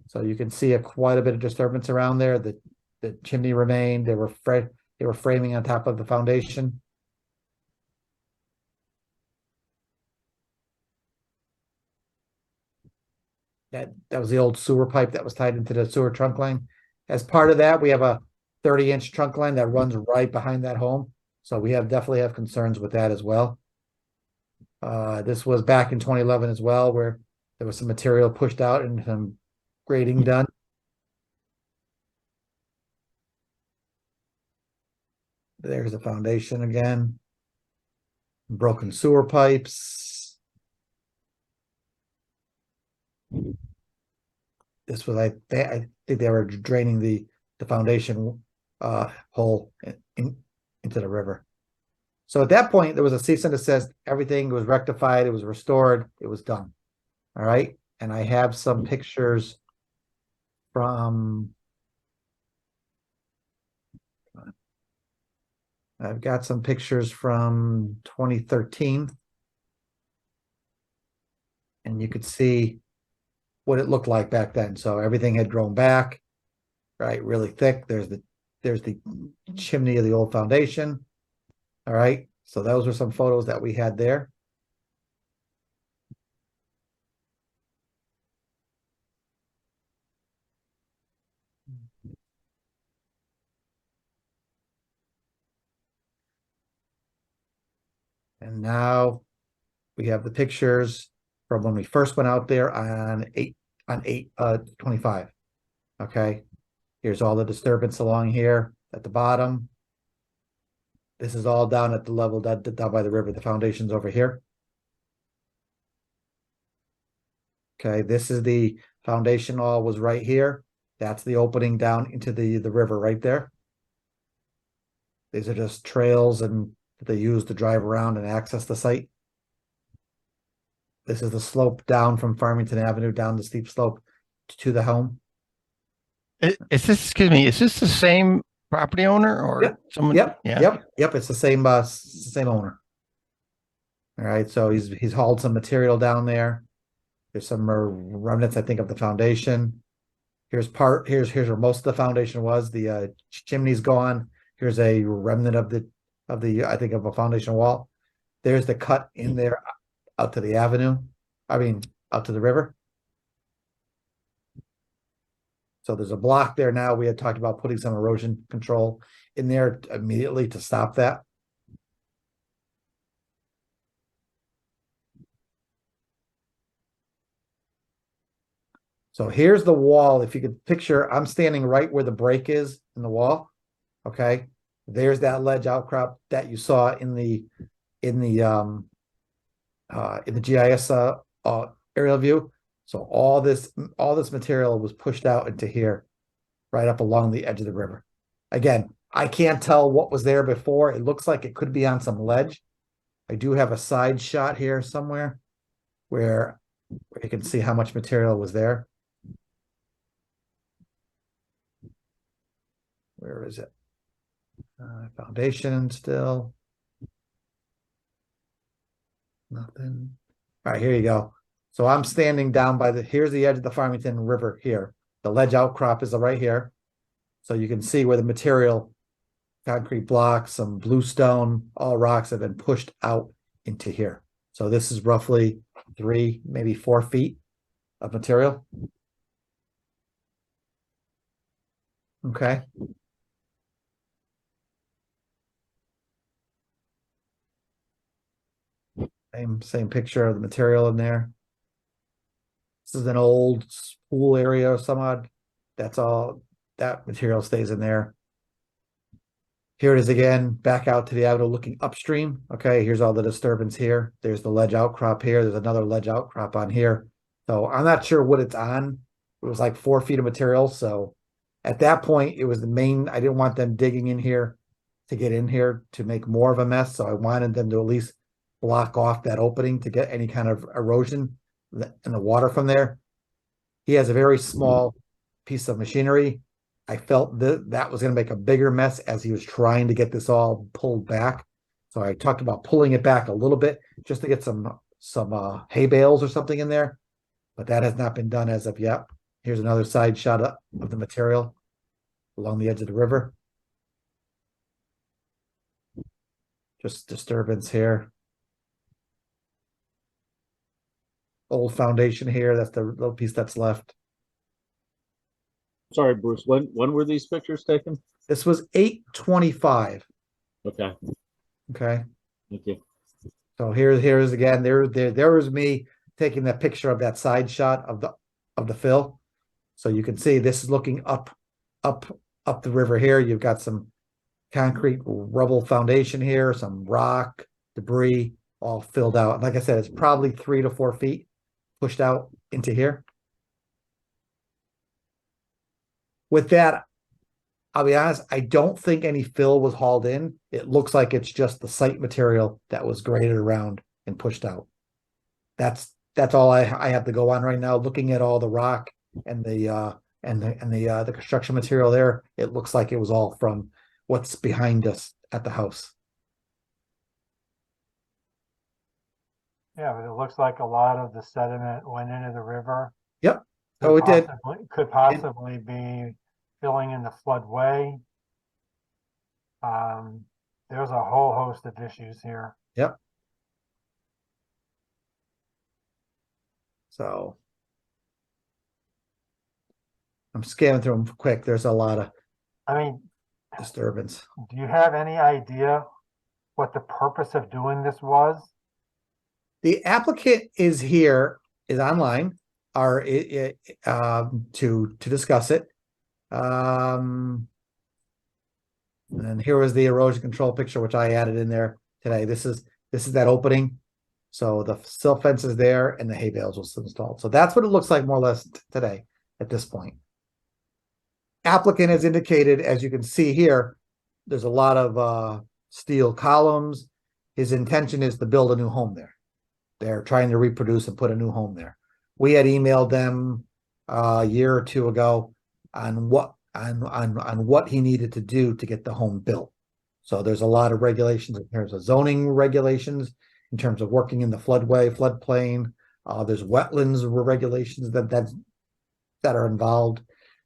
So you can see quite a bit of disturbance around there. The chimney remained. They were framing on top of the foundation. That was the old sewer pipe that was tied into the sewer trunk line. As part of that, we have a 30-inch trunk line that runs right behind that home. So we definitely have concerns with that as well. This was back in 2011 as well, where there was some material pushed out and some grading done. There's the foundation again. Broken sewer pipes. This was, I think they were draining the foundation hole into the river. So at that point, there was a cease and desist. Everything was rectified. It was restored. It was done. All right. And I have some pictures from, I've got some pictures from 2013. And you could see what it looked like back then. So everything had grown back, right? Really thick. There's the chimney of the old foundation. All right. So those were some photos that we had there. And now we have the pictures from when we first went out there on 8/25. Okay. Here's all the disturbance along here at the bottom. This is all down at the level down by the river. The foundation's over here. Okay, this is the foundation all was right here. That's the opening down into the river right there. These are just trails and that they use to drive around and access the site. This is the slope down from Farmington Avenue down the steep slope to the home. Is this, excuse me, is this the same property owner or Yep. someone? Yep. Yeah. Yep. It's the same owner. All right. So he's hauled some material down there. There's some remnants, I think, of the foundation. Here's where most of the foundation was. The chimney's gone. Here's a remnant of of the, I think of a foundation wall. There's the cut in there out to the avenue. I mean, out to the river. So there's a block there now. We had talked about putting some erosion control in there immediately to stop that. So here's the wall. If you could picture, I'm standing right where the break is in the wall. Okay. There's that ledge outcrop that you saw in the GIS aerial view. So all this material was pushed out into here, right up along the edge of the river. Again, I can't tell what was there before. It looks like it could be on some ledge. I do have a side shot here somewhere where you can see how much material was there. Where is it? Foundation still. Nothing. All right, here you go. So I'm standing down by here's the edge of the Farmington River here. The ledge outcrop is right here. So you can see where the material, concrete blocks, some bluestone, all rocks have been pushed out into here. So this is roughly 3, maybe 4 feet of material. Okay. Same picture of the material in there. This is an old pool area or some odd. That's all. That material stays in there. Here it is again, back out to the avenue looking upstream. Okay, here's all the disturbance here. There's the ledge outcrop here. There's another ledge outcrop on here. So I'm not sure what it's on. It was like 4 feet of material. So at that point, it was the main. I didn't want them digging in here to get in here to make more of a mess. So I wanted them to at least block off that opening to get any kind of erosion in the water from there. He has a very small piece of machinery. I felt that was going to make a bigger mess as he was trying to get this all pulled back. So I talked about pulling it back a little bit just to get some hay bales or something in there, but that has not been done as of yet. Here's another side shot of the material along the edge of the river. Just disturbance here. Old foundation here. That's the little piece that's left. Sorry, Bruce, when were these pictures taken? This was 8/25. Okay, Okay. thank you. So here's again, there was me taking that picture of that side shot of the fill. So you can see this is looking up the river here. You've got some concrete rubble foundation here, some rock, debris, all filled out. And like I said, it's probably 3 to 4 feet pushed out into here. With that, I'll be honest, I don't think any fill was hauled in. It looks like it's just the site material that was graded around and pushed out. That's all I have to go on right now. Looking at all the rock and the construction material there, it looks like it was all from what's behind us at the house. Yeah, but it looks like a lot of the sediment went into the river. Yep. Oh, it did. Could possibly be filling in the floodway. There's a whole host of issues here. Yep. So I'm scanning through them quick. There's a lot of disturbance. Do you have any idea what the purpose of doing this was? The applicant is online, to discuss it. And here was the erosion control picture, which I added in there today. This is that opening. So the silt fence is there and the hay bales was installed. So that's what it looks like more or less today at this point. Applicant has indicated, as you can see here, there's a lot of steel columns. His intention is to build a new home there. They're trying to reproduce and put a new home there. We had emailed them a year or two ago on what he needed to do to get the home built. So there's a lot of regulations in terms of zoning regulations, in terms of working in the floodplain. There's wetlands regulations that are involved.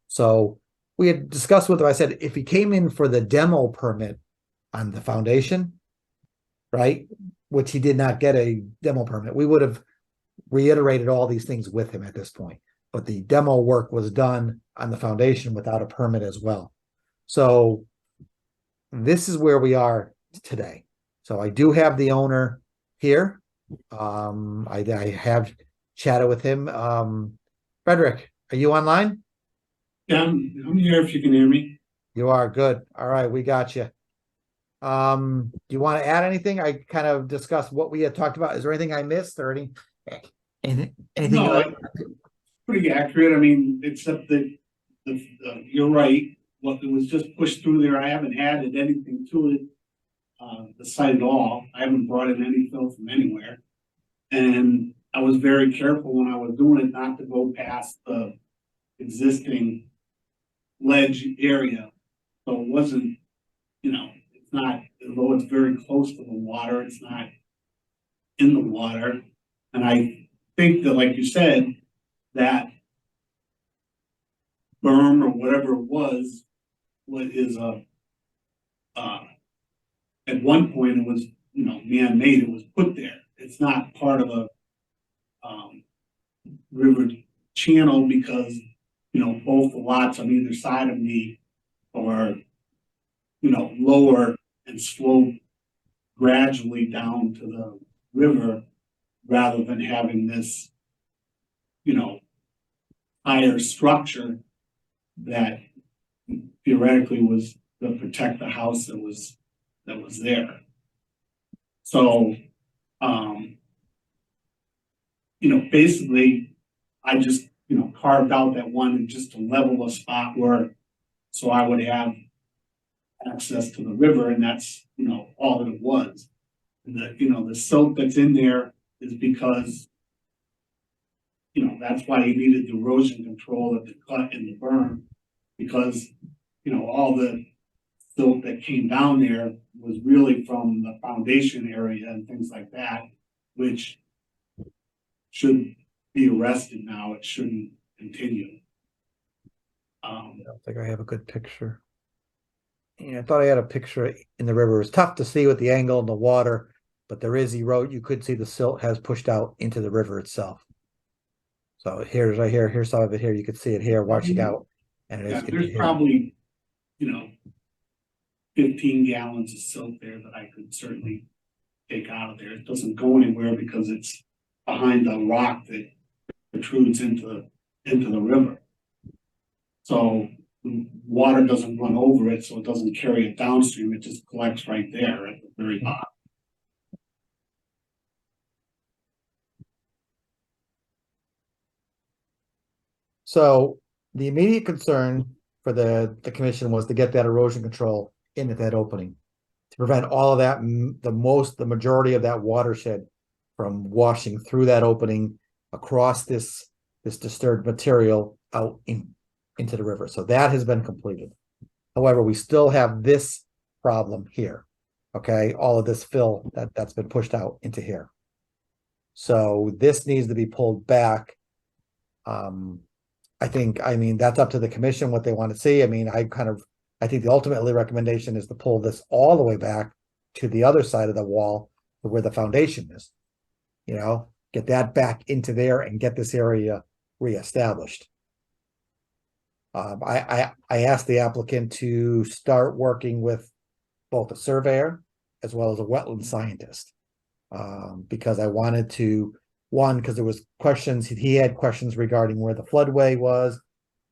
So we had discussed with him. I said, if he came in for the demo permit, on the foundation, right? Which he did not get a demo permit. We would have reiterated all these things with him at this point, but the demo work was done on the foundation without a permit as well. So this is where we are today. So I do have the owner here. I have chatted with him. Frederick, are you online? Yeah, I'm here if you can hear me. You are good. All right, we got you. Do you want to add anything? I kind of discussed what we had talked about. Is there anything I missed or anything? No, pretty accurate. I mean, except that you're right. What it was just pushed through there. I haven't added anything to it. The site at all. I haven't brought in any fill from anywhere. And I was very careful when I was doing it not to go past the existing ledge area. So it wasn't, it's not, although it's very close to the water, it's not in the water. And I think that, like you said, that berm or whatever it was, what is at one point it was, man-made, it was put there. It's not part of a river channel because, both the lots on either side of me are, lower and slope gradually down to the river rather than having this, higher structure that theoretically was to protect the house that was there. So, basically I just, carved out that one just to level a spot where, so I would have access to the river, and that's, all that it was. And the silt that's in there is because, that's why you needed the erosion control at the cut and the berm, because, all the silt that came down there was really from the foundation area and things like that, which should be arrested now. It shouldn't continue. I don't think I have a good picture. Yeah, I thought I had a picture in the river. It's tough to see with the angle in the water, but there is erode. You could see the silt has pushed out into the river itself. So here's right here. Here's some of it here. You can see it here washing out. And it is. There's probably, 15 gallons of silt there that I could certainly take out of there. It doesn't go anywhere because it's behind the rock that protrudes into the river. So the water doesn't run over it, so it doesn't carry it downstream. It just collects right there at the very bottom. So the immediate concern for the commission was to get that erosion control in at that opening to prevent all of that, the majority of that watershed from washing through that opening across this disturbed material out into the river. So that has been completed. However, we still have this problem here. Okay, all of this fill that's been pushed out into here. So this needs to be pulled back. I mean, that's up to the commission what they want to see. I mean, I think the ultimately recommendation is to pull this all the way back to the other side of the wall where the foundation is. Get that back into there and get this area reestablished. I asked the applicant to start working with both a surveyor as well as a wetland scientist. Because I wanted to, because there was questions, he had questions regarding where the floodway was,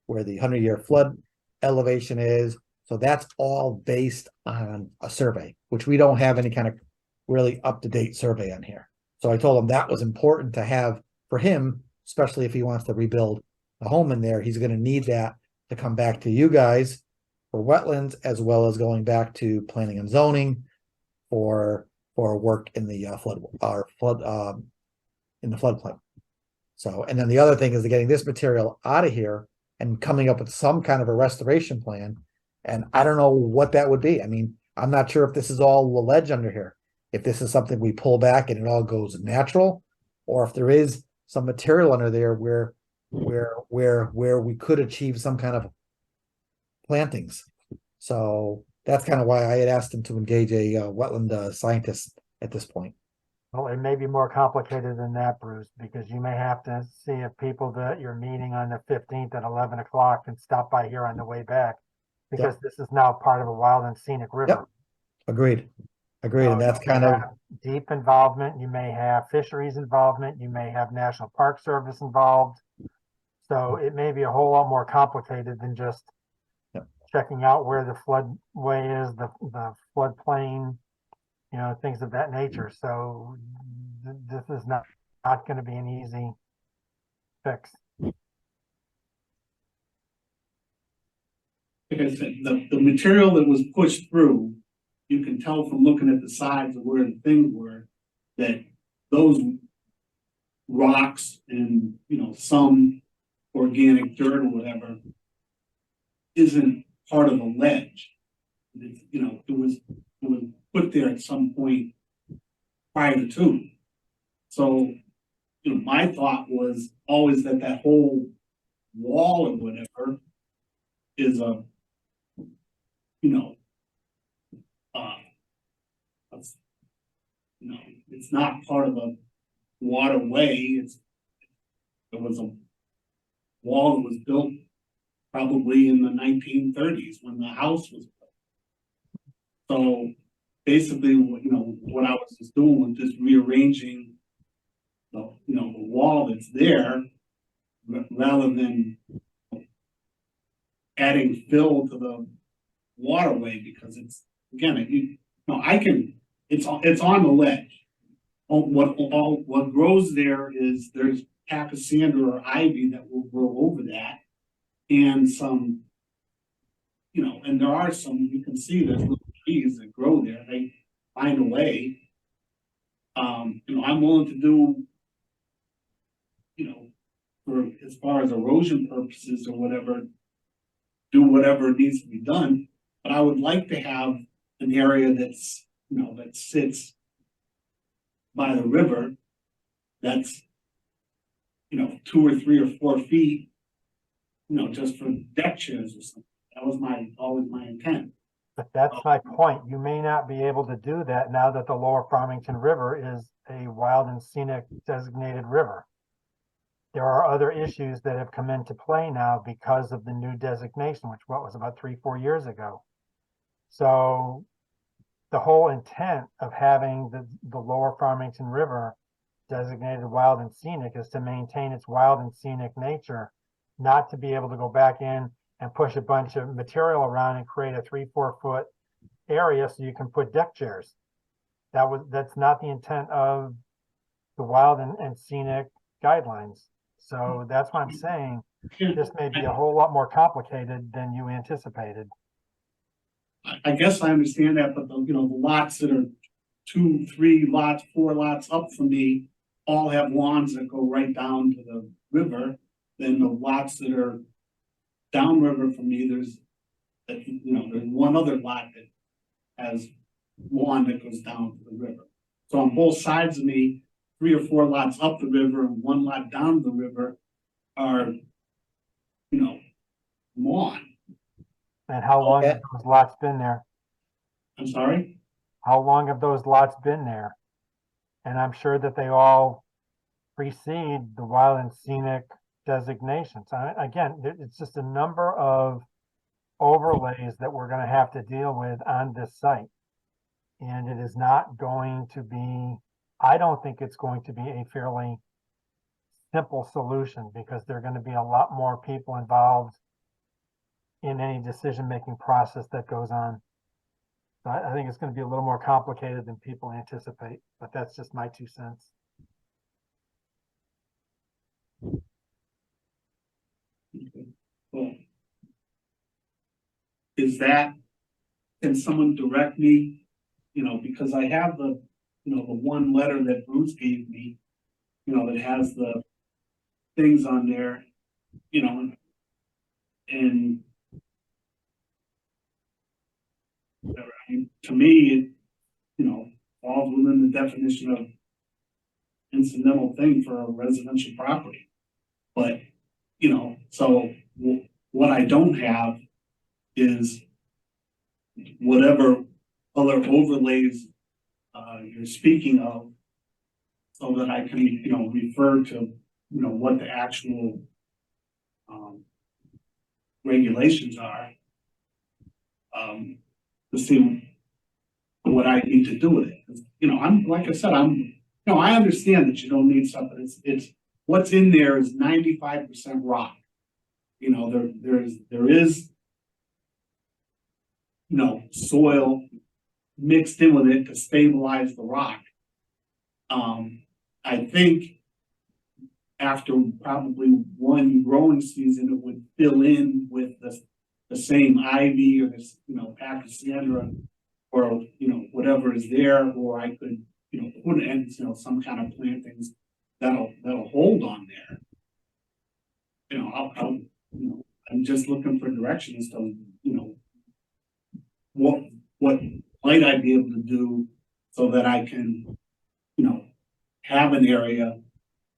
where the 100-year flood elevation is. So that's all based on a survey, which we don't have any kind of really up-to-date survey on here. So I told him that was important to have for him, especially if he wants to rebuild a home in there. He's going to need that to come back to you guys for wetlands, as well as going back to planning and zoning for work in the in the floodplain. So, and then the other thing is getting this material out of here and coming up with some kind of a restoration plan. And I don't know what that would be. I mean, I'm not sure if this is all the ledge under here, if this is something we pull back and it all goes natural, or if there is some material under there where we could achieve some kind of plantings. So that's kind of why I had asked him to engage a wetland scientist at this point. Well, it may be more complicated than that, Bruce, because you may have to see if people that you're meeting on the 15th at 11 o'clock can stop by here on the way back. Because this is now part of a wild and scenic river. Agreed. Agreed. So And that's you may kind of, have deep involvement, you may have fisheries involvement, you may have National Park Service involved. So it may be a whole lot more complicated than just Yep. checking out where the floodway is, the floodplain, you know, things of that nature. So this is not going to be an easy fix. Like I said, the material that was pushed through, you can tell from looking at the sides of where the things were, that those rocks and, you know, some organic dirt or whatever isn't part of a ledge. It's, you know, it was put there at some point prior to. So, you know, my thought was always that that whole wall or whatever is a, you know, you know, it's not part of a waterway. It was a wall that was built probably in the 1930s when the house was built. So basically, you know, what I was just doing was just rearranging the, you know, the wall that's there rather than adding fill to the waterway, because it's, again, it's on the ledge. What grows there is there's pachysandra or ivy that will grow over that, and some, you know, and there are some, you can see there's little trees that grow there. They find a way. You know, I'm willing to do, you know, for as far as erosion purposes or whatever, do whatever needs to be done. But I would like to have an area that's, you know, that sits by the river, that's, you know, 2 or 3 or 4 feet, you know, just for deck chairs or something. That was always my intent. But that's my point. You may not be able to do that now that the Lower Farmington River is a wild and scenic designated river. There are other issues that have come into play now because of the new designation, which was about 3-4 years ago. So the whole intent of having the Lower Farmington River designated wild and scenic is to maintain its wild and scenic nature, not to be able to go back in and push a bunch of material around and create a 3-4 foot area so you can put deck chairs. That's not the intent of the wild and scenic guidelines. So that's why I'm saying this may be a whole lot more complicated than you anticipated. I guess I understand that, but the, you know, the lots that are 2, 3 lots, 4 lots up from me all have lawns that go right down to the river. Then the lots that are downriver from me, there's one other lot that has lawn that goes down to the river. So on both sides of me, 3 or 4 lots up the river and 1 lot down the river are, you know, lawn. And how long have those lots been there? I'm sorry? How long have those lots been there? And I'm sure that they all precede the wild and scenic designations. Again, it's just a number of overlays that we're going to have to deal with on this site. And it is not going to be, I don't think it's going to be a fairly simple solution, because there are going to be a lot more people involved in any decision-making process that goes on. So I think it's going to be a little more complicated than people anticipate, but that's just my 2 cents. Well, can someone direct me, you know, because I have the, you know, the one letter that Bruce gave me, you know, that has the things on there, you know, and I mean, to me, it, you know, falls within the definition of incidental thing for a residential property. But, you know, so what I don't have is whatever other overlays you're speaking of, so that I can, refer to, what the actual regulations are, to see what I need to do with it. I'm, like I said, I understand that you don't need stuff, but it's what's in there is 95% rock. There is, soil mixed in with it to stabilize the rock. I think after probably one growing season, it would fill in with the same ivy or this, Pachysandra, or, whatever is there, or I could, put in, some kind of plantings that'll hold on there. I'm just looking for directions to, what might I be able to do so that I can, have an area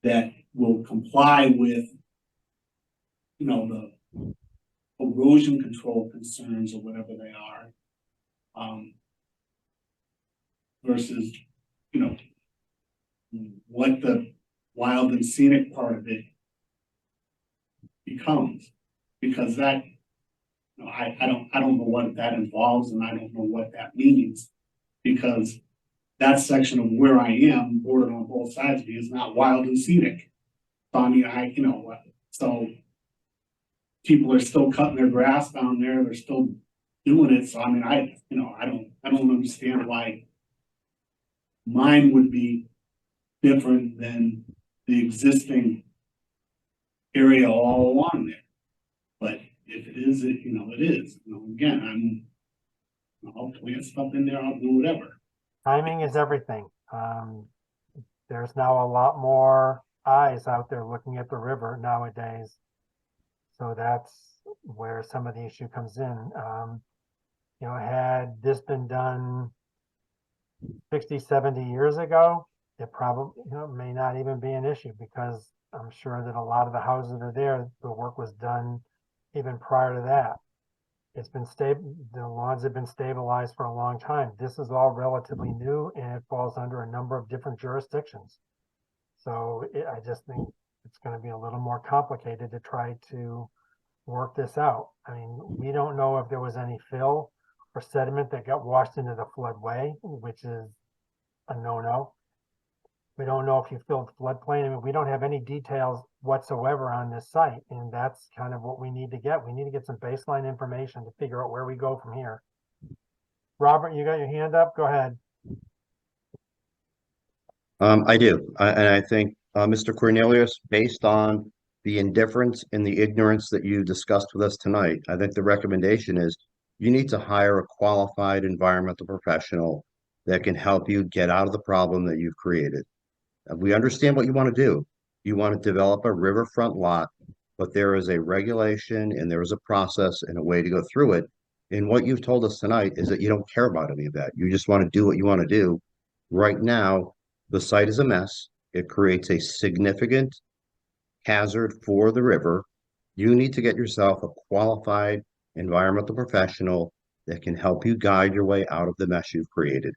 that will comply with, the erosion control concerns or whatever they are, versus, what the wild and scenic part of it becomes, because that, I don't know what that involves, and I don't know what that means, because that section of where I am, bordered on both sides of me, is not wild and scenic. So I mean, so people are still cutting their grass down there. They're still doing it. So I mean, I don't understand why mine would be different than the existing area all along there. But if it is, it is. Again, I'll plant stuff in there. I'll do whatever. Timing is everything. There's now a lot more eyes out there looking at the river nowadays. So that's where some of the issue comes in. Had this been done 60, 70 years ago, it probably, may not even be an issue, because I'm sure that a lot of the houses that are there, the work was done even prior to that. It's been stable, the lawns have been stabilized for a long time. This is all relatively new, and it falls under a number of different jurisdictions. So I just think it's going to be a little more complicated to try to work this out. I mean, we don't know if there was any fill or sediment that got washed into the floodway, which is a no-no. We don't know if you filled floodplain. I mean, we don't have any details whatsoever on this site, and that's kind of what we need to get. We need to get some baseline information to figure out where we go from here. Robert, you got your hand up? Go ahead. I do. And I think, Mr. Cornelius, based on the indifference and the ignorance that you discussed with us tonight, I think the recommendation is you need to hire a qualified environmental professional that can help you get out of the problem that you've created. We understand what you want to do. You want to develop a riverfront lot, but there is a regulation and there is a process and a way to go through it. And what you've told us tonight is that you don't care about any of that. You just want to do what you want to do. Right now, the site is a mess. It creates a significant hazard for the river. You need to get yourself a qualified environmental professional that can help you guide your way out of the mess you've created.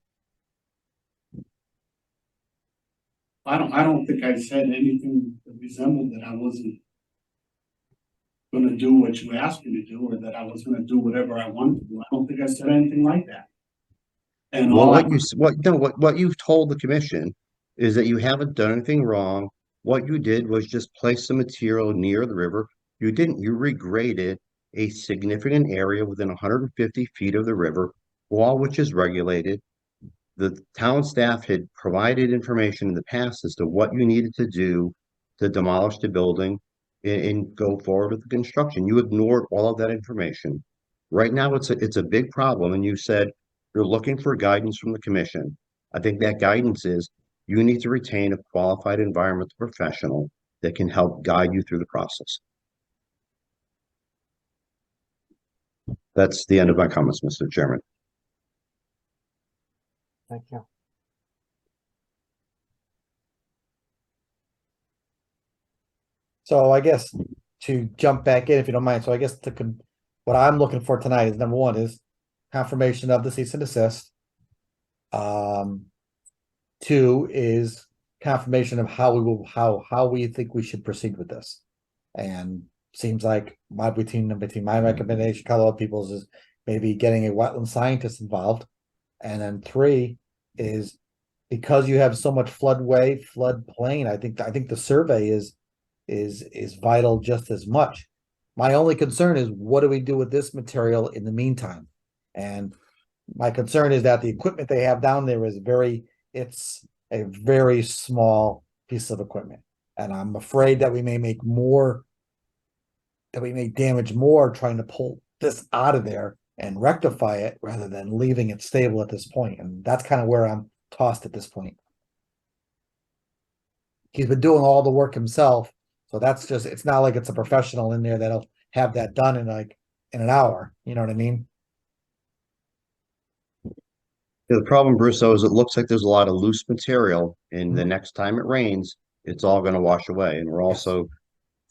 I don't think I said anything that resembled that I wasn't going to do what you asked me to do, or that I was going to do whatever I wanted to do. I don't think I said anything like that. And well, all what you've told the commission is that you haven't done anything wrong. What you did was just place some material near the river. You didn't. You regraded a significant area within 150 feet of the river, all which is regulated. The town staff had provided information in the past as to what you needed to do to demolish the building and go forward with the construction. You ignored all of that information. Right now, it's a big problem, and you said you're looking for guidance from the commission. I think that guidance is you need to retain a qualified environmental professional that can help guide you through the process. That's the end of my comments, Mr. Chairman. Thank you. So I guess to jump back in, if you don't mind, so I guess what I'm looking for tonight is, number one, is confirmation of the cease and desist. 2 is confirmation of how we think we should proceed with this. And seems like between my recommendation, a couple of people's is maybe getting a wetland scientist involved. And then 3 is because you have so much floodway, floodplain, I think the survey is vital just as much. My only concern is what do we do with this material in the meantime? And my concern is that the equipment they have down there it's a very small piece of equipment. And I'm afraid that we may damage more trying to pull this out of there and rectify it rather than leaving it stable at this point. And that's kind of where I'm tossed at this point. He's been doing all the work himself. So it's not like it's a professional in there that'll have that done in an hour. You know what I mean? Yeah, the problem, Bruce, though, is it looks like there's a lot of loose material, and the next time it rains, it's all going to wash away. And we're also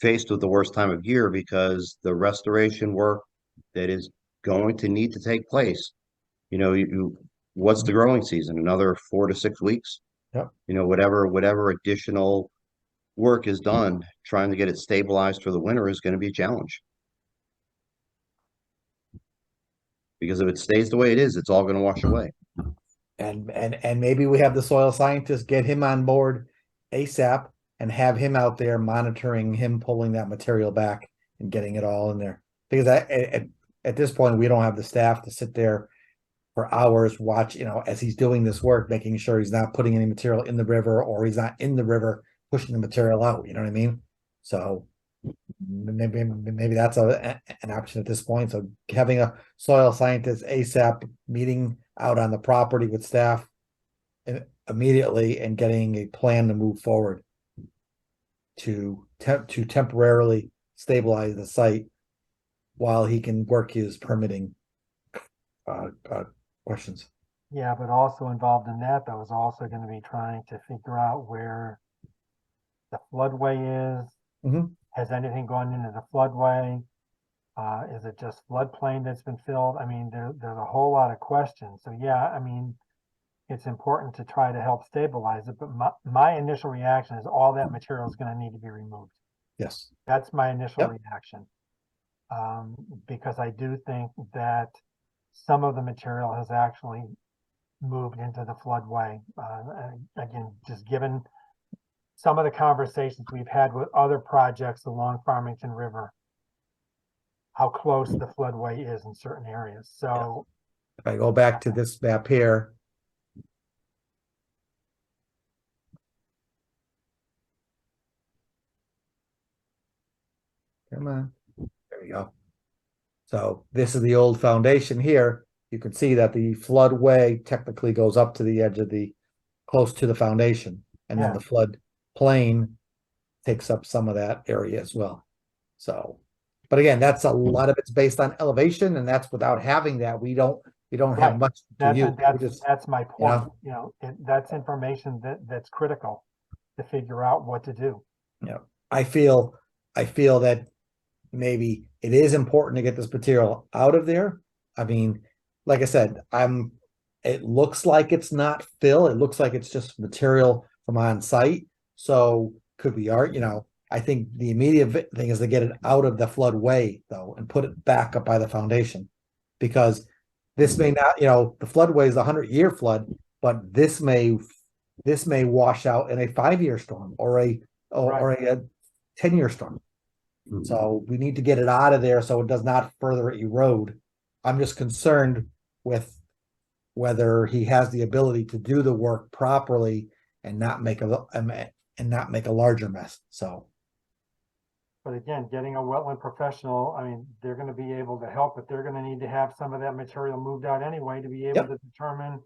faced with the worst time of year because the restoration work that is going to need to take place, what's the growing season? Another 4 to 6 weeks? Yep. Whatever additional work is done, trying to get it stabilized for the winter is going to be a challenge. Because if it stays the way it is, it's all going to wash away. And maybe we have the soil scientist get him on board ASAP and have him out there monitoring him pulling that material back and getting it all in there. Because at this point, we don't have the staff to sit there for hours, watch, as he's doing this work, making sure he's not putting any material in the river or he's not in the river pushing the material out. You know what I mean? So maybe that's an option at this point. So having a soil scientist ASAP meeting out on the property with staff immediately and getting a plan to move forward to temporarily stabilize the site while he can work his permitting questions. Yeah, but also involved in that, though, is also going to be trying to figure out where the floodway is. Mhm. Has anything gone into the floodway? Is it just floodplain that's been filled? I mean, there's a whole lot of questions. So yeah, I mean, it's important to try to help stabilize it, but my initial reaction is all that material is going to need to be removed. Yes. That's my initial Yep. reaction. Because I do think that some of the material has actually moved into the floodway. Again, just given some of the conversations we've had with other projects along Farmington River, how close the floodway is in certain areas. So if I go back to this map here, come on, there we go. So this is the old foundation here. You can see that the floodway technically goes up to the edge of close to the foundation, and then the flood plain takes up some of that area as well. So, but again, that's a lot of it's based on elevation, and that's without having that, we don't have much to use. That's my point. That's information that's critical to figure out what to do. Yeah, I feel that maybe it is important to get this material out of there. I mean, like I said, it looks like it's not fill. It looks like it's just material from on site. So could we I think the immediate thing is to get it out of the floodway though, and put it back up by the foundation, because this may not, the floodway is a 100-year flood, but this may wash out in a 5-year storm or a 10-year storm. So we need to get it out of there so it does not further erode. I'm just concerned with whether he has the ability to do the work properly and not make a larger mess. So, but again, getting a wetland professional, I mean, they're going to be able to help, but they're going to need to have some of that material moved out anyway to be able to determine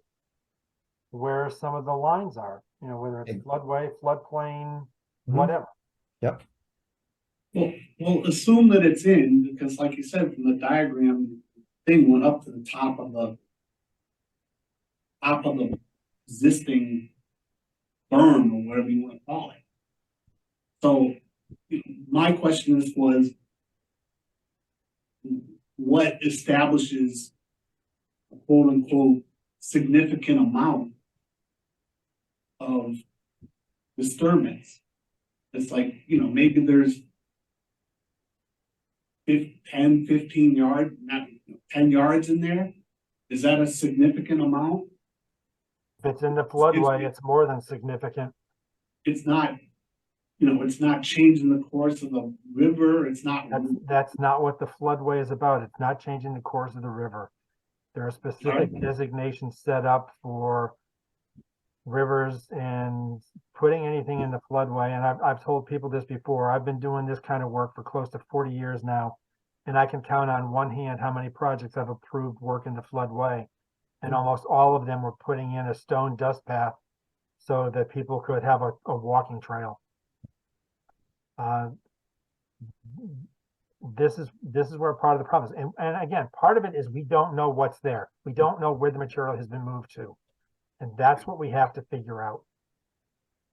where some of the lines are. Whether it's floodway, floodplain, whatever. Yep. Well, assume that it's in, because like you said, from the diagram, the thing went up to the top of the existing berm or whatever you want to call it. So my question was what establishes a quote unquote significant amount of disturbance. It's like, maybe there's 10, 15 yards, not 10 yards in there. Is that a significant amount? If it's in the floodway, it's more than significant. It's not, it's not changing the course of the river. It's not. That's not what the floodway is about. It's not changing the course of the river. There are specific designations set up for rivers and putting anything in the floodway. And I've told people this before. I've been doing this kind of work for close to 40 years now. And I can count on one hand how many projects I've approved work in the floodway. And almost all of them were putting in a stone dust path so that people could have a walking trail. This is where part of the problem is. And again, part of it is we don't know what's there. We don't know where the material has been moved to. And that's what we have to figure out.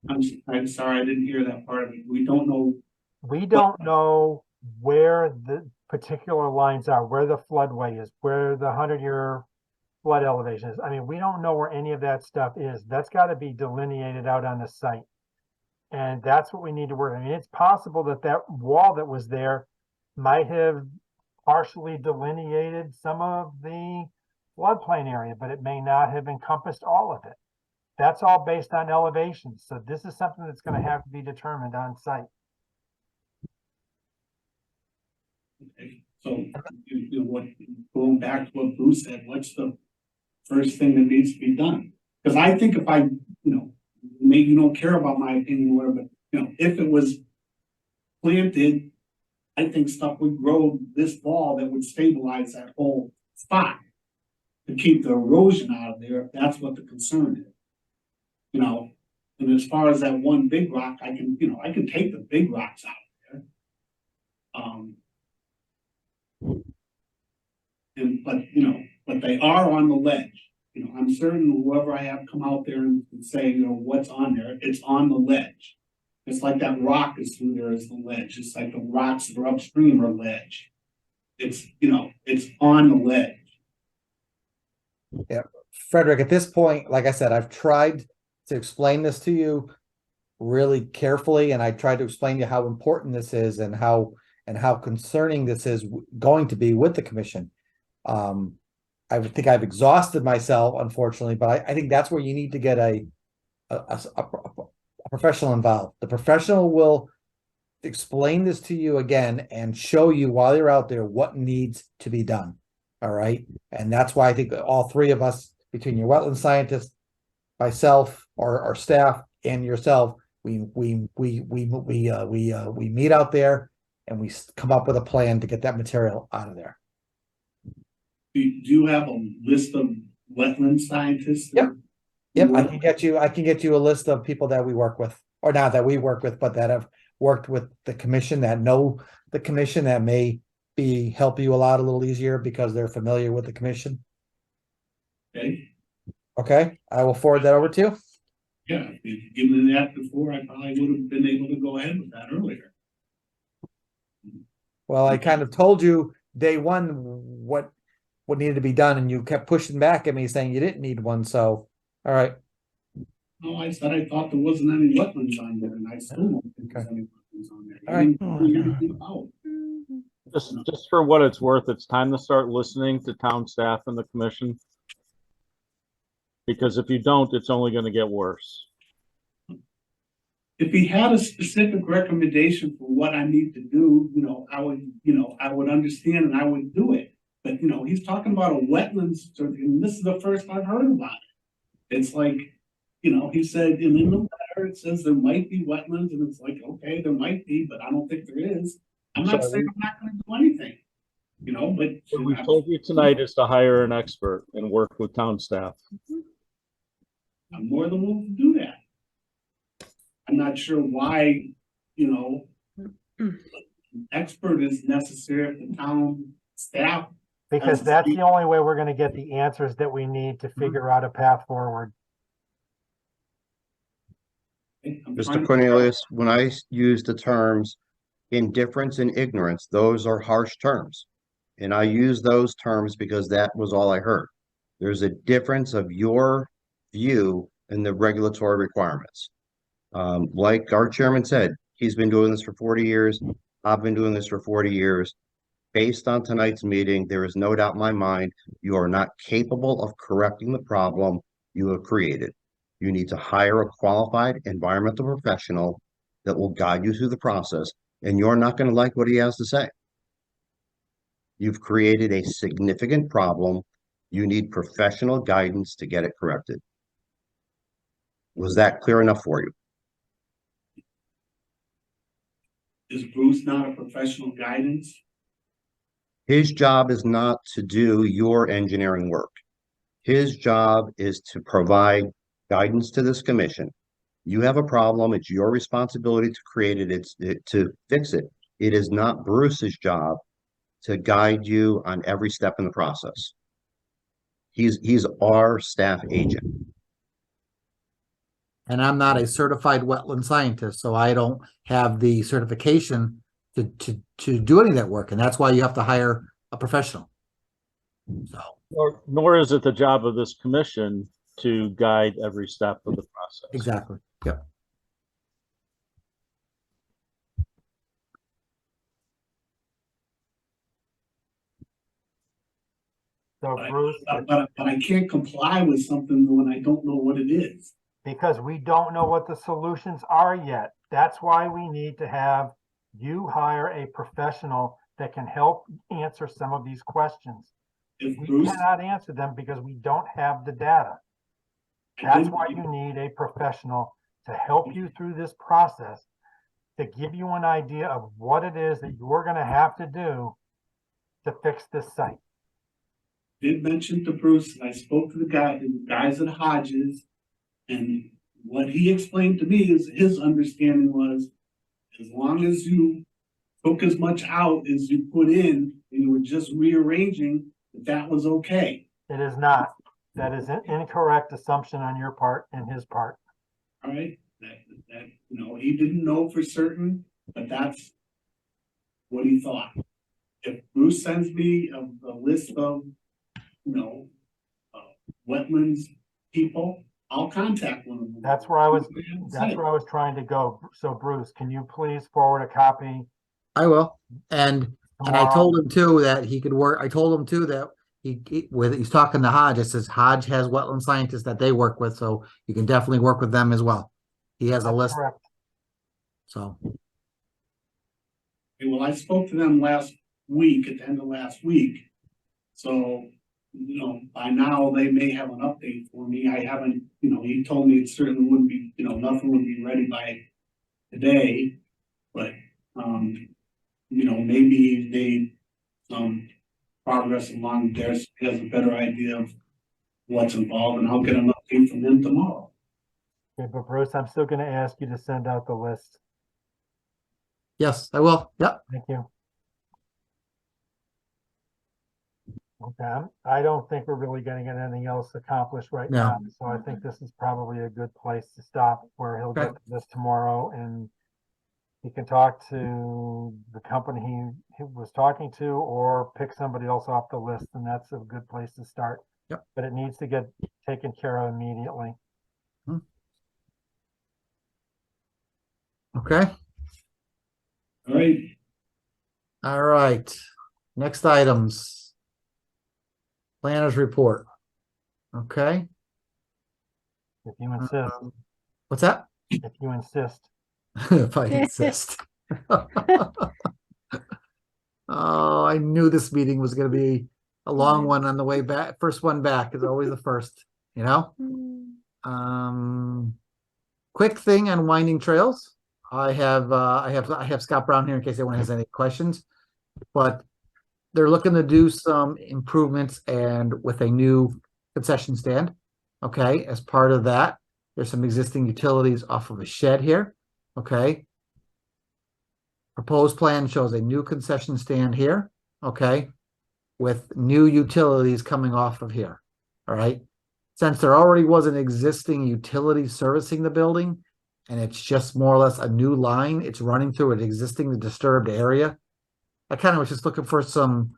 I'm sorry, I didn't hear that part of it. We don't know. We don't know where the particular lines are, where the floodway is, where the 100-year flood elevation is. I mean, we don't know where any of that stuff is. That's got to be delineated out on the site. And that's what we need to work. I mean, it's possible that that wall that was there might have partially delineated some of the floodplain area, but it may not have encompassed all of it. That's all based on elevations. So this is something that's going to have to be determined on site. Okay. So, going back to what Bruce said, what's the first thing that needs to be done? Because I think if I, maybe you don't care about my opinion or whatever, but, if it was planted, I think stuff would grow this fall that would stabilize that whole spot to keep the erosion out of there, if that's what the concern is. And as far as that one big rock, I can take the big rocks out of there. But they are on the ledge. I'm certain whoever I have come out there and say, what's on there, it's on the ledge. It's like that rock is through there is the ledge. It's like the rocks that are upstream are ledge. It's, it's on the ledge. Yeah, Frederick, at this point, like I said, I've tried to explain this to you really carefully, and I tried to explain to you how important this is and how concerning this is going to be with the commission. I would think I've exhausted myself, unfortunately, but I think that's where you need to get a professional involved. The professional will explain this to you again and show you while you're out there what needs to be done. All right. And that's why I think that all three of us, between your wetland scientist, myself, our staff, and yourself, we meet out there and we come up with a plan to get that material out of there. Do you have a list of wetland scientists? Yep. Yep. I can get you a list of people that we work with, or not that we work with, but that have worked with the commission, that know the commission, that may help you a little easier because they're familiar with the commission. Okay. Okay. I will forward that over to you. Yeah, if you'd given me that before, I probably would have been able to go ahead with that earlier. Well, I kind of told you day one what needed to be done, and you kept pushing back at me saying you didn't need one. So, all right. No, I said I thought there wasn't any wetlands on there, and I still don't think there's any wetlands on there. All right. Just for what it's worth, it's time to start listening to town staff and the commission. Because if you don't, it's only going to get worse. If he had a specific recommendation for what I need to do, I would understand and I would do it. But, he's talking about a wetlands, and this is the first I've heard about it. It's like, he said in the letter, it says there might be wetlands, and it's like, okay, there might be, but I don't think there is. I'm not saying I'm not going to do anything, but. What we told you tonight is to hire an expert and work with town staff. I'm more than willing to do that. I'm not sure why, an expert is necessary if the town staff. Because that's the only way we're going to get the answers that we need to figure out a path forward. Mr. Cornelius, when I use the terms indifference and ignorance, those are harsh terms. And I use those terms because that was all I heard. There's a difference of your view in the regulatory requirements. Like our chairman said, he's been doing this for 40 years. I've been doing this for 40 years. Based on tonight's meeting, there is no doubt in my mind, you are not capable of correcting the problem you have created. You need to hire a qualified environmental professional that will guide you through the process, and you're not going to like what he has to say. You've created a significant problem. You need professional guidance to get it corrected. Was that clear enough for you? Is Bruce not a professional guidance? His job is not to do your engineering work. His job is to provide guidance to this commission. You have a problem, it's your responsibility to create it, to fix it. It is not Bruce's job to guide you on every step in the process. He's our staff agent. And I'm not a certified wetland scientist, so I don't have the certification to do any of that work. And that's why you have to hire a professional. So, Nor is it the job of this commission to guide every step of the process. exactly. Yep. So But, Bruce, but I can't comply with something when I don't know what it is. because we don't know what the solutions are yet. That's why we need to have you hire a professional that can help answer some of these questions. If We Bruce, cannot answer them because we don't have the data. I That's did- why you need a professional to help you through this process, to give you an idea of what it is that you're gonna have to do to fix this site. did mention to Bruce, and I spoke to the guys at Hodges, and what he explained to me is his understanding was, as long as you took as much out as you put in, and you were just rearranging, that was okay. It is not. That is an incorrect assumption on your part and his part. All right, that, he didn't know for certain, but that's what he thought. If Bruce sends me a list of, wetlands people, I'll contact one of them. That's where I was trying to go. So Bruce, can you please forward a copy I will. And I tomorrow? told him too that he could work. I told him too that he's talking to Hodge. It says Hodge has wetland scientists that they work with, so you can definitely work with them as well. He has a That's list. correct. So Okay, well, I spoke to them last week, at the end of last week. So, by now they may have an update for me. I haven't, he told me it certainly wouldn't be, nothing would be ready by today. But, maybe they, some progress along there, so he has a better idea of what's involved, and I'll get an update from them tomorrow. Okay, but Bruce, I'm still gonna ask you to send out the list. yes, I will. Yep. Thank you. Okay, I don't think we're really gonna get anything else accomplished right No. now, so I think this is probably a good place to stop, where he'll Okay. get to this tomorrow and he can talk to the company he was talking to, or pick somebody else off the list, and that's a good place to start. Yep. But it needs to get taken care of immediately. Okay. All right, All right. Next items. Planners report. Okay. If you insist, What's that? if you insist. If I insist. Oh, I knew this meeting was going to be a long one on the way back. First one back is always the first, Quick thing on winding trails. I have Scott Brown here in case anyone has any questions, but they're looking to do some improvements and with a new concession stand. Okay, as part of that, there's some existing utilities off of a shed here. Okay. Proposed plan shows a new concession stand here. Okay. With new utilities coming off of here. All right. Since there already was an existing utility servicing the building, and it's just more or less a new line, it's running through an existing disturbed area. I kind of was just looking for some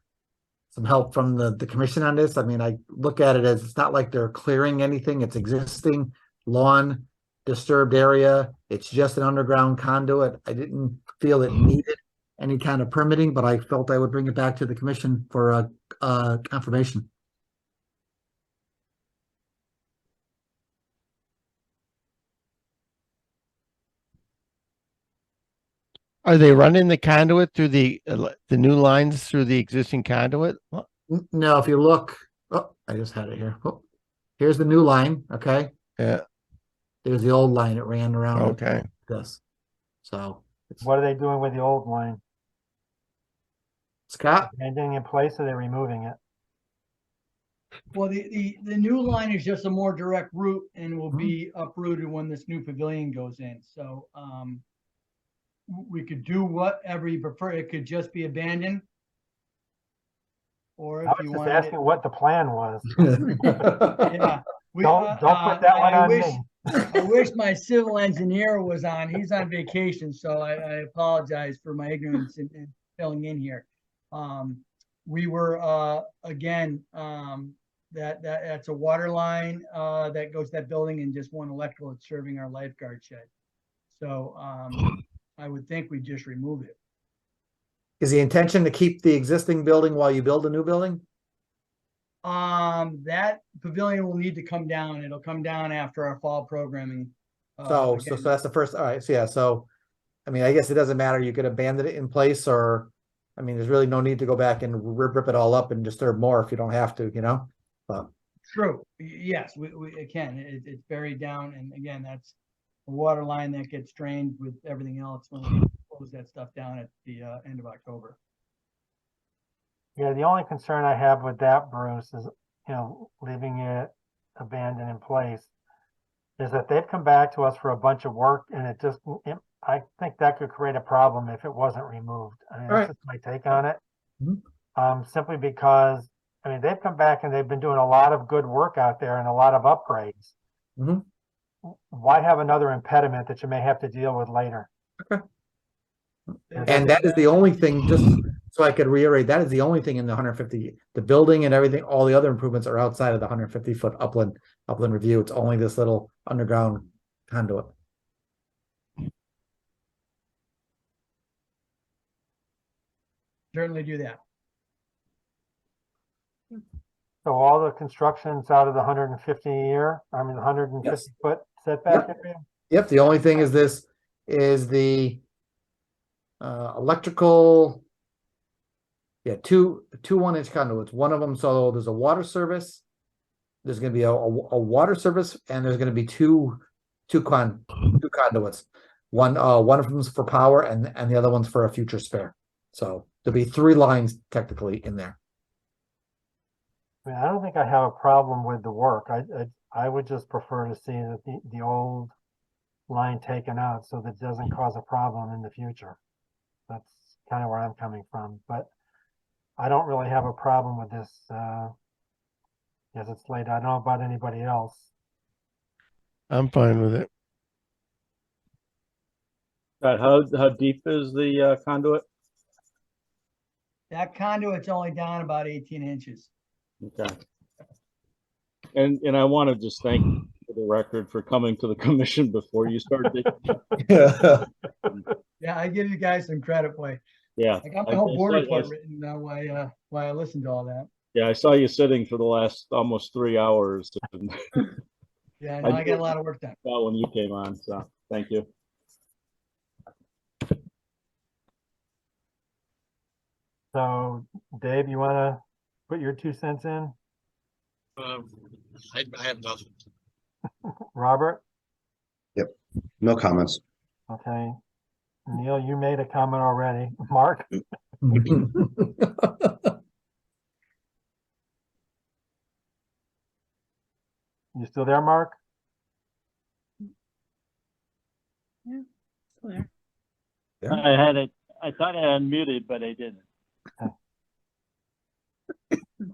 some help from the commission on this. I mean, I look at it as, it's not like they're clearing anything. It's existing lawn, disturbed area. It's just an underground conduit. I didn't feel it needed any kind of permitting, but I felt I would bring it back to the commission for a confirmation. Are they running the conduit through the new lines through the existing conduit? No, if you look, oh, I just had it here. Oh, here's the new line, okay? Yeah. There's the old line. It ran around Okay. this. So, What are they doing with the old line? Scott? Abandoning in place, or are they removing it? Well, the new line is just a more direct route and will be uprooted when this new pavilion goes in. So, we could do whatever you prefer. It could just be abandoned. Or I if was you just wanted asking what the plan was. yeah. Don't put that one on me. I wish my civil engineer was on. He's on vacation, so I apologize for my ignorance in filling in here. We were again, that's a water line that goes to that building, and just one electrical that's serving our lifeguard shed. So I would think we just remove it. Is the intention to keep the existing building while you build a new building? That pavilion will need to come down. It'll come down after our fall programming. So again, that's the first, all right, so yeah, so, I mean, I guess it doesn't matter, you could abandon it in place, or, I mean, there's really no need to go back and rip it all up and disturb more if you don't have to, you know? But True. Yes, we can. It's buried down, and again, that's a water line that gets drained with everything else when we close that stuff down at the end of October. Yeah, the only concern I have with that, Bruce, is, leaving it abandoned in place, is that they've come back to us for a bunch of work, and I think that could create a problem if it wasn't removed. I mean, that's just my take on it. Simply because, I mean, they've come back and they've been doing a lot of good work out there and a lot of upgrades. Why have another impediment that you may have to deal with later? Okay. And that is the only thing, just so I could reiterate, that is the only thing in the 150, the building and everything, all the other improvements are outside of the 150-foot upland review. It's only this little underground conduit. Certainly do that. So all the construction's out of the 150 year, I mean, the 150-foot setback area? Yep, the only thing is this is the electrical, yeah, two 1-inch conduits. One of them, so there's a water service. There's going to be a water service, and there's going to be two conduits. One of them's for power, and the other one's for a future spare. So there'll be 3 lines technically in there. I mean, I don't think I have a problem with the work. I would just prefer to see that the old line taken out so that it doesn't cause a problem in the future. That's kind of where I'm coming from, but I don't really have a problem with this as it's laid out. I don't know about anybody else. I'm fine with it. How deep is the conduit? That conduit's only down about 18 inches. Okay. And I want to just thank you for the record for coming to the commission before you started. Yeah, I give you guys some credit, boy. Yeah. I got my whole board report written while I listened to all that. Yeah, I saw you sitting for the last almost 3 hours. Yeah, no, I got a lot of work done. When you came on, so thank you. So, Dave, you want to put your 2 cents in? I have nothing. Robert? Yep, no comments. Okay. Neil, you made a comment already. Mark? You still there, Mark? Yeah, still there. Yeah. I had it. I thought I unmuted, but I didn't.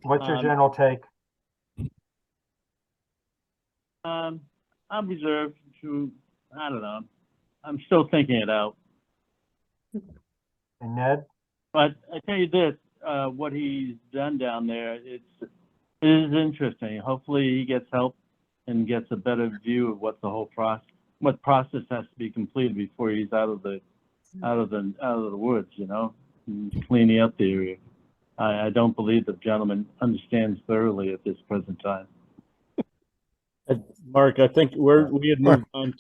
What's your general take? I'm reserved to, I don't know. I'm still thinking it out. And Ned? But I tell you this, what he's done down there. It is interesting. Hopefully he gets help and gets a better view of what the whole process has to be completed before he's out of the woods, you know, and cleaning up the area. I don't believe the gentleman understands thoroughly at this present time. Mark, I think we had moved on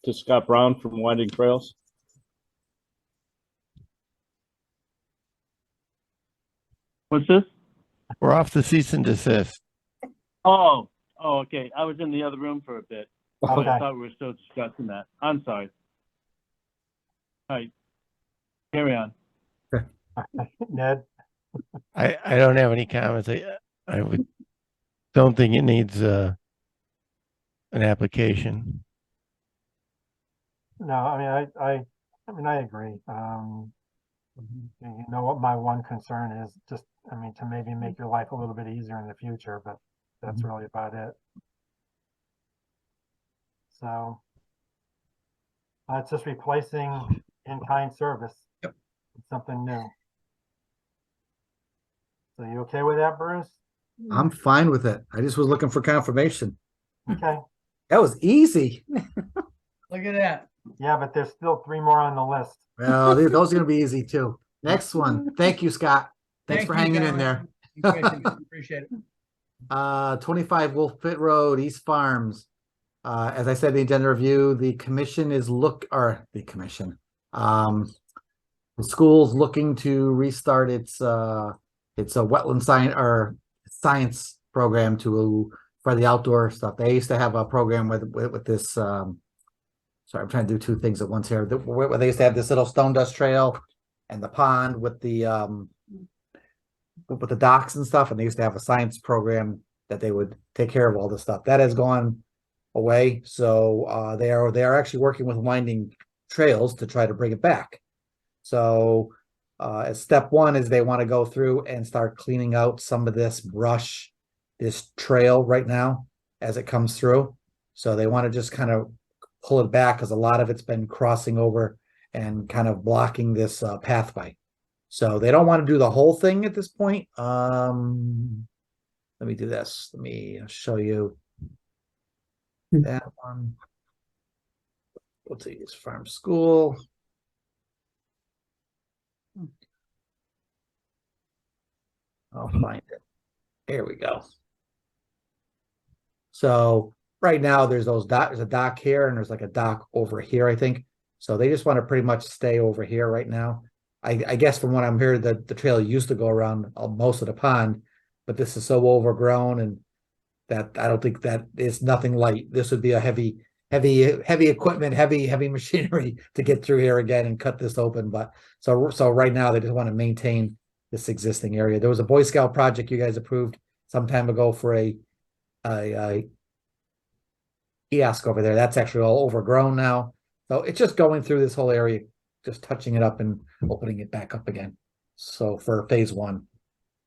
to Scott Brown from Winding Trails. What's this? We're off the cease and desist. Oh, okay. I was in the other room for a bit. Okay. I thought we were still discussing that. I'm sorry. All right. Carry on. Ned, I don't have any comments. Don't think it needs an application. no, I mean, I agree. You know what my one concern is, just, I mean, to maybe make your life a little bit easier in the future, but that's really about it. So it's just replacing in-kind service. Yep. It's something new. So you okay with that, Bruce? I'm fine with it. I just was looking for confirmation. Okay. That was easy. Look at that. Yeah, but there's still 3 more on the list. Well, those are gonna be easy too. Next one. Thank you, Scott. Thanks Thank for you, hanging in gentlemen. there. Appreciate it. 25 Wolf Pit Road, East Farms. As I said, the agenda review, the school's looking to restart its a wetland science program for the outdoor stuff. They used to have a program with this, sorry, I'm trying to do 2 things at once here. Where they used to have this little stone dust trail and the pond with the docks and stuff, and they used to have a science program that they would take care of all this stuff. That has gone away, so they are actually working with Winding Trails to try to bring it back. So as step 1 is they want to go through and start cleaning out some of this brush, this trail right now as it comes through. So they want to just kind of pull it back because a lot of it's been crossing over and kind of blocking this pathway. So they don't want to do the whole thing at this point. Let me do this. Let me show you that one. Let's see, it's Farm School. I'll find it. There we go. So right now there's a dock here and there's like a dock over here, I think. So they just want to pretty much stay over here right now. I guess from what I'm hearing, the trail used to go around most of the pond, but this is so overgrown and that I don't think that is nothing light. This would be a heavy equipment, heavy machinery to get through here again and cut this open. But so right now they just want to maintain this existing area. There was a Boy Scout project you guys approved some time ago for a kiosk over there. That's actually all overgrown now. So it's just going through this whole area, just touching it up and opening it back up again. So for phase 1,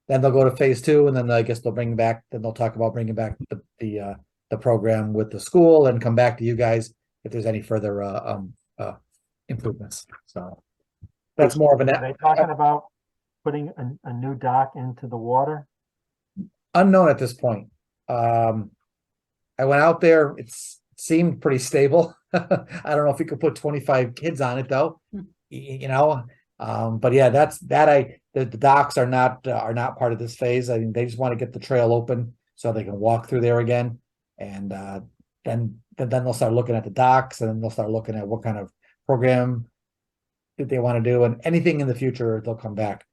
then they'll go to phase 2, and then I guess they'll talk about bringing back the program with the school and come back to you guys if there's any further improvements. So that's more of an Are they talking about putting a new dock into the water? unknown at this point. I went out there, it seemed pretty stable. I don't know if we could put 25 kids on it though, you know. But yeah, the docks are not part of this phase. I mean, they just want to get the trail open so they can walk through there again, and then they'll start looking at the docks, and then they'll start looking at what kind of program that they want to do, and anything in the future they'll come back.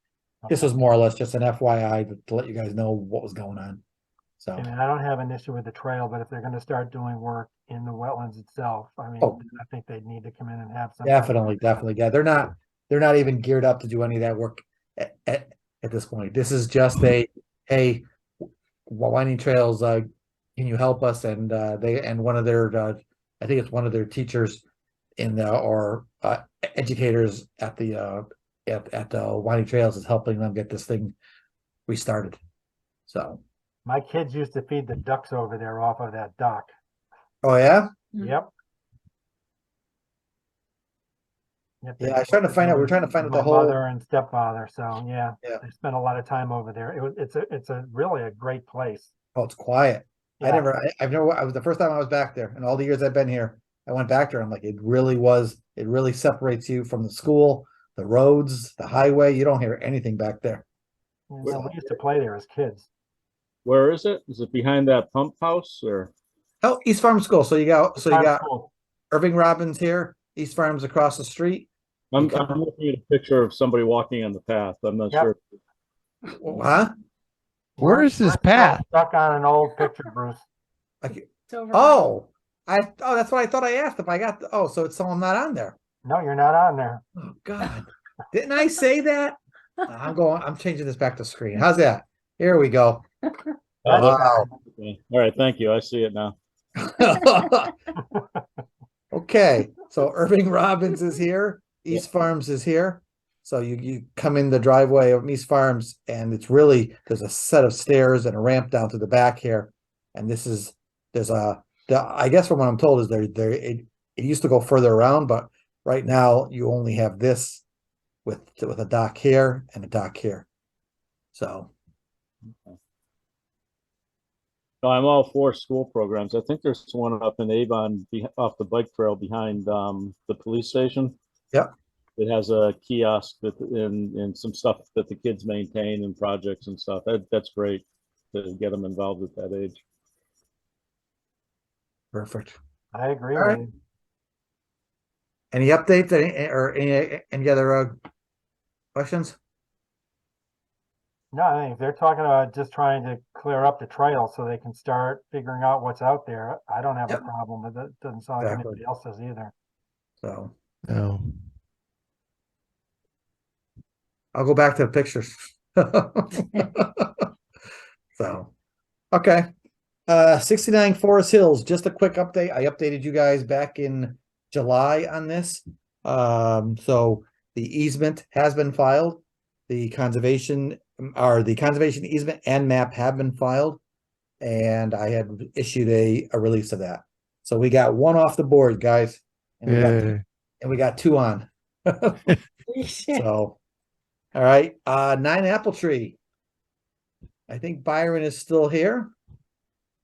This was more or less just an FYI to let you guys know what was going on. So I mean, I don't have an issue with the trail, but if they're going to start doing work in the wetlands itself, I mean, I think they'd need to come in and have some. definitely, yeah, they're not even geared up to do any of that work at this point. This is just hey, Winding Trails, can you help us? And one of their I think it's one of their teachers or educators at the Winding Trails is helping them get this thing restarted. So My kids used to feed the ducks over there off of that dock. oh yeah, Yep. Yeah, I was trying to find out, we're trying to find out My the whole, mother and stepfather, so yeah, Yeah. I spent a lot of time over there. It's a really a great place. oh, it's quiet. Yeah. I've never, I was the first time I was back there, and all the years I've been here, I went back there, I'm like, it really separates you from the school, the roads, the highway, you don't hear anything back there. Yeah, we used to play there as kids. Where is it? Is it behind that pump house or? Oh, East Farm School, so you got Farm school. Irving Robbins here, East Farm's across the street. I'm come- looking at a picture of somebody walking on the path. I'm not Yep. sure. Huh? Where is this We're path? Stuck on an old picture, Bruce. Like, oh, that's what I thought I asked if I got, so it's someone not on there. No, you're not on there. Oh, God. Didn't I say that? I'm changing this back to screen. How's that? Here we go. Wow. Okay. All right, thank you. I see it now. Okay, so Irving Robbins is here, East Farms is here. So you come in the driveway of East Farms, and there's a set of stairs and a ramp down to the back here. And I guess from what I'm told is it used to go further around, but right now you only have this with a dock here and a dock here. So No, I'm all for school programs. I think there's one up in Avon off the bike trail behind the police station. Yep. It has a kiosk and some stuff that the kids maintain and projects and stuff. That's great to get them involved at that age. perfect. I agree All with right. you. Any updates or any other questions? No, I think if they're talking about just trying to clear up the trail so they can start figuring out what's out there, I don't have a Yep. problem with it. Doesn't sound like Exactly. anybody else does either. So No. I'll go back to the pictures. So, okay. 69 Forest Hills, just a quick update. I updated you guys back in July on this. So the easement has been filed. The conservation easement and map have been filed. And I had issued a release of that. So we got one off the board, guys. And we got two on. So, all right. 9 Apple Tree. I think Byron is still here.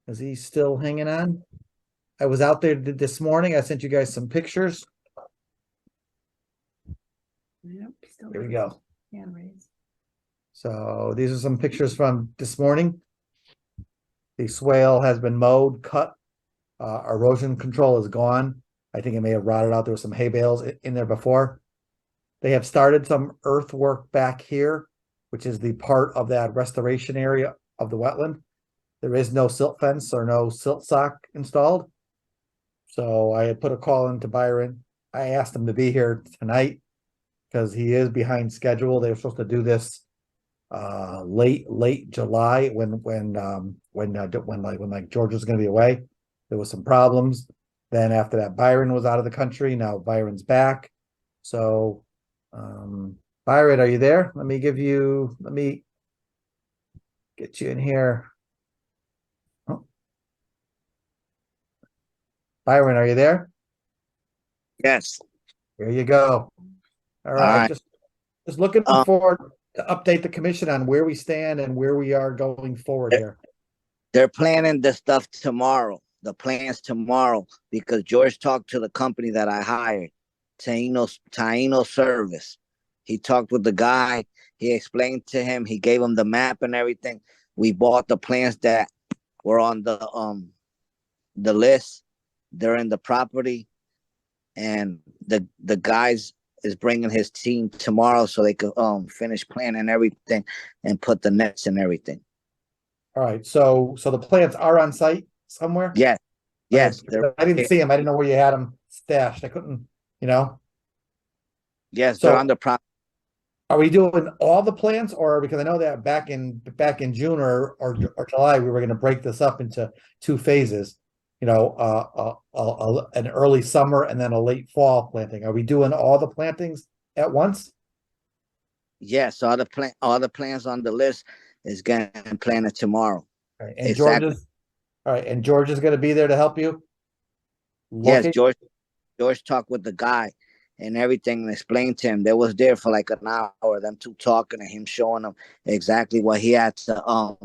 Is he still hanging on? I was out there this morning. I sent you guys some pictures. Yep, still Here we go. hand raised. So these are some pictures from this morning. The swale has been mowed, cut. Erosion control is gone. I think it may have rotted out. There were some hay bales in there before. They have started some earthwork back here, which is the part of that restoration area of the wetland. There is no silt fence or no silt sock installed. So I had put a call into Byron. I asked him to be here tonight because he is behind schedule. They were supposed to do this late July when George was going to be away. There was some problems. Then after that, Byron was out of the country. Now Byron's back. So Byron, are you there? Let me get you in here. Oh. Byron, are you there? Yes. Here you go. All right. right. Just looking forward to update the commission on where we stand and where we are going forward here. They're planning the stuff tomorrow, the plans tomorrow, because George talked to the company that I hired, Taino Service. He talked with the guy. He explained to him. He gave him the map and everything. We bought the plans that were on the list. They're in the property, and the guys is bringing his team tomorrow so they could finish planning everything and put the nets and everything. All right. So the plans are on site somewhere? Yes. Yes. I didn't see them. I didn't know where you had them stashed. I couldn't, Yes, So- they're on the property. Are we doing all the plants, or because I know that back in June or July, we were going to break this up into 2 phases, an early summer and then a late fall planting. Are we doing all the plantings at once? Yes, all the plans on the list is getting planted tomorrow. All right, and George is going to be there to help you? Yes, Locate- George talked with the guy. and everything and explained to him. They was there for like an hour, them two talking and him showing them exactly what he had to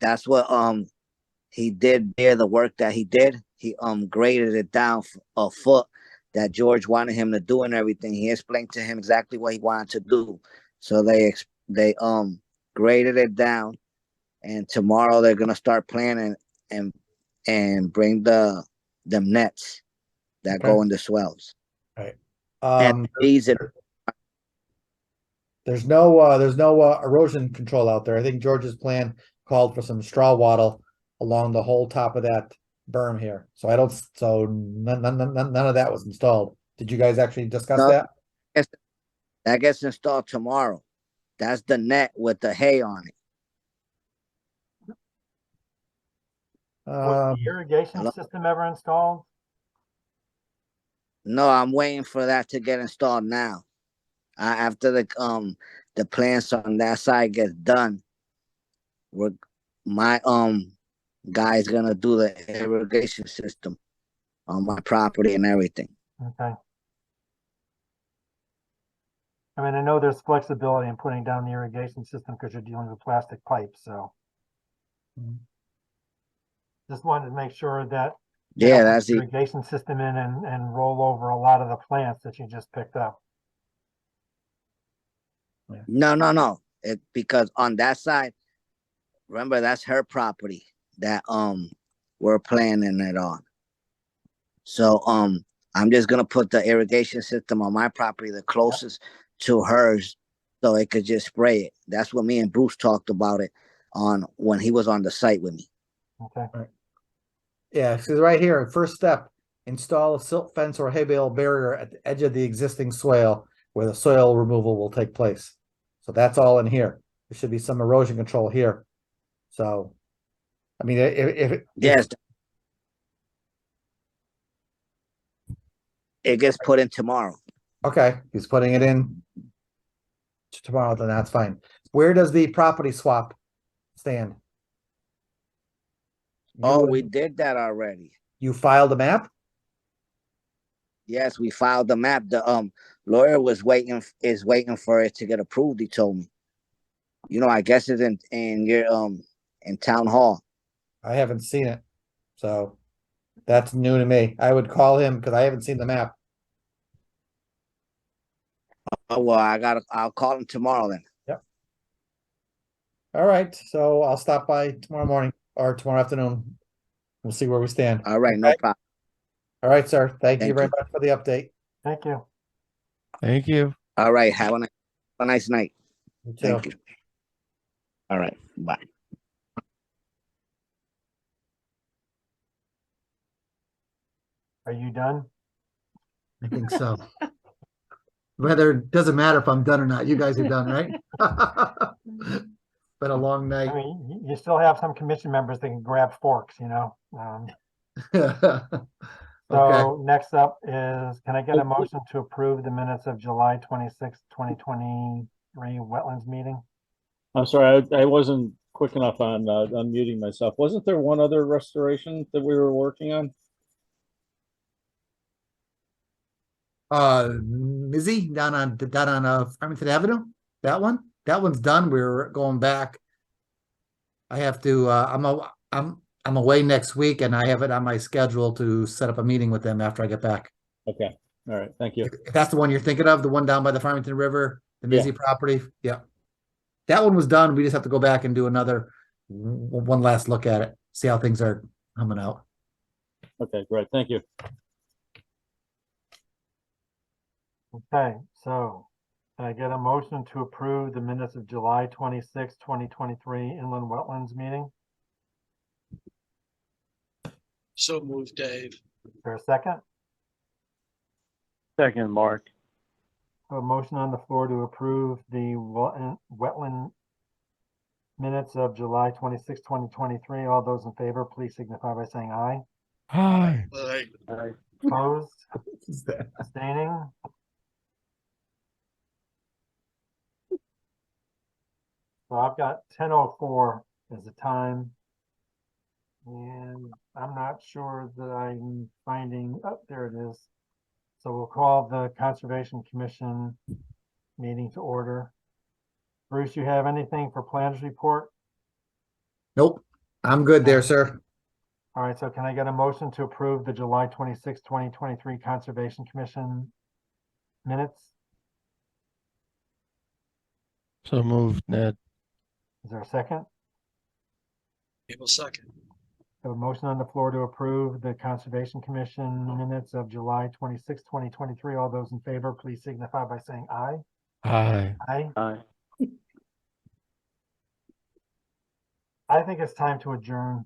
that's what he did there, the work that he did. He graded it down a foot that George wanted him to do and everything. He explained to him exactly what he wanted to do. So they graded it down, and tomorrow they're gonna start planning and bring them nets that go in the swells. Right. And these there's no erosion control out there. I think George's plan called for some straw wattle along the whole top of that berm here. So none of that was installed. Did you guys actually discuss that? That gets installed tomorrow. That's the net with the hay on it. Was the irrigation system ever installed? No, I'm waiting for that to get installed now. After the plans on that side gets done, my guy's gonna do the irrigation system on my property and everything. Okay. I mean, I know there's flexibility in putting down the irrigation system because you're dealing with plastic pipes, so. Just wanted to make sure that you don't put the irrigation system in and roll over a lot of the plants that you just picked up. No. Because on that side, remember that's her property that we're planning it on. So I'm just gonna put the irrigation system on my property, the closest to hers, so it could just spray it. That's what me and Bruce talked about it on when he was on the site with me. Okay. Right. Yeah, so right here, first step, install a silt fence or hay bale barrier at the edge of the existing swale where the soil removal will take place. So that's all in here. There should be some erosion control here. So, I mean, if yes, it gets put in tomorrow. Okay, he's putting it in tomorrow, then that's fine. Where does the property swap stand? We did that already. You filed a map? Yes, we filed the map. The lawyer is waiting for it to get approved, he told me. I guess it's in your in town hall. I haven't seen it. So that's new to me. I would call him because I haven't seen the map. Oh well, I'll call him tomorrow then. Yep. All right. So I'll stop by tomorrow morning or tomorrow afternoon. We'll see where we stand. All right, no problem. All right, sir. Thank you very much for the update. Thank you. Thank you. All right, have a nice night. You too. Thank you. All right, bye. Are you done? I think so. Whether it doesn't matter if I'm done or not. You guys are done, right? Been a long night. I mean, you still have some commission members that can grab forks, So next up is, can I get a motion to approve the minutes of July 26th, 2023 wetlands meeting? I'm sorry, I wasn't quick enough on unmuting myself. Wasn't there one other restoration that we were working on? Mizzy down on Farmington Avenue. That one's done. We're going back. I have to. I'm away next week, and I have it on my schedule to set up a meeting with them after I get back. Okay. All right. Thank you. If that's the one you're thinking of, the one down by the Farmington River, the Mizzy property. Yeah. That one was done. We just have to go back and do one last look at it, see how things are coming out. Okay, great. Thank you. Okay, so can I get a motion to approve the minutes of July 26th, 2023 inland wetlands meeting? So moved, Dave. Is there a second? Second, Mark. A motion on the floor to approve the wetland minutes of July 26, 2023. All those in favor, please signify by saying aye. Hi. Aye. Opposed? Abstaining? So I've got 10:04 as the time. And I'm not sure that I'm finding, oh, there it is. So we'll call the Conservation Commission meeting to order. Bruce, you have anything for plans report? Nope, I'm good there, sir. All right, so can I get a motion to approve the July 26, 2023 Conservation Commission minutes? So moved, Ned. Is there a second? Able second. A motion on the floor to approve the Conservation Commission minutes of July 26, 2023. All those in favor, please signify by saying aye. Aye. Aye. Aye. I think it's time to adjourn.